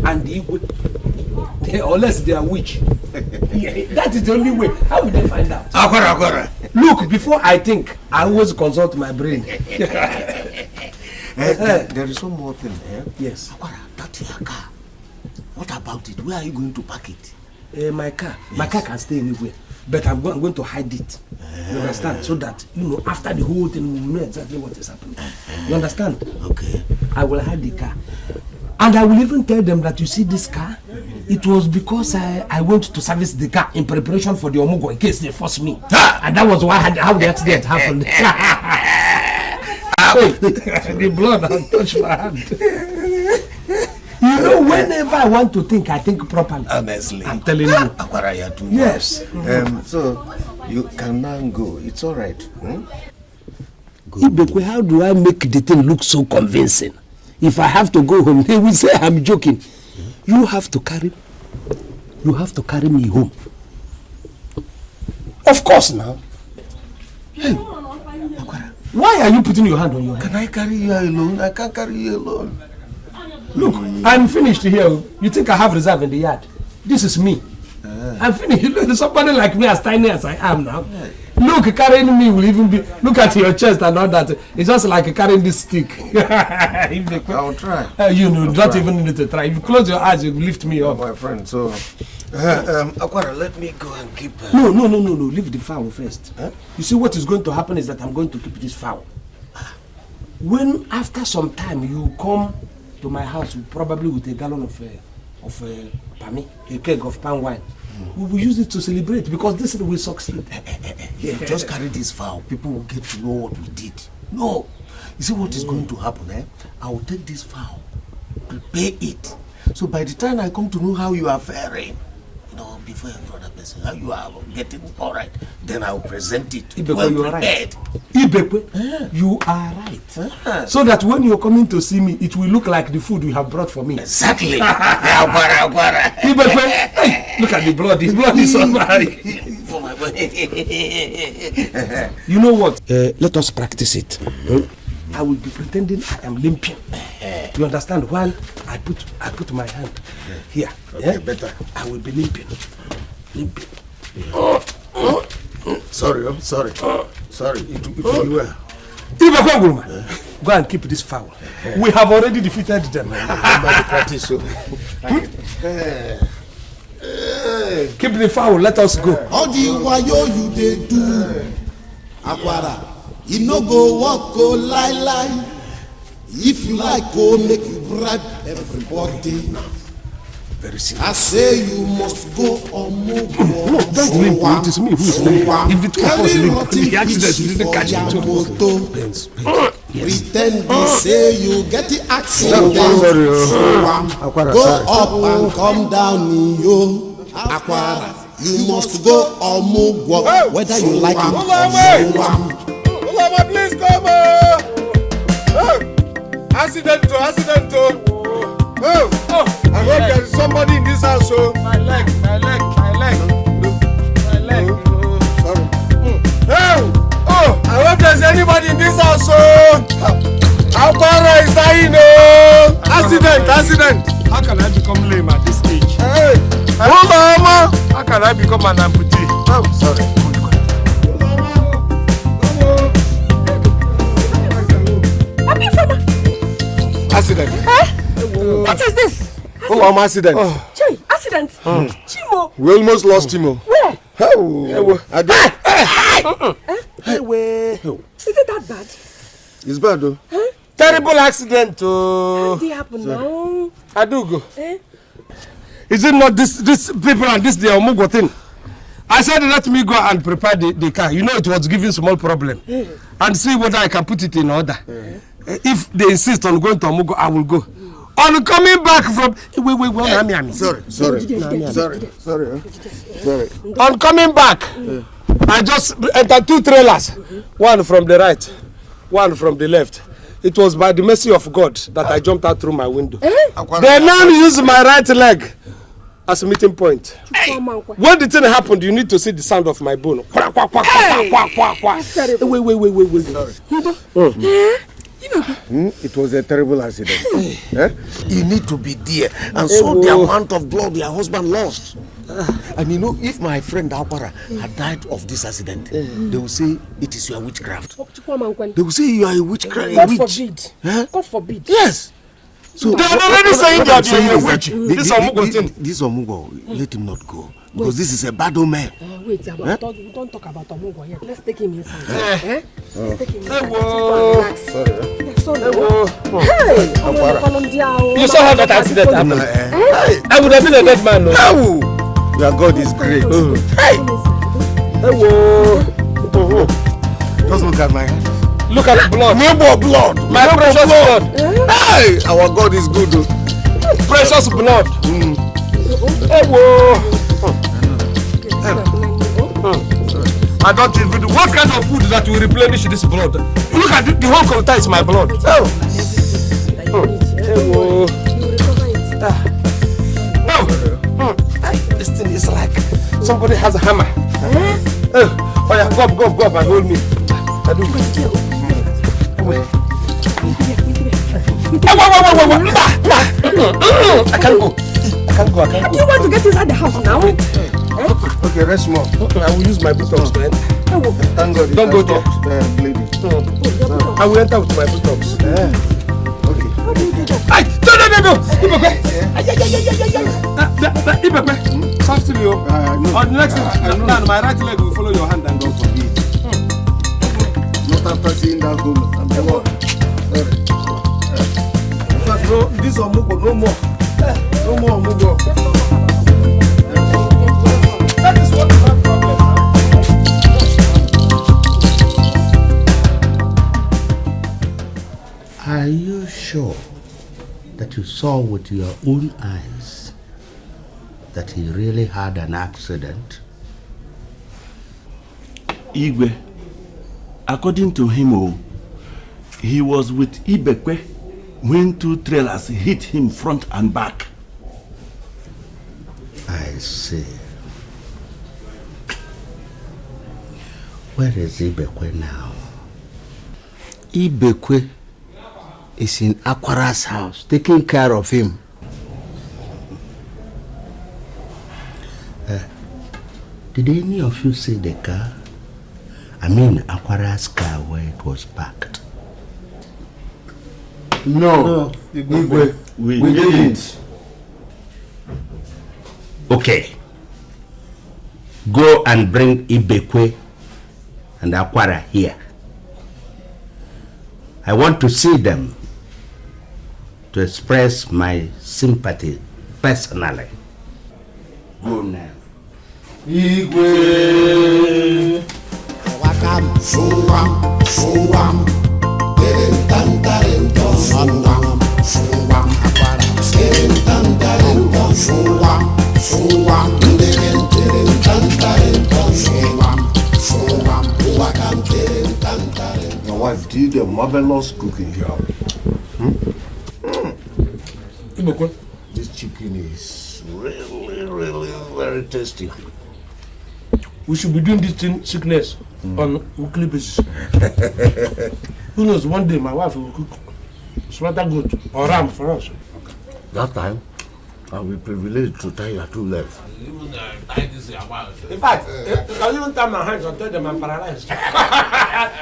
and Igwe, unless they are witch. That is the only way. How will they find out? Look, before I think, I always consult my brain. There is one more thing. Yes. That's your car. What about it? Where are you going to park it? My car. Yes. My car can stay anywhere. But I'm going to hide it. You understand? So that, after the whole thing, we know exactly what is happening. You understand? Okay. I will hide the car. And I will even tell them that you see this car, it was because I went to service the car in preparation for the OMUGWO in case they force me. And that was how the accident happened. The blood has touched my hand. Whenever I want to think, I think properly. Honestly. I'm telling you. Yes. So, you can now go. It's all right. Ibekwe, how do I make the thing look so convincing? If I have to go home, they will say I'm joking. You have to carry me home. Of course now. Hey. Why are you putting your hand on your head? Can I carry you alone? I can't carry you alone. Look, I'm finished here. You think I have reserve in the yard? This is me. I'm finished. Look, somebody like me as tiny as I am now. Look, carrying me will even be... Look at your chest and all that. It's just like carrying this stick. I'll try. Not even need to try. If you close your eyes, you lift me up. My friend, so... Akwara, let me go and keep... No. Leave the fowl first. You see, what is going to happen is that I'm going to keep this fowl. When, after some time, you come to my house, probably with a gallon of pami, a keg of palm wine. We will use it to celebrate because this will succeed. If you just carry this fowl, people will get to know what we did. No. You see what is going to happen, I will take this fowl, prepare it. So by the time I come to know how you are faring, before every other person, how you are getting all right, then I will present it. Ibekwe, you are right. Ibekwe, you are right. So that when you are coming to see me, it will look like the food you have brought for me. Exactly. Ibekwe, hey, look at the blood. The blood is on my... You know what? Let us practice it. I will be pretending I am limping. You understand? While I put my hand here. Okay, better. I will be limping. Sorry. It will be well. Go and keep this fowl. We have already defeated them. Keep the fowl. Let us go. All the while you dey do, Akwara, you no go walk, go lie. If you like, go make you bribe everybody. Very simple. I say you must go OMUGWO. No, don't link. It is me who is linked. If it was linked, the accident you didn't catch it. Pretend they say you get the accident. Go up and come down, yo. Akwara, you must go OMUGWO, whether you like it or not. Please come on. Accident. I hope there is somebody in this house. My leg. Sorry. I hope there's anybody in this house. Akwara is dying. Accident. How can I become lame at this age? Hey. Mama. How can I become an amputee? Oh, sorry. Accident. What is this? Oh, accident. Jay, accident. Chimo. We almost lost Chimo. Where? Is it that bad? It's bad though. Terrible accident. What did happen now? Adugo. Is it not this people and this the OMUGWO thing? I said let me go and prepare the car. You know it was giving small problem. And see whether I can put it in order. If they insist on going to OMUGWO, I will go. On coming back from Sorry. On coming back, I just entered 2 trailers. One from the right, one from the left. It was by the mercy of God that I jumped out through my window. They now use my right leg as a meeting point. Hey. When the thing happened, you need to see the sound of my bone. Quack, quack, quack, quack, quack, quack, quack. Wait. It was a terrible accident. You need to be there and saw the amount of blood your husband lost. And you know, if my friend Akwara had died of this accident, they will say it is your witchcraft. They will say you are a witchcraft. God forbid. God forbid. Yes. So they are already saying that you are a witch. This Omugwo, let him not go. Because this is a bad omen. Wait, we don't talk about Omugwo yet. Let's take him inside. Let's take him inside. You saw how that accident happened. I would have been a dead man. No. Your God is great. Just look at my hand. Look at the blood. Neighbor blood. My precious blood. Hey, our God is good. Precious blood. I don't even. What kind of food that will replenish this blood? Look at the whole container is my blood. This thing is like somebody has a hammer. Oh yeah, go up and hold me. I do. I can't go. Do you want to get inside the house now? Okay, rest more. I will use my buttocks, man. Thank God. Don't go there. I will enter with my buttocks. Okay. How do you do that? No. Ibekwe. Soft to you. On the next thing, now my right leg will follow your hand and go for me. Not after seeing that goal. No, this Omugwo, no more. No more Omugwo. That is what you have problem now. Are you sure that you saw with your own eyes that he really had an accident? Igwe, according to him, he was with Ibekwe when two trailers hit him front and back. I see. Where is Ibekwe now? Ibekwe is in Akwara's house, taking care of him. Did any of you see the car? I mean, Akwara's car where it was parked. No. Igwe, we didn't. Okay. Go and bring Ibekwe and Akwara here. I want to see them to express my sympathy personally. Go now. Igwe. Wakam, suwam, suwam. Terentantarento, suwam, suwam. Akwara. Terentantarento, suwam, suwam. Terentantarento, suwam, suwam. Wakam, terentantarento. My wife did a marvelous cooking job. This chicken is really very tasty. We should be doing this thing sickness on weekly basis. Who knows, one day my wife will cook slaughter goat or ram for us. That time, I'll be privileged to tie your two legs. In fact, I even tie my hands and tell them I'm paralyzed.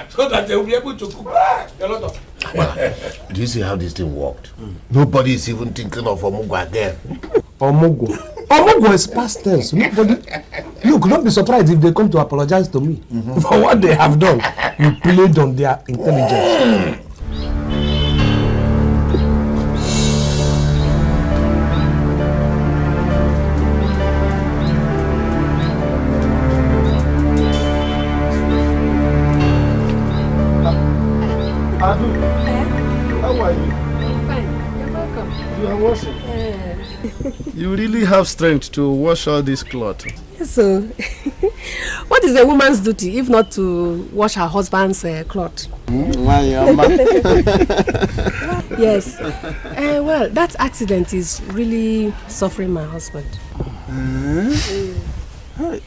So that they will be able to cook a lot of. Well, do you see how this thing worked? Nobody is even thinking of Omugwo again. Omugwo. Omugwo is past tense. Nobody. You could not be surprised if they come to apologize to me for what they have done. You played on their intelligence. Adu, how are you? I'm fine. You're welcome. You are washing. You really have strength to wash all this cloth. Yes, so what is a woman's duty if not to wash her husband's cloth? Yes. Well, that accident is really suffering my husband. Hi.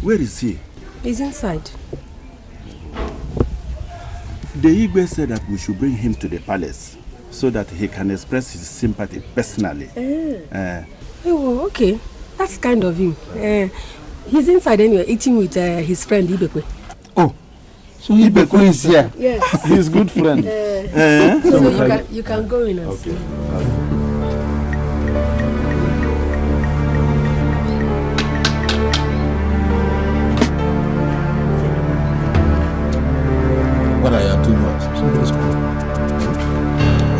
Where is he? He's inside. The Igwe said that we should bring him to the palace so that he can express his sympathy personally. Oh, okay. That's kind of him. He's inside anyway, eating with his friend Ibekwe. Oh, so Ibekwe is here? Yes. His good friend. So you can go in and see. What are your 2 months?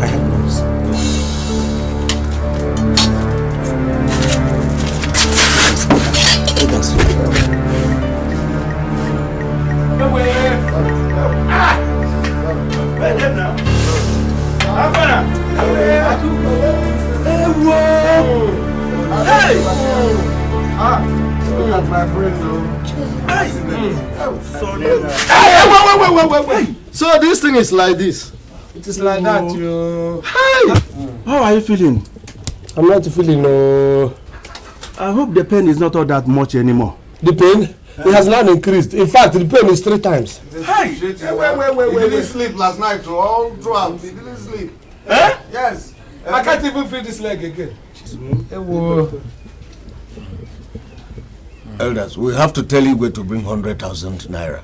I have noise. Wait. So this thing is like this. It is like that, you. Hey! How are you feeling? I'm not feeling I hope the pain is not all that much anymore. The pain? It has not increased. In fact, the pain is 3 times. Hey! Wait. He didn't sleep last night, all throughout. He didn't sleep. Eh? Yes. I can't even feel this leg again. Elders, we have to tell Igwe to bring 100,000 naira.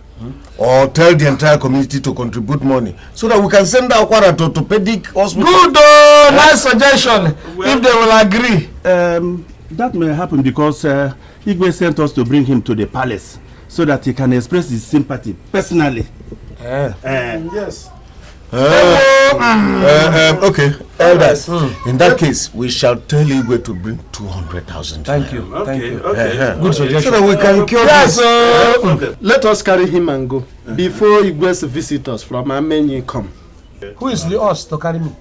Or tell the entire community to contribute money so that we can send our Akwara to orthopedic hospital. Good, nice suggestion. Well, if they will agree. That may happen because Igwe sent us to bring him to the palace so that he can express his sympathy personally. Yes. Okay, elders. In that case, we shall tell Igwe to bring 200,000. Thank you. Thank you. Good suggestion. So that we can cure this. Let us carry him and go before Igwe's visitors from Amenyi come. Who is the us to carry me?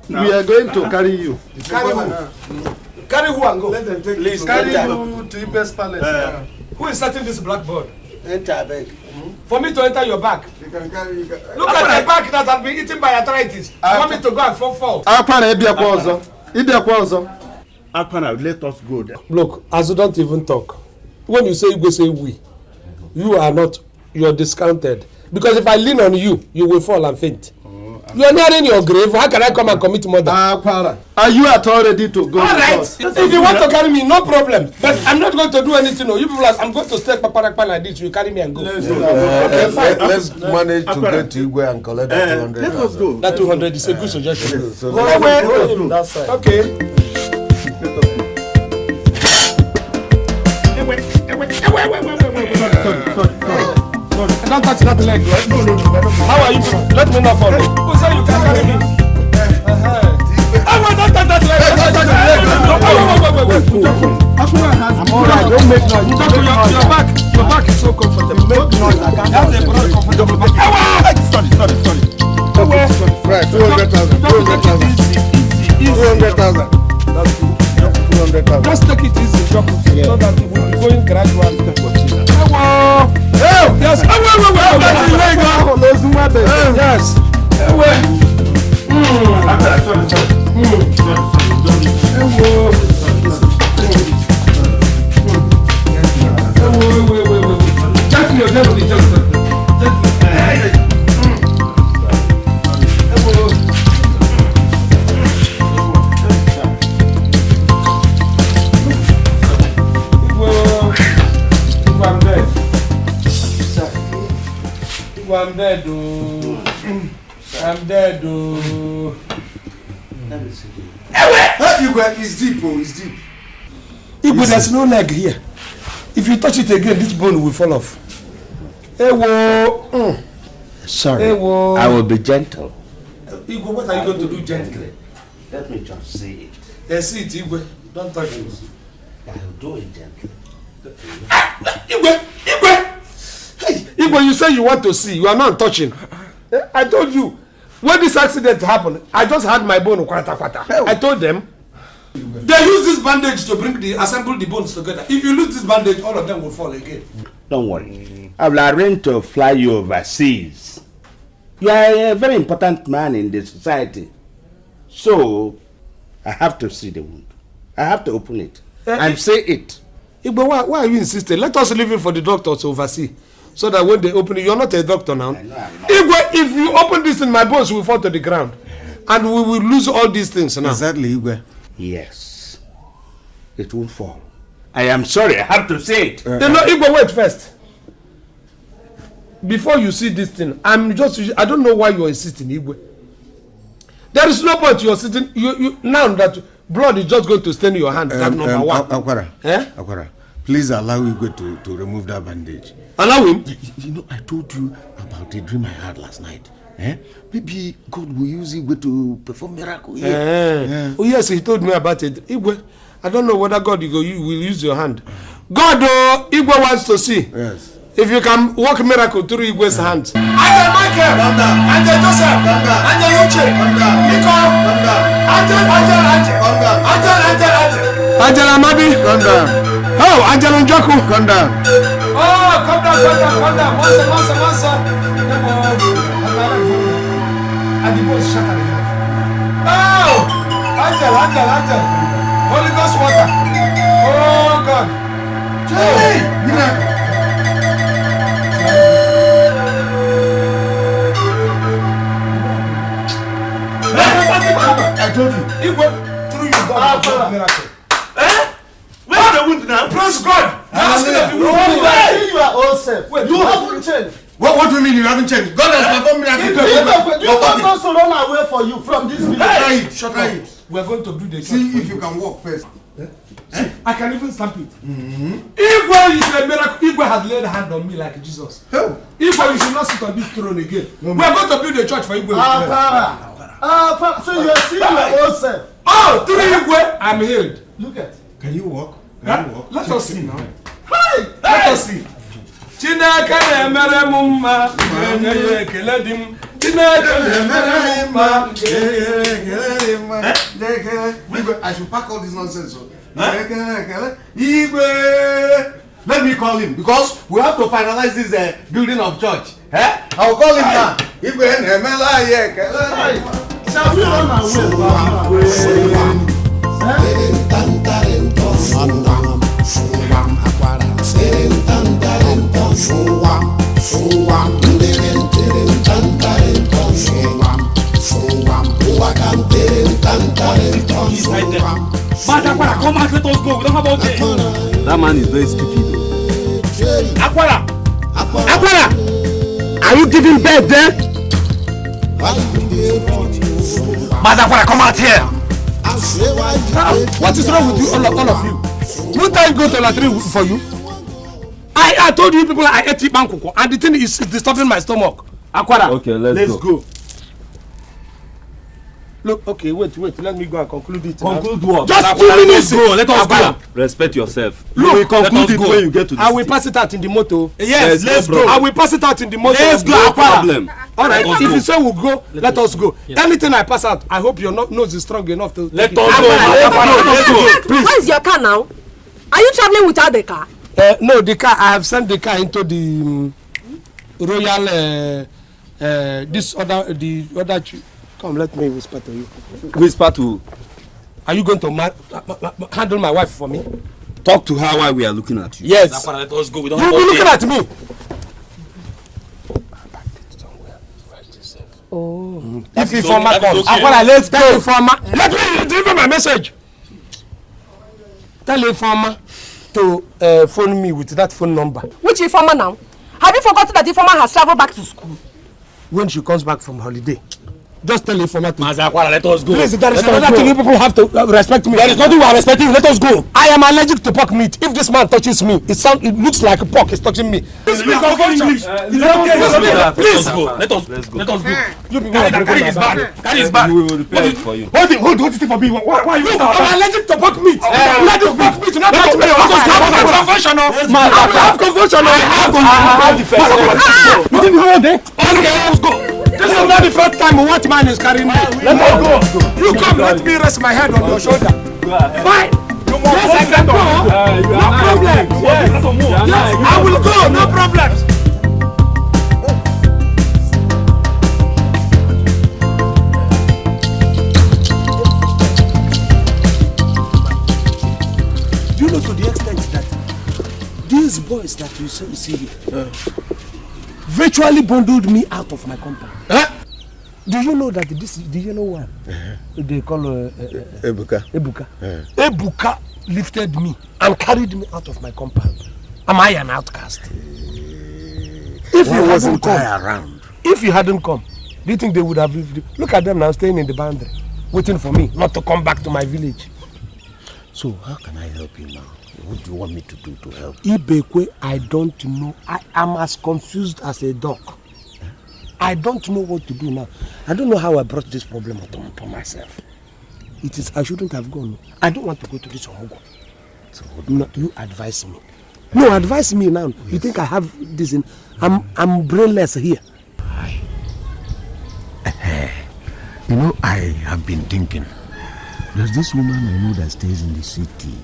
No. We are going to carry you. Carry who? Carry who and go? Let them take Please carry you to Igwe's palace. Who is setting this blackboard? Enter, beg. For me to enter your bag. You can carry. Look at the bag that has been eaten by arthritis. You want me to go and fall? Akpana, let us go there. Look, as you don't even talk. When you say Igwe, say we. You are not. You are discounted. Because if I lean on you, you will fall and faint. You are nearing your grave. How can I come and commit murder? Are you at all ready to go? All right. If you want to carry me, no problem. But I'm not going to do anything. No. You people, I'm going to stay Paparakpa like this. You carry me and go. Okay, fine. Let's manage to get to Igwe and collect that 200. Let us go. That 200 is a good suggestion. Go that side. Okay. Don't touch that leg. No. How are you? Let me not follow. Who said you can carry me? Don't touch that leg. I'm alright. Don't make noise. Your back is so comfortable. Make noise. I can't. That's a very comfortable back. Sorry. Right, 200,000. 200,000. That's 200,000. Just take it easy, drop it, so that it will be going gradually. Yes. I'm dead, I'm dead, Igwe, it's deep, it's deep. Igwe, there's no leg here. If you touch it again, this bone will fall off. Sorry, Ewo. I will be gentle. Igwe, what are you going to do gently? Let me just see it. Yes, see it, Igwe. Don't touch it. I will do it gently. Igwe! Hey, Igwe, you say you want to see. You are not touching. I told you. When this accident happened, I just had my bone kwata. I told them. They use this bandage to assemble the bones together. If you lose this bandage, all of them will fall again. Don't worry. I will arrange to fly you overseas. You are a very important man in the society. So, I have to see the wound. I have to open it. And say it. Igbo, why are you insisting? Let us leave it for the doctor to oversee. So that when they open it, you're not a doctor now. Igwe, if you open this in my bones, will fall to the ground. And we will lose all these things now. Exactly, Igwe. Yes. It won't fall. I am sorry, I have to say it. No, Igwe, wait first. Before you see this thing, I don't know why you are insisting, Igwe. There is no point you are sitting, you now that blood is just going to stain your hand. That's number one. Akwara, Akwara, please allow Igwe to remove that bandage. Allow him? You know, I told you about a dream I had last night. Maybe God will use Igwe to perform miracle here. Oh yes, he told me about it. Igwe, I don't know whether God will use your hand. God, Igwe wants to see. Yes. If you can work miracle through Igwe's hands. Angel Michael, Angel Joseph, Angel Uche, Nico, Angel Amadi, oh, Angel Njoku, come down. Oh, come down, Monsa. And the boys shut up. Oh, Angel, Holy Ghost water. Oh God. Hey, miracle. I told you. Igwe, through you God will miracle. Where's the wound now? Praise God. You are all safe. Wait, you haven't changed. What do you mean you haven't changed? God has performed miracle. You want us to run away for you from this village. Shut up. We are going to do the see if you can walk first. See, I can even stamp it. Igwe is a miracle. Igwe has laid a hand on me like Jesus. Igwe, you should not sit on this throne again. We are going to build a church for Igwe. So you are seeing your own self. Oh, through Igwe, I'm healed. Look at. Can you walk? Let us see now. Let us see. Chineke na-emere m mma, enye ya ekele dị m. Chineke na-emere m mma, I should pack all this nonsense. Igwe. Let me call him because we have to finalize this building of church. I will call him now. Igwe na-emela ya ekele. Shall we run away? Akwara, come out, let us go. We don't have all day. That man is very stupid. Akwara! Are you giving birth there? Akwara, come out here. What is wrong with you, all of you? Won't I go to latrine for you? I told you people I ate bankoko and the thing is disturbing my stomach. Akwara, okay, let's go. Look, okay, wait, let me go and conclude it. Conclude what? Just 2 minutes. Let us go. Respect yourself. Look, you will conclude it when you get to the I will pass it out in the motor. Yes, let's go. I will pass it out in the motor. Let's go. No problem. All right, if you say we'll go, let us go. Anything I pass out, I hope your nose is strong enough to let us go. Let's go. Please. Where is your car now? Are you traveling without the car? No, the car. I have sent the car into the royal. The other. Come, let me whisper to you. Whisper to. Are you going to handle my wife for me? Talk to her while we are looking at you. Yes. Akwara, let us go. We don't You have be all looking day. at me. Oh. If informer comes, okay. Let's tell informer. Let me deliver my message. Tell informer to phone me with that phone number. Which informer now? Have you forgotten that informer has traveled back to school? When she comes back from holiday. Just tell informer to. Akwara, let us go. Please, there is another thing you people have to respect me. There is nothing we are respecting. Let us go. I am allergic to pork meat. If this man touches me, it looks like a pork is touching me. Please, English. please. Let us go. You people Carry his bag. Carry his bag. We will repair it for you. Hold it for me. Why are you? I'm allergic to pork meat. Let the pork meat not touch me. I have confusion. You think we hold it? Okay, let's go. This is not the first time one man is carrying me. Let us go. You come, let me rest my head on your shoulder. Fine. Yes, I can go. No problem. Yes, I will go. No problems. case that you see here virtually bundled me out of my compound. Do you know that the yellow one they call Ebuka? Ebuka lifted me and carried me out of my compound. Am I an outcast? If you wasn't come around, if you hadn't come, do you think they would have lived? Look at them now staying in the boundary, waiting for me not to come back to my village. So how can I help you now? What do you want me to do to help? Ibekwe, I don't know. I am as confused as a dog. I don't know what to do now. I don't know how I brought this problem upon myself. It is, I shouldn't have gone. I don't want to go to this OMUGWO. So you advise me. No, advise me now. Yes. You think I have this in? I'm brainless here. You know, I have been thinking. There's this woman I know that stays in the city.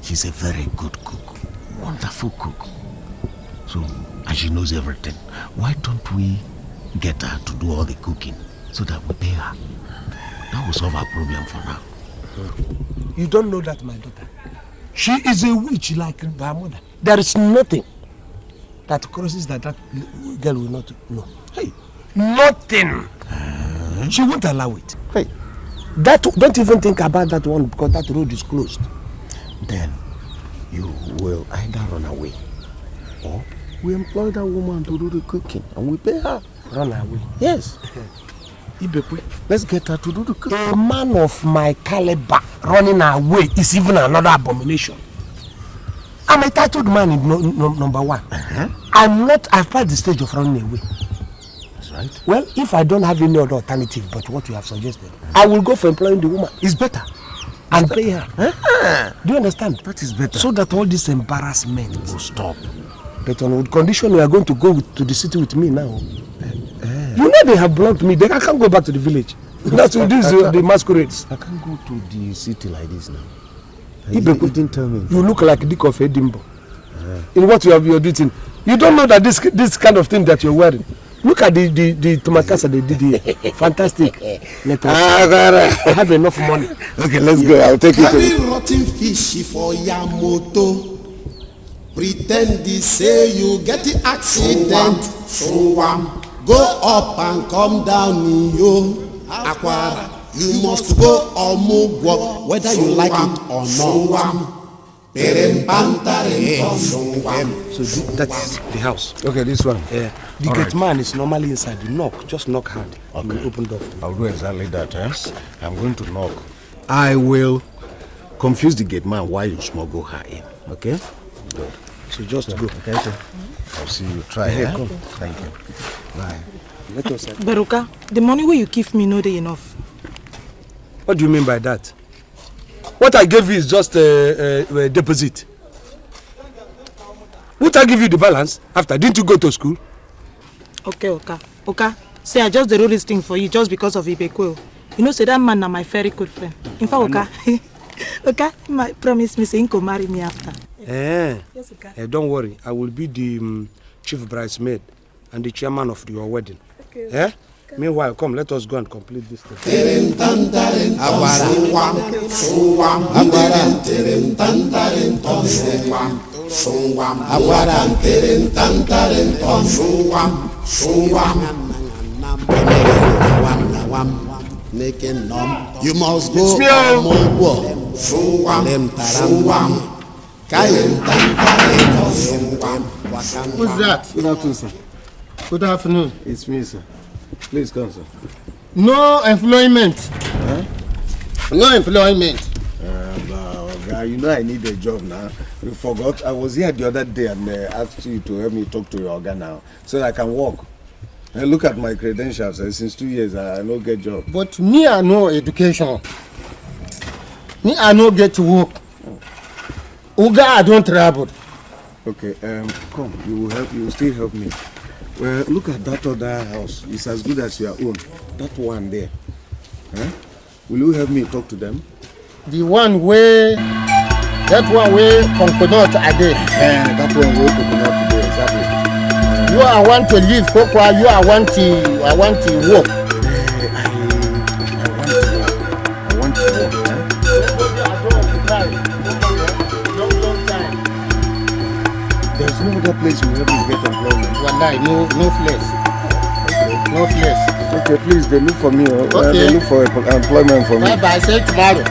She's a very good cook. Wonderful cook. So, and she knows everything. Why don't we get her to do all the cooking so that we pay her? That will solve our problem for now. You don't know that, my daughter. She is a witch like her mother. There is nothing that crosses that girl will not know. Hey, nothing. She won't allow it. Hey, don't even think about that one because that road is closed. Then you will either run away or we employ that woman to do the cooking and we pay her. Run away? Yes. Ibekwe, let's get her to do the cooking. A man of my caliber running away is even another abomination. I'm a titled man in number one. I've passed the stage of running away. That's right. Well, if I don't have any other alternative but what you have suggested, I will go for employing the woman. It's better. And pay her. Do you understand? That is better. So that all this embarrassment will stop. But on condition you are going to go to the city with me now. You know they have blocked me. I can't go back to the village. That's what this the masquerades. I can't go to the city like this now. You didn't tell me. You look like Dick of Edinburgh. In what you're doing. You don't know that this kind of thing that you're wearing. Look at the tomakasa they did here. Fantastic. I have enough money. Okay, let's go. I'll take you to Carry rotten fish for your moto. Pretend they say you get the accident. So go up and come down in yo. Aquara. You must go OMUGWO whether you like it or not. So that's the house. Okay, this one. Yeah. The gate man is normally inside. You knock, just knock hard. Okay. You open the door. I'll do exactly that. I'm going to knock. I will confuse the gate man while you smuggle her in. Okay? Good. So just go. Okay, sir. I'll see you. Try it. Come. Thank you. Bye. Let us. Beruka, the money where you give me not enough. What do you mean by that? What I gave you is just a deposit. Would I give you the balance after? Didn't you go to school? Okay, Oka. Say I just do this thing for you just because of Ibekwe. You know, say that man na my very good friend. In fact, Oka, promise me say he can marry me after. Yes, Oka. Don't worry, I will be the chief bridesmaid and the chairman of your wedding. Okay. Meanwhile, come, let us go and complete this thing. You must go OMUGWO. Who's that? Good afternoon, sir. Good afternoon. It's me, sir. Please come, sir. No employment. No employment. You know I need a job now. You forgot. I was here the other day and asked you to help me talk to your organ now so that I can work. And look at my credentials. Since 2 years, I don't get job. But me, I know education. Me, I know get to work. Uga, I don't travel. Okay, come. You will help. You will still help me. Well, look at that other house. It's as good as your own. That one there. Will you help me talk to them? The one where coconut are there. That one where coconut today, exactly. You are want to leave, Kokwa. You are want to work. I want to work. There's no place will help you get employment. Wallahi, no flex. Okay. No flex. Okay, please, they look for me. Okay. They look for employment for me. Bye bye. Say tomorrow.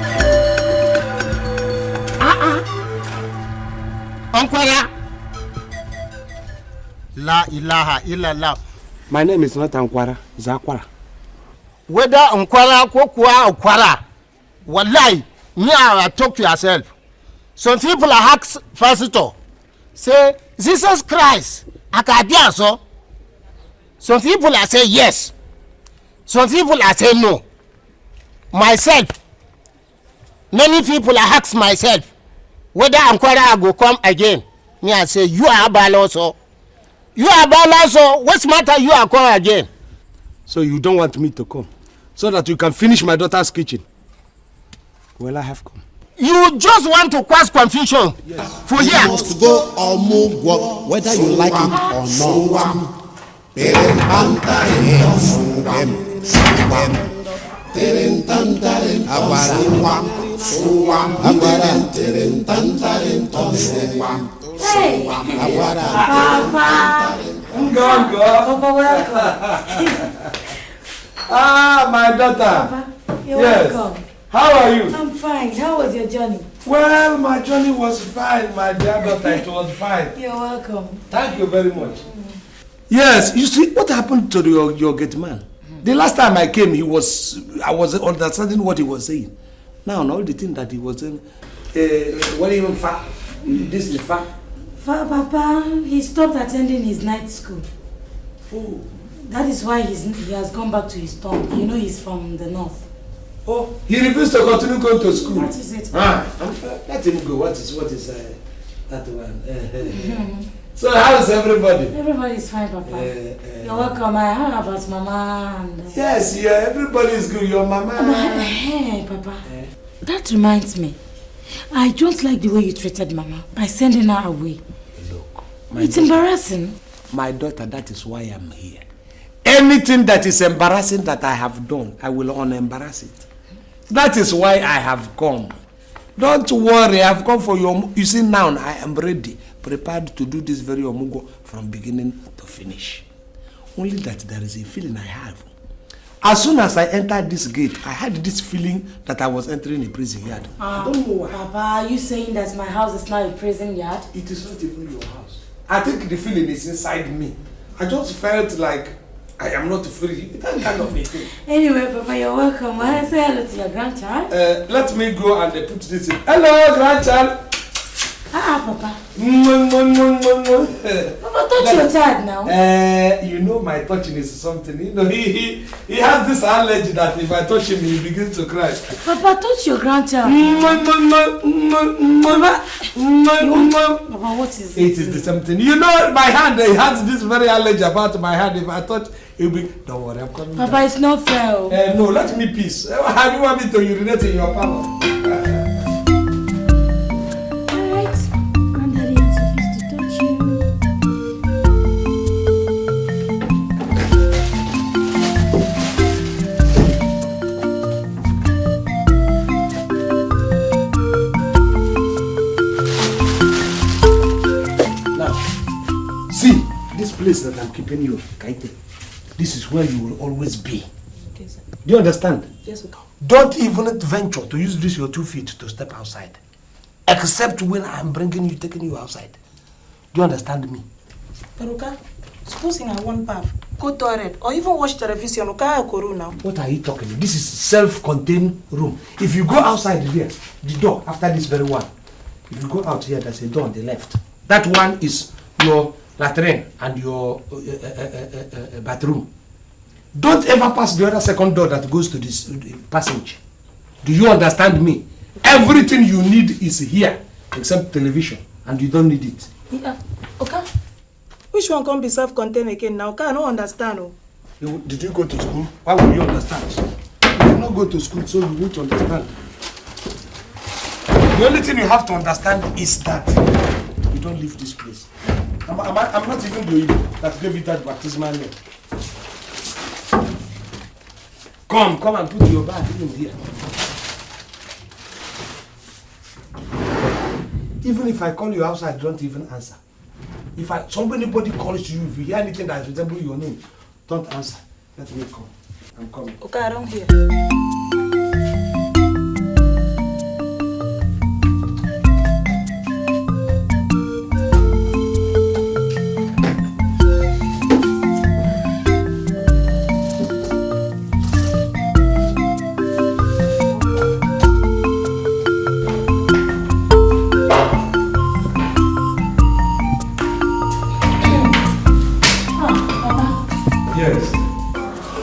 Ankwara. La ilaha illallah. My name is not Ankwara, it's Akwara. Whether Ankwara, Kokwa, or Kwara, wallahi, me I talk to yourself. Some people are ask pastor, say, Jesus Christ, Akadia so. Some people are say yes. Some people are say no. Myself, many people are ask myself, whether Ankwara go come again. Me I say, you are Abala also. You are Abala also. What's matter you are come again? So you don't want me to come? So that you can finish my daughter's kitchen? Well, I have come. You just want to cause confusion. Yes. For here. You must go OMUGWO, whether you like it or not. Hey, Papa. Papa, welcome. Ah, my daughter. Papa, you're yes. welcome. How are you? I'm fine. How was your journey? Well, my journey was fine, my dear daughter. It was fine. You're welcome. Thank you very much. Yes, you see, what happened to your gate man? The last time I came, I was understanding what he was saying. Now, all the thing that he was saying, what even fa? This is fa? Papa, he stopped attending his night school. Oh. That is why he has gone back to his town. You know he's from the north. Oh, he refused to continue going to school. That is it. Let him go. What is that one? So how's everybody? Everybody is fine, Papa. You're welcome. I heard about Mama and... Yes, yeah, everybody is good. Your Mama. Hey, Papa. That reminds me. I don't like the way you treated Mama by sending her away. Look, it's embarrassing. My daughter, that is why I'm here. Anything that is embarrassing that I have done, I will unembarrass it. That is why I have come. Don't worry, I have come for your... You see, now I am ready, prepared to do this very OMUGWO from beginning to finish. Only that there is a feeling I have. As soon as I entered this gate, I had this feeling that I was entering a prison yard. I don't know why. Papa, are you saying that my house is now a prison yard? It is not even your house. I think the feeling is inside me. I just felt like I am not free. That kind of a thing. Anyway, Papa, you're welcome. I say hello to your grandchild. Let me go and put this in. Hello, grandchild. Papa. Papa, touch your child now. You know my touching is something. You know, he has this allergy that if I touch him, he begins to cry. Papa, touch your grandchild. Papa, what is it? It is the same thing. You know, my hand, he has this very allergy about my hand. If I touch, he'll be... Don't worry, I'm coming. Papa, it's not fair. No, let me peace. How do you want me to urinate in your power? Place that I'm keeping you, Kaite. This is where you will always be. Okay, sir. Do you understand? Yes, sir. Don't even venture to use this your 2 feet to step outside. Except when I'm taking you outside. Do you understand me? Peruka, supposing I want bath, go toilet, or even watch television, now. What are you talking about? This is self-contained room. If you go outside here, the door after this very one, if you go out here, there's a door on the left. That one is your latrine and your bathroom. Don't ever pass the other second door that goes to this passage. Do you understand me? Everything you need is here except television, and you don't need it. Yeah. Okay. Which one can be self-contained again now? Okay, I don't understand. Did you go to school? Why would you understand? You did not go to school, so you won't understand. The only thing you have to understand is that you don't leave this place. I'm not even the Igbo that gave you that baptismal name. Come and put your bag in here. Even if I call you outside, don't even answer. If anybody calls you, if you hear anything that resembles your name, don't answer. Let me come. I'm coming. Okay, I don't hear.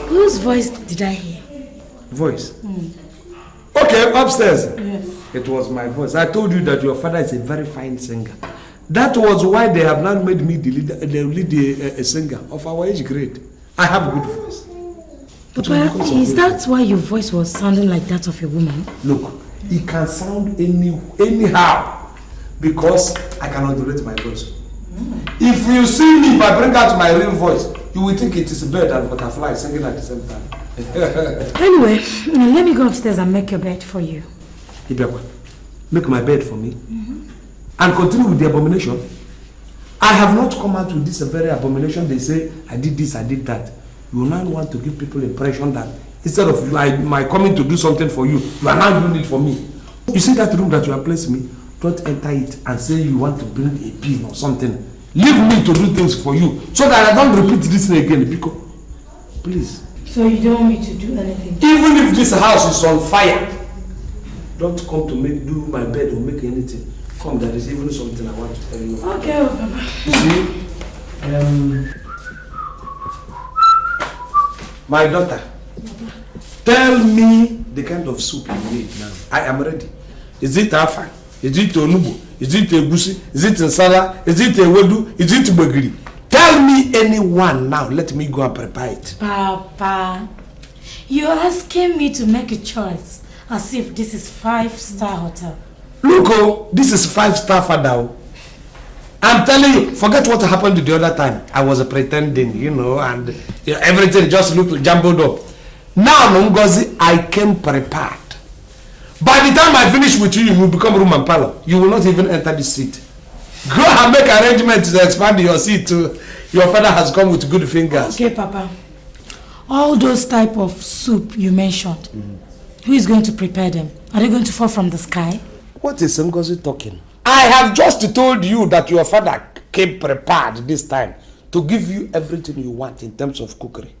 Whose voice did I hear? Voice? Okay, upstairs. Yes. It was my voice. I told you that your father is a very fine singer. That was why they have not made me the lead singer of our age grade. I have a good voice. Papa, is that why your voice was sounding like that of a woman? Look, it can sound anyhow because I can modulate my voice. If you see me, if I bring out my real voice, you will think it is a bird and butterfly singing at the same time. Anyway, let me go upstairs and make your bed for you. Ibekwe, make my bed for me. And continue with the abomination. I have not come out with this very abomination. They say, I did this, I did that. You now want to give people impression that instead of my coming to do something for you, you are now doing it for me. You see that room that you have placed me? Don't enter it and say you want to bring a pin or something. Leave me to do things for you so that I don't repeat this thing again. Because, please. So you don't want me to do anything? Even if this house is on fire, don't come to do my bed or make anything. Come, there is even something I want to tell you. Okay, Papa. You see, my daughter, tell me the kind of soup you need now. I am ready. Is it afa? Is it onubu? Is it egusi? Is it nsala? Is it ewedu? Is it bagiri? Tell me any one now. Let me go and prepare it. Papa, you're asking me to make a choice as if this is 5-star hotel. Look, oh, this is 5-star father. I'm telling you, forget what happened the other time. I was pretending, and everything just looked jumbled up. Now, Ngozi, I came prepared. By the time I finish with you, you will become room and parlor. You will not even enter the seat. Go and make arrangements to expand your seat too. Your father has come with good fingers. Okay, Papa. All those type of soup you mentioned, who is going to prepare them? Are they going to fall from the sky? What is Ngozi talking? I have just told you that your father came prepared this time to give you everything you want in terms of cookery.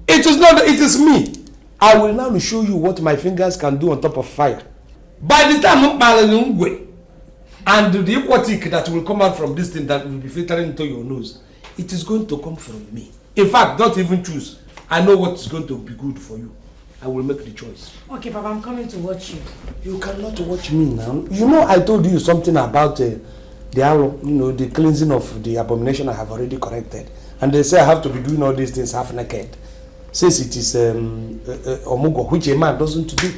It is not, it is me. I will now show you what my fingers can do on top of fire. By the time and the aquatic that will come out from this thing that will be filtering into your nose, it is going to come from me. In fact, don't even choose. I know what is going to be good for you. I will make the choice. Okay, Papa, I'm coming to watch you. You cannot watch me now. You know I told you something about the cleansing of the abomination I have already corrected. And they say I have to be doing all these things half naked. Since it is OMUGWO, which a man doesn't do.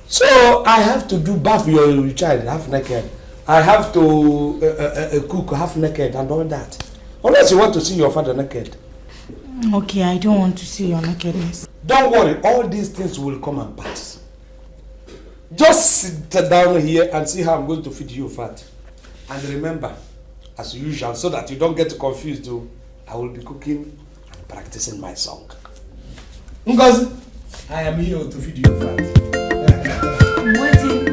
So I have to do bath your child half naked. I have to cook half naked and all that. Unless you want to see your father naked. Okay, I don't want to see your nakedness. Don't worry, all these things will come and pass. Just sit down here and see how I'm going to feed you fat. And remember, as usual, so that you don't get confused, I will be cooking and practicing my song. Ngozi, I am here to feed you fat. I'm waiting.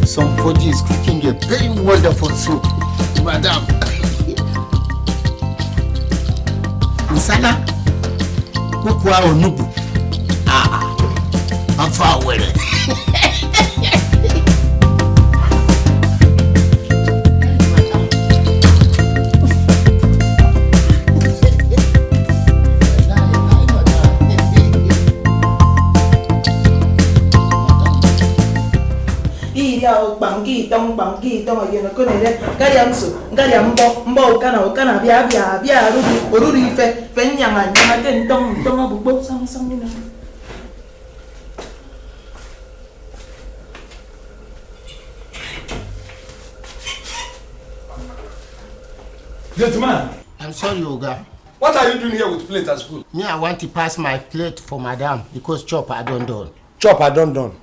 Somebody is cooking a very wonderful soup, madam. Nsala, ukwa onubu. I'm far away. ya bangi tong ayena ko ne ngariam so ngariam mbo kana bia oruri fe nyanga ke tong abugbo sam ni na. Gentleman. I'm sorry, Oga. What are you doing here with plate and spoon? Me, I want to pass my plate for madam because chop I don't done. Chop I don't done.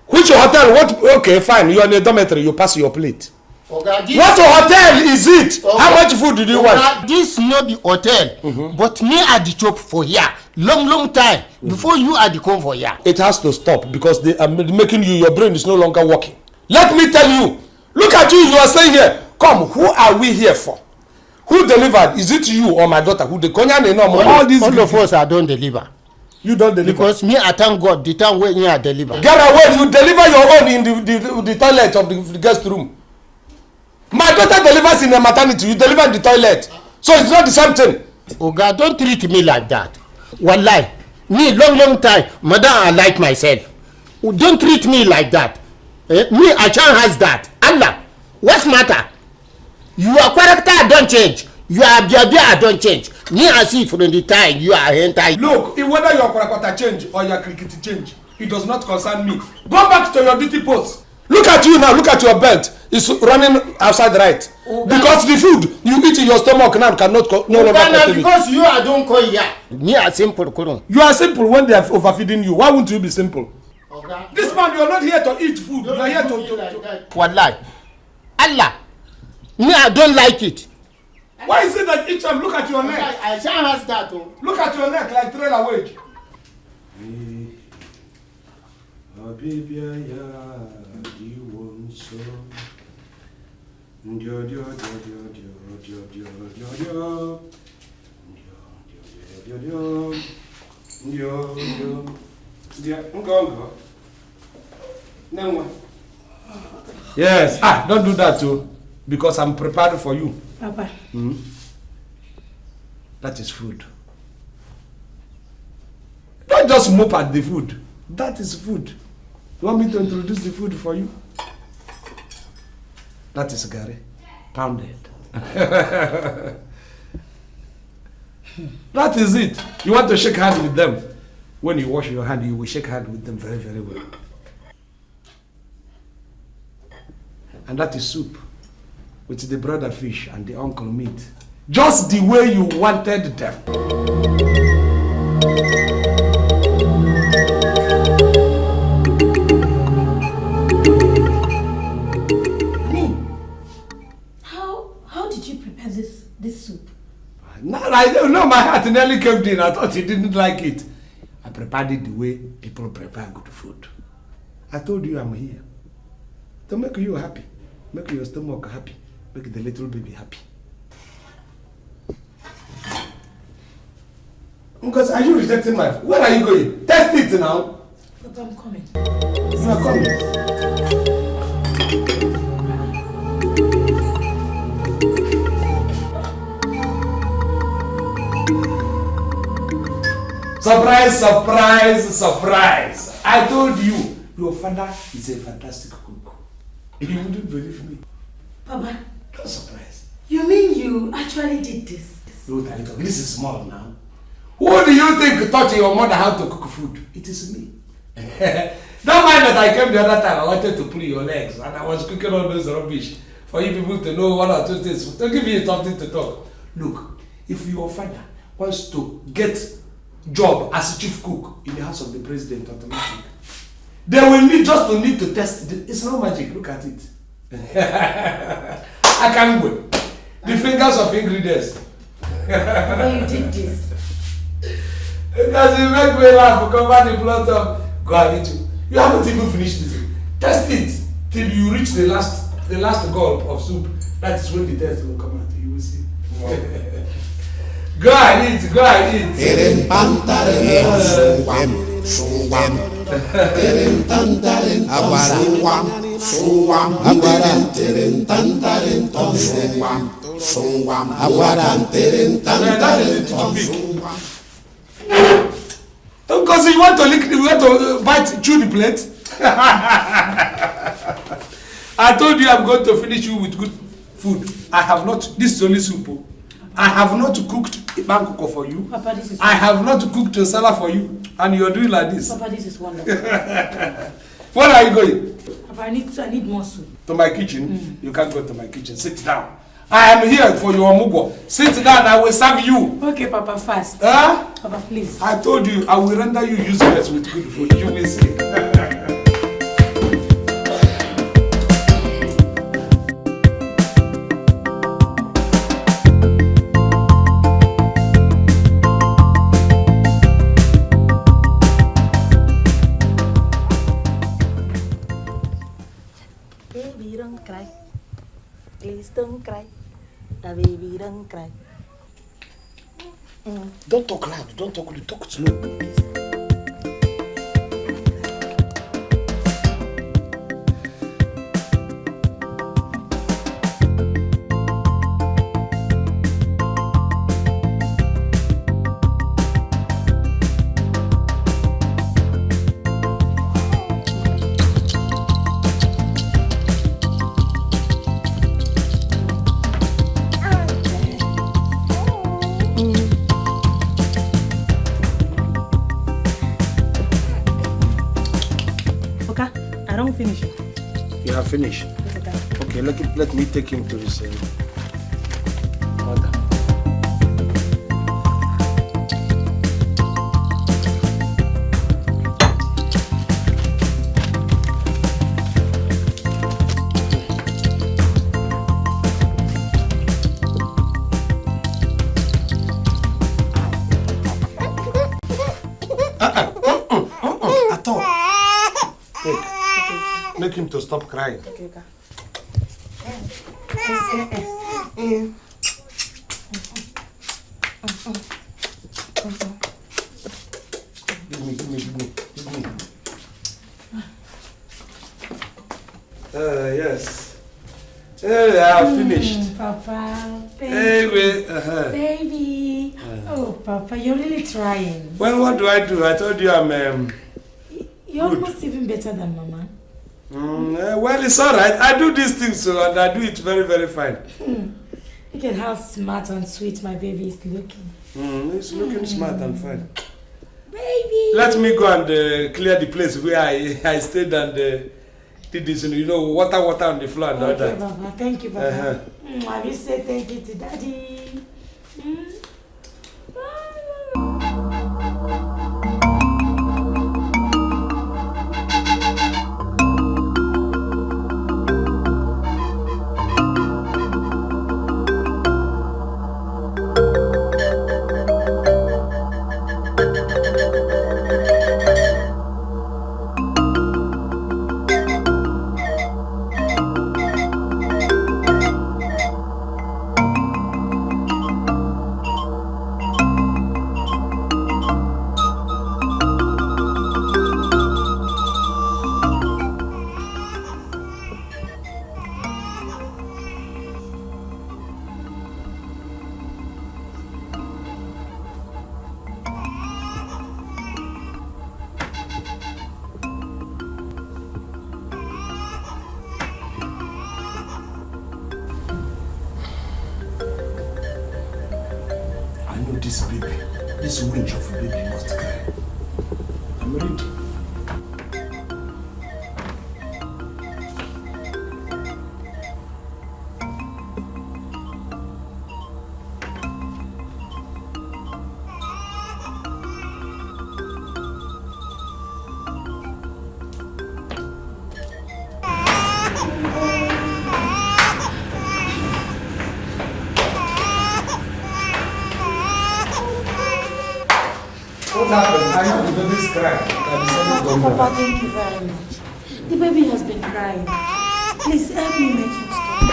Which hotel? What? Okay, fine. You are in a dormitory. You pass your plate. Oga, this... What hotel is it? Oga, how much food did you want? This no be hotel, but me at the chop for here. Long time before you at the come for here. It has to stop because they are making you. Your brain is no longer working. Let me tell you. Look at you. You are saying here. Come. Who are we here for? Who delivered? Is it you or my daughter? Who the all of us are don't deliver. You don't deliver? Because me, I thank God, the time when you are deliver. Get away, you deliver your own in the toilet of the guest room. My daughter delivers in the maternity, you deliver in the toilet. So it's not the same thing. Oh God, don't treat me like that. Wallahi, me long time, madam, I like myself. Don't treat me like that. Me, I can't has that. Allah, what's matter? Your character don't change. Your behavior don't change. Me, I see from the time you are entire. Look, whether your character change or your cricket change, it does not concern me. Go back to your duty post. Look at you now. Look at your belt. It's running outside right. Because the food you eat in your stomach now cannot no longer contain it. Because you are don't call here. Me are simple. You are simple when they are overfeeding you. Why won't you be simple? Okay. This man, you are not here to eat food. You are here to. Wallahi, Allah. Me, I don't like it. Why is it that each time look at your neck? I can't ask that. Look at your neck like trailer wage. Yes. Don't do that too. Because I'm prepared for you. Papa. That is food. Don't just mope at the food. That is food. You want me to introduce the food for you? That is gari. Pounded. That is it. You want to shake hands with them. When you wash your hand, you will shake hands with them very, very well. And that is soup. With the brother fish and the uncle meat. Just the way you wanted them. How did you prepare this soup? No, I don't know. My heart nearly caved in. I thought he didn't like it. I prepared it the way people prepare good food. I told you I'm here to make you happy. Make your stomach happy. Make the little baby happy. Because are you rejecting my food? Where are you going? Test it now. But I'm coming. You are coming. Surprise, surprise, surprise. I told you, your father is a fantastic cook. You wouldn't believe me. Papa. Don't surprise. You mean you actually did this? No, this is small now. Who do you think taught your mother how to cook food? It is me. Don't mind that I came the other time. I wanted to pull your legs and I was cooking all those rubbish for you people to know one or two things. To give you something to talk. Look, if your father wants to get job as a chief cook in the house of the president automatic, they will need to test it. It's no magic. Look at it. I can't wait. The fingers of ingredients. When you did this. It doesn't make me laugh. Cover the plot of gravity. You haven't even finished this. Test it till you reach the last gulp of soup. That is when the test will come out. You will see. Go and eat. Go and eat. Don't Because you want to lick, you want to bite, chew the plate. I told you I'm going to finish you with good food. I have not. This is only soup. I have not cooked bangkoko for you. Papa, this is I have not cooked a salad for you, and you are doing like this. Papa, this is wonderful. Where are you going? Papa, I need more soup. To my kitchen? You can't go to my kitchen. Sit down. I am here for your OMUGWO. Sit down, I will serve you. Okay, Papa, fast. Huh? Papa, please. I told you, I will render you useless with good food. You will see. Baby, don't cry. Please don't cry. Baby, don't cry. Don't talk loud. Don't talk loud. Talk slow. Finish. You have finished? Okay, let me take him to his mother. At all. Make him to stop crying. Okay, okay. Give me. Yes. Hey, I have finished. Papa, baby. Baby. Oh, Papa, you're really trying. Well, what do? I told you I'm You're almost even better than Mama. Well, it's all right. I do these things, so and I do it very, very fine. Look at how smart and sweet my baby is looking. He's looking smart and fine. Baby! Let me go and clear the place where I stayed and did this, water on the floor and all that. Okay, Papa. Thank you, Papa. Have you said thank you to Daddy? This winch of a baby must cry. I'm ready. What happened? I know the baby's crying. Papa, thank you very much. The baby has been crying. Please help me make him stop.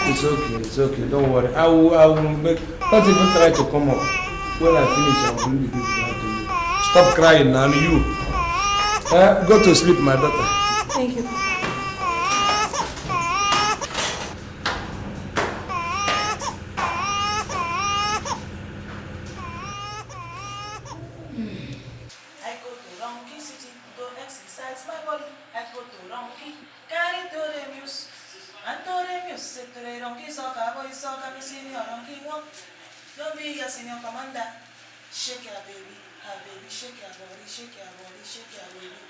I'm so tired. It's okay. Don't worry. I will make. Don't even try to come up. When I finish, I will bring the baby back to you. Stop crying, now. You. Go to sleep, my daughter. Thank you, Papa. exercise my body. I go to Ronki, carry to the muse. And to the muse, sit to the Ronki, soccer, boy, soccer, me senior Ronki one. Don't be your senior commander. Shake your baby, shake your body, shake your body, shake your baby.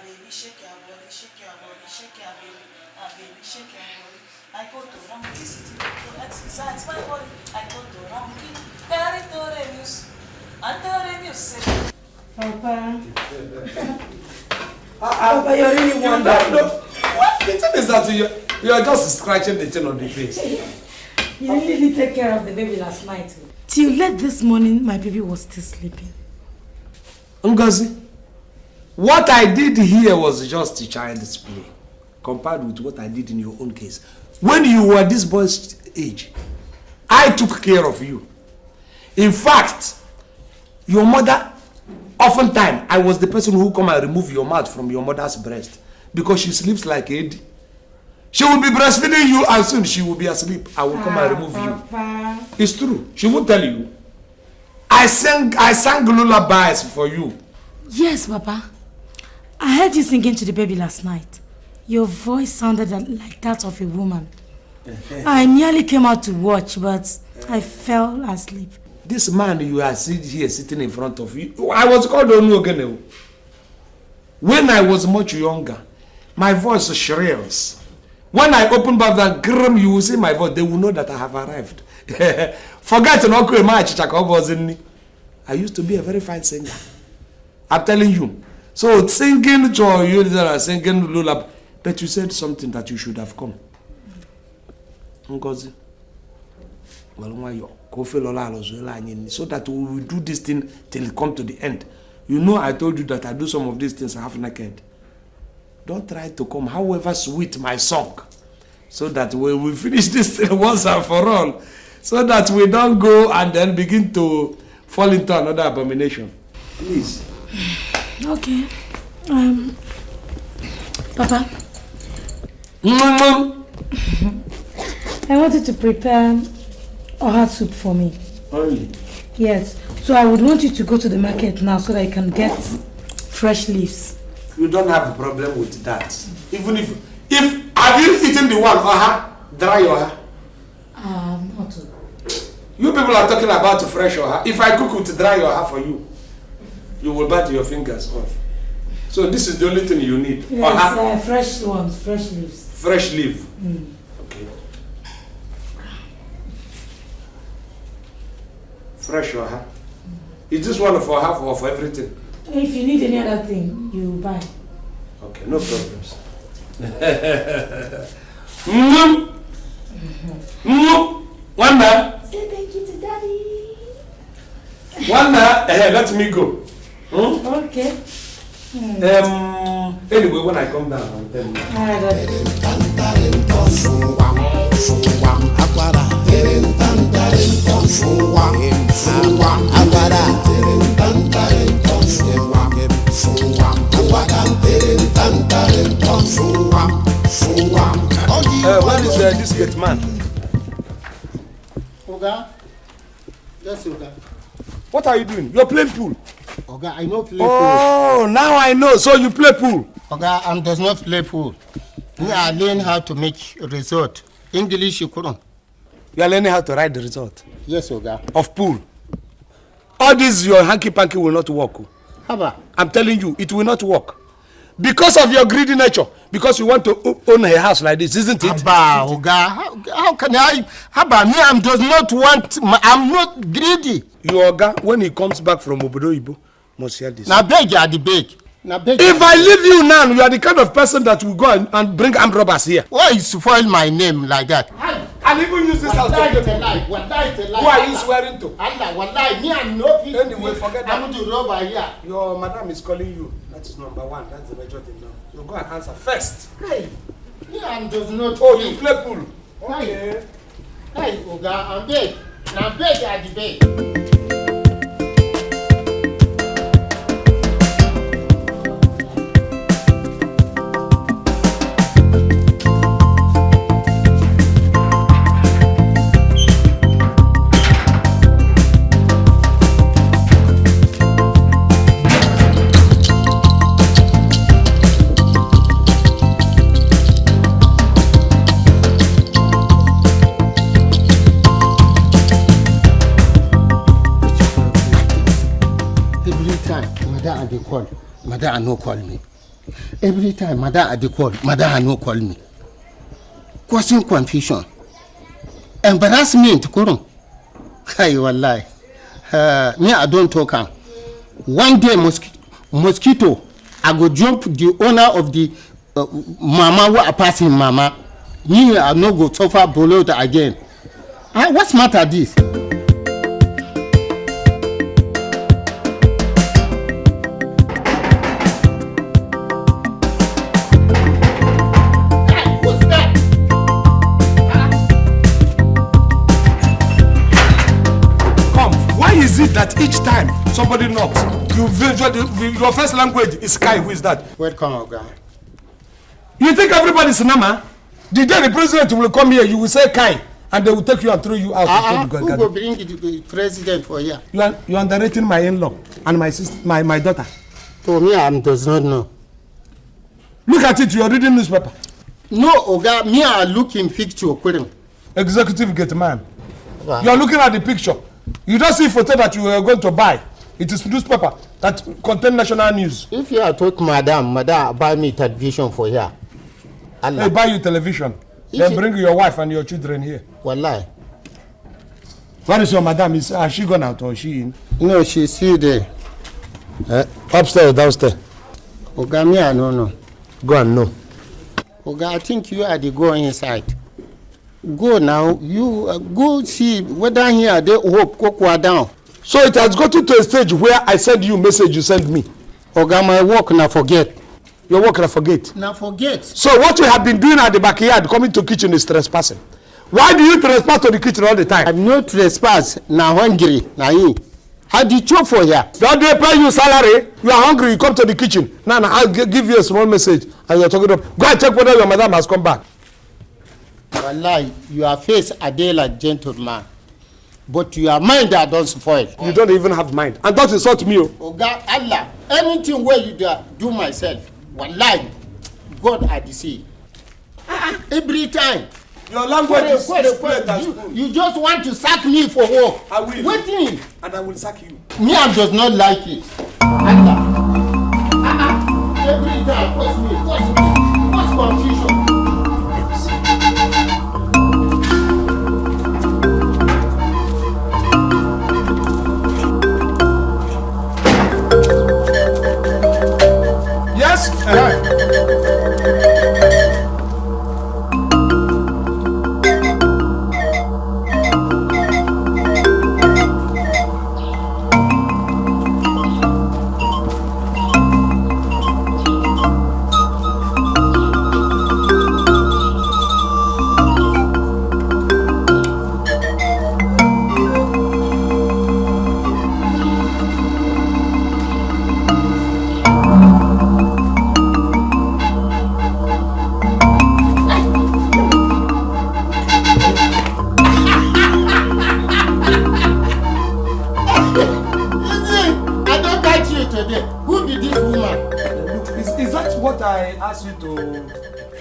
Baby, shake your body, shake your body, shake your baby. Baby, shake your body. I go to Ronki City to exercise my body. I go to Ronki, carry to the muse. And to the muse, Papa. Papa, you really wonderful. What? The thing is that you are just scratching the chin on the face. You really did take care of the baby last night. Till late this morning, my baby was still sleeping. Ngozi, what I did here was just a child's play compared with what I did in your own case. When you were this boy's age, I took care of you. In fact, your mother, oftentimes, I was the person who come and remove your mouth from your mother's breast because she sleeps like Eddie. She will be breastfeeding you and soon she will be asleep. I will come and remove Papa. you. It's true. She won't tell you. I sang lullabies for you. Yes, Papa. I heard you singing to the baby last night. Your voice sounded like that of a woman. I nearly came out to watch, but I fell asleep. This man you are here sitting in front of you, I was called Onu. When I was much younger, my voice shrills. When I open back that grim, you will see my voice. They will know that I have arrived. Forget I used to be a very fine singer. I'm telling you. So singing to you, singing lullaby, but you said something that you should have come. Ngozi. So that we will do this thing till it come to the end. You know I told you that I do some of these things half naked. Don't try to come, however sweet my song, so that we will finish this thing once and for all, so that we don't go and then begin to fall into another abomination. Please. Okay. Papa. I wanted to prepare oha soup for me. Only? Yes. So I would want you to go to the market now so that I can get fresh leaves. You don't have a problem with that. Even if have you eaten the one oha, dry oha? Not. You people are talking about fresh oha. If I cook with dry oha for you, you will bite your fingers off. So this is the only thing you need. Yes, fresh ones, fresh leaves. Fresh leaf. Okay. Fresh oha. Is this one for half or for everything? If you need any other thing, you buy. Okay, no problems. One man. Say thank you to Daddy. One man. Let me go. Okay. Anyway, when I come down, I'll tell you. I got it. Where is this gate man? Oga? Yes, Oga. What are you doing? You're playing pool. Oga, I know play pool. Oh, now I know. So you play pool. Oga, I does not play pool. Me, I learn how to make resort. English, you couldn't. You are learning how to ride the resort? Yes, Oga. Of pool. All this, your hanky-panky will not work. Haba. I'm telling you, it will not work. Because of your greedy nature. Because you want to own a house like this, isn't it? Haba, Oga. How can I? Haba, me, I does not want. I'm not greedy. Your Oga, when he comes back from Obodo Ibo, must hear this. Now beg you are the beg. Now beg. If I leave you now, you are the kind of person that will go and bring armed robbers here. Why you spoil my name like that? And even use this house to get a lie. Who are you swearing to? Allah, wallahi, me and no people. Anyway, forget that. I'm going to rob here. Your madam is calling you. That is number one. That's the major thing now. You go and answer first. Hey, me and does not. Oh, you play pool. Okay. Hey, Oga, I'm beg. Now beg at the beg. Every time, Madam Adi call, Madam no call me. Every time, Madam Adi call, Madam no call me. Causing confusion. Embarrassment, Kurum. Hey, wallahi. Me, I don't talk. One day, mosquito, I go jump the owner of the mama who are passing mama. Me, I no go suffer below again. What's matter this? Is it that each time somebody knocks, your first language is Kai? Who is that? Welcome, Oga. You think everybody's Nama? The day the president will come here, you will say Kai, and they will take you and throw you out. Who will bring the president for here? You are underrating my in-law and my sister, my daughter. For me, I does not know. Look at it. You are reading newspaper. No, Oga. Me, I looking picture. Executive gate man. Wow. You are looking at the picture. You don't see photo that you are going to buy. It is newspaper that contain national news. If you are talking, madam, buy me television for here. They buy you television. Then bring your wife and your children here. Wallahi. Where is your madam? Has she gone out or is she in? No, she's still there. Upstairs or downstairs? Oga, me, I don't know. Go and know. Oga, I think you are the go inside. Go now, you go see whether here they hope Kokwa down. So it has gotten to a stage where I send you message, you send me. Oga, my work now forget. Your work now forget? Now forget. So what you have been doing at the backyard, coming to kitchen is trespassing. Why do you trespass to the kitchen all the time? I'm not trespass, now hungry, now you. How do you chop for here? Don't they pay you salary? You are hungry, you come to the kitchen. Now I'll give you a small message and you're talking about. Go and check whether your madam has come back. Wallahi, your face a day like gentleman, but your mind that don't spoil. You don't even have mind, and don't insult me. Oga, Allah, anything where you do myself, wallahi, God I deceive. Every time. Your language is you just want to sack me for work. I will. Waiting. And I will sack you. Me, I does not like it. Allah. Every time, what's confusion? Yes?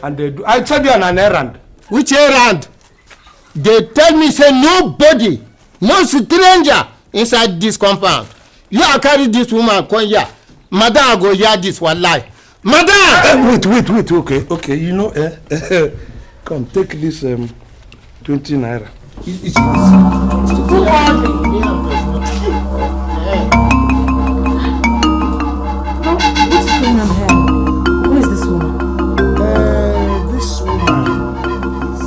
And they do. I told you on an errand. Which errand? They tell me say nobody, no stranger inside this compound. You are carry this woman come here. Madam, I go hear this one lie. Madam! Wait. Okay. You know, come take this 20 naira. It's Who called me? What's going on here? Who is this woman? This woman is,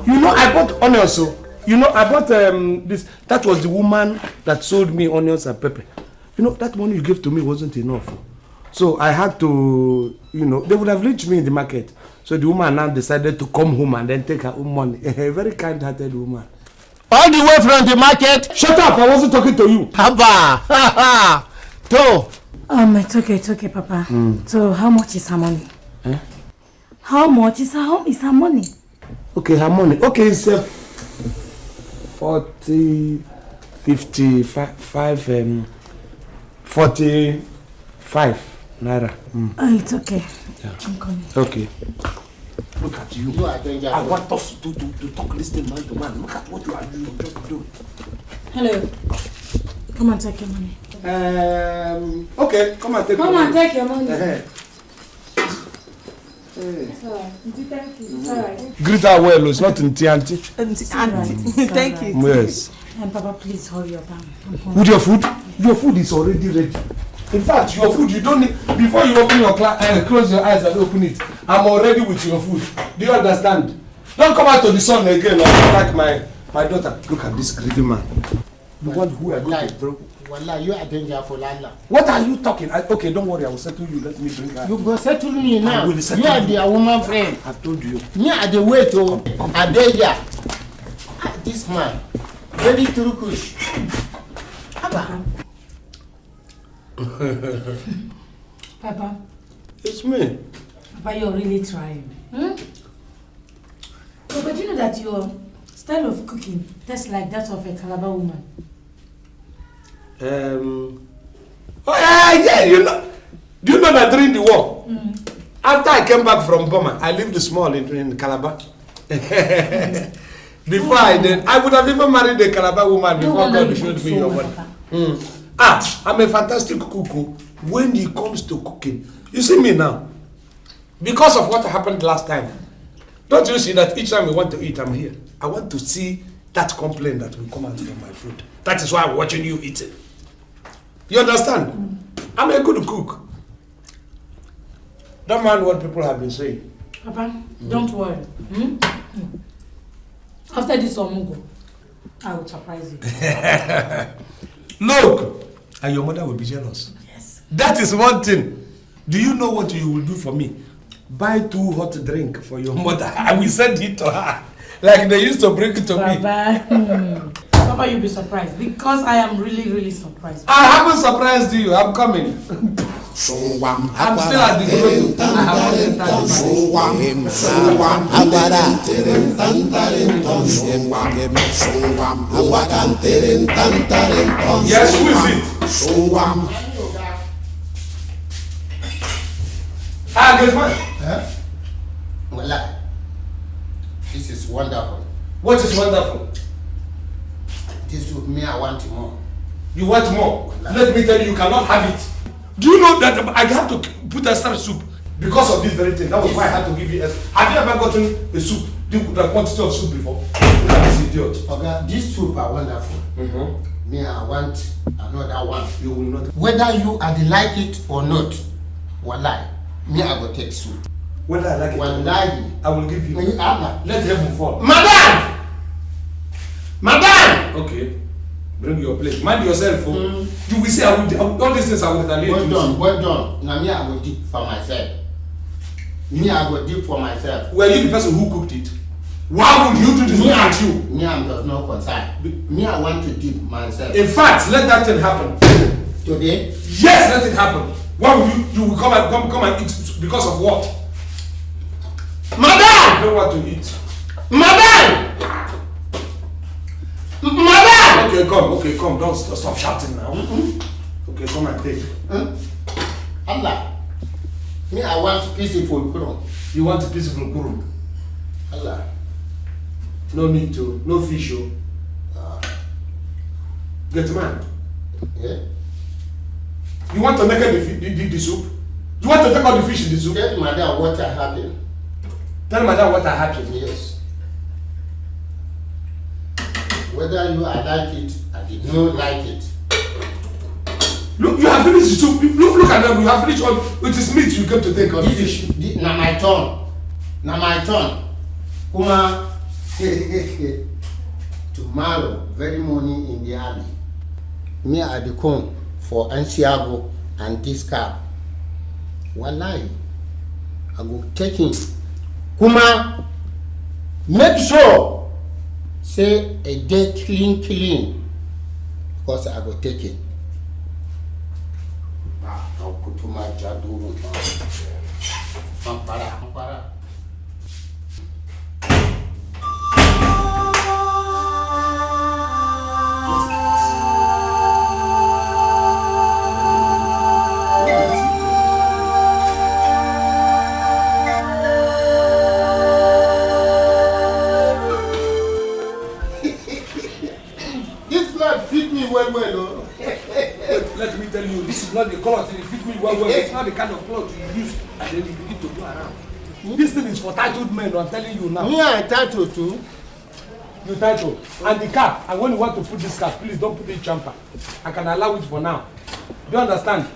you know, I bought onions, so you know, I bought this. That was the woman that sold me onions and pepper. You know, that money you gave to me wasn't enough, so I had to, you know, they would have reached me in the market. So the woman now decided to come home and then take her own money. A very kind-hearted woman. All the way from the market? Shut up! I wasn't talking to you. Papa. It's okay, Papa. So how much is her money? How much is her money? Okay, her money. Okay, it's 40, 55, 45 naira. Oh, it's okay. Yeah. I'm coming. Okay. Look at you. You are dangerous. I want us to talk, listen man to man. Look at what you are doing. Just do. Hello. Come and take your money. Okay, come and take your money. Come and take your money. It's all right. Thank you. It's all right. Greet her well, it's not Auntie. Auntie. Thank you. Yes. And Papa, please hurry up. With your food? Your food is already ready. In fact, your food, you don't need, before you open your close your eyes and open it, I'm already with your food. Do you understand? Don't come out to the sun again like my daughter. Look at this greedy man. The one who I got it, bro. Wallah, you are danger for Allah. What are you talking? Okay, don't worry, I will settle you. Let me bring her. You go settle me now. I will settle you are the woman friend. I've told you. Me are the way to Adelia. This man, very Turkish. Papa. It's me. Papa, you're really trying. But you know that your style of cooking tastes like that of a Calabar woman. Oh yeah, you know. Do you know that during the war, after I came back from Burma, I lived small in Calabar. Before I would have even married a Calabar woman before God showed me your body. I'm a fantastic cook when it comes to cooking. You see me now. Because of what happened last time, don't you see that each time we want to eat, I'm here. I want to see that complaint that will come out from my food. That is why I'm watching you eating. You understand? I'm a good cook. Don't mind what people have been saying. Papa, don't worry. After this OMUGWO, I will surprise you. Look, and your mother will be jealous. Yes. That is one thing. Do you know what you will do for me? Buy 2 hot drinks for your mother. I will send it to her. Like they used to bring it to me. Papa, you'll be surprised because I am really, really surprised. I haven't surprised you. I'm coming. I'm still at the grove. I have Yes, who is it? Good man. Well, this is wonderful. What is wonderful? This with me, I want more. You want more? Let me tell you, you cannot have it. Do you know that I have to put extra soup because of this very thing? That was why I had to give you extra. Have you ever gotten a soup, the quantity of soup before? Look at this idiot. Okay, this soup are wonderful. Me, I want another one. You will not. Whether you like it or not, wallahi, me, I will take soup. Whether I like it wallahi, I will give you. Let heaven fall. Madam! Madam! Okay. Bring your plate. Mind yourself. You will say I will all these things I will retaliate. Well done. Now me, I will dip for myself. Me, I will dip for myself. Were you the person who cooked it? Why would you do this? Look at you. Me, I'm just no concern. Me, I want to dip myself. In fact, let that thing happen. Today? Yes, let it happen. Why would you will come and eat because of what? Madam! I don't want to eat. Madam! Madam! Okay, come. Don't stop shouting now. Okay, come and take. Allah. Me, I want peaceful kurum. You want a peaceful kurum? Allah. No meat, no fish. Get man. Yeah. You want to make the soup? You want to take out the fish in the soup? Tell Madam what happened. Tell Madam what happened. Yes. Whether you like it, I did not like it. Look, you have finished the soup. Look at them. You have finished all. It is meat you get to take out the fish. Now my turn. Kuma. Tomorrow, very morning in the army. Me I dey come for Ansiago and this car. Wallahi, I go take him. Kuma, make sure say a day clean because I go take it. I'll put my jaduru. Ampara. This man feed me well, oh. let me tell you, this is not the cloth. It fit me well. It's not the kind of cloth you use and then you begin to go around. This thing is for titled men, I'm telling you now. Me, I titled too. You title. And the cap, and when you want to put this cap, please don't put it chamfer. I can allow it for now. Do you understand?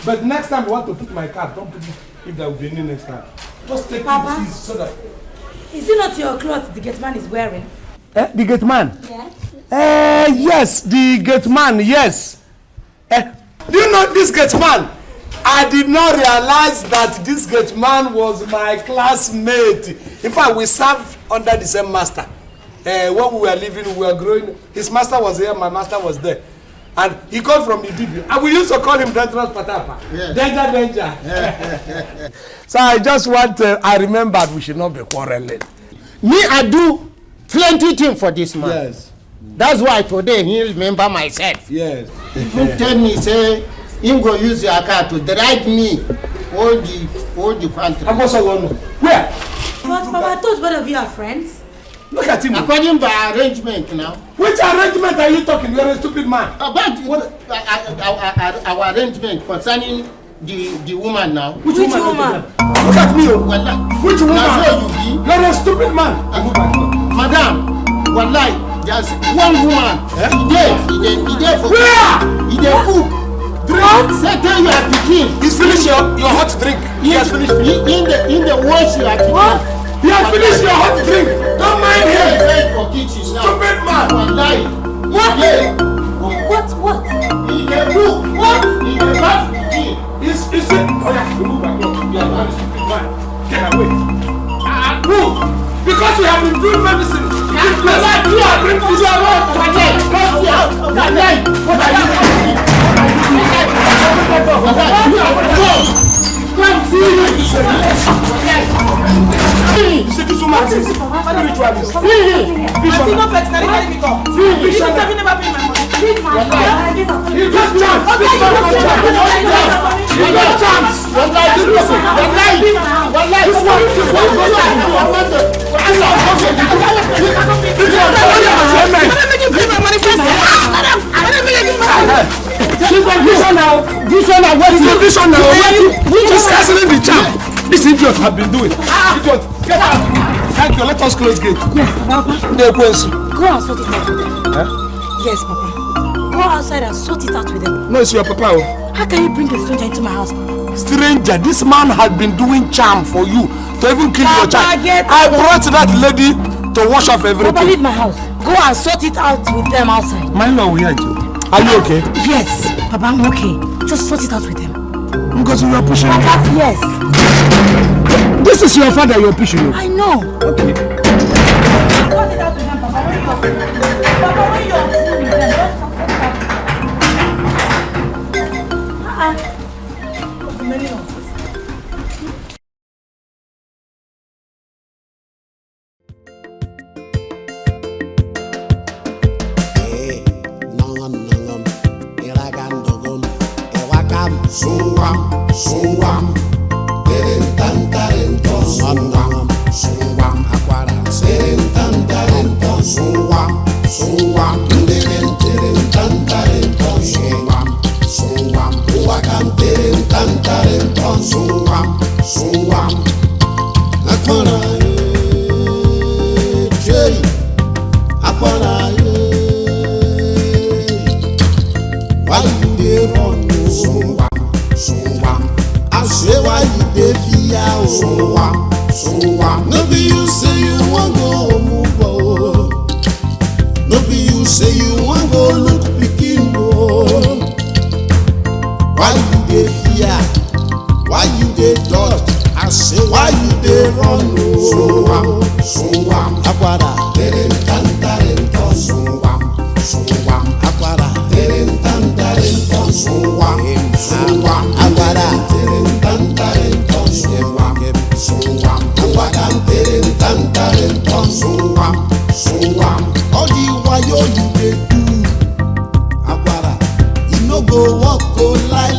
But next time you want to put my cap, don't put it if there will be any next time. Just take it easy so that... Is it not your cloth the gate man is wearing? The gate man? Yes. Yes, the gate man, yes. Do you know this gate man? I did not realize that this gate man was my classmate. In fact, we served under the same master. When we were living, we were growing. His master was here, my master was there. And he called from the DB. And we used to call him Dangerous Patapa. Yes. Danger. So I just want I remembered we should not be quarreling. Me, I do plenty things for this man. Yes. That's why today he remember myself. Yes. He tell me, say, him go use your car to drive me all the country. I'm also going to. Where? But Papa, I thought both of you are friends. Look at him. According to arrangement now. Which arrangement are you talking? You're a stupid man. About what? Our arrangement concerning the woman now. Which woman? Look at me. Which woman? You're a stupid man. Madam, wallahi, there's one woman. He there for where? He there cook. Drink. Settle your pikin. He's finished your hot drink. He has finished. In the wash your pikin. What? He has finished your hot drink. Don't mind him. For kitchen now. Stupid man. Wallahi. What? He there cook. What? He there bath pikin. Is it? Oh yeah, remove my clothes. You are not a stupid man. Get away. Move. Because we have been doing medicine. What is canceling the charm? This idiot have been doing. Idiot, get out. Thank you. Let us close gate. Yes, Papa. Go and sort it out with them. Yes, Papa. Go outside and sort it out with them. No, it's your papa. How can you bring a stranger into my house? Stranger, this man had been doing charm for you to even kill your child. I brought that lady to wash off everything. Papa, leave my house. Go and sort it out with them outside. My lord, we are you. Are you okay? Yes, Papa, I'm okay. Just sort it out with them. Because you are pushing me. Yes. This is your father you're pushing me. I know. Okay. Sort it out with them, Papa. When you're with them, just sort it out. Many of us. Suwam, terentantarento, suwam, akwara, terentantarento, suwam, terentantarento, suwam, uwakan, terentantarento, suwam, akwara, jay, akwara, why you dey run, suwam, I say why you dey fear, suwam, no be you say you wan go OMUGWO, no be you say you wan go look pikin o. Why you dey fear? Why you dey dodge? I say why you dey run o. Suwam, akwara, terentantarento, suwam, akwara, terentantarento, suwam, akwara, terentantarento, suwam, akwara, terentantarento, suwam. All the wayo you dey do, akwara, you no go walk go like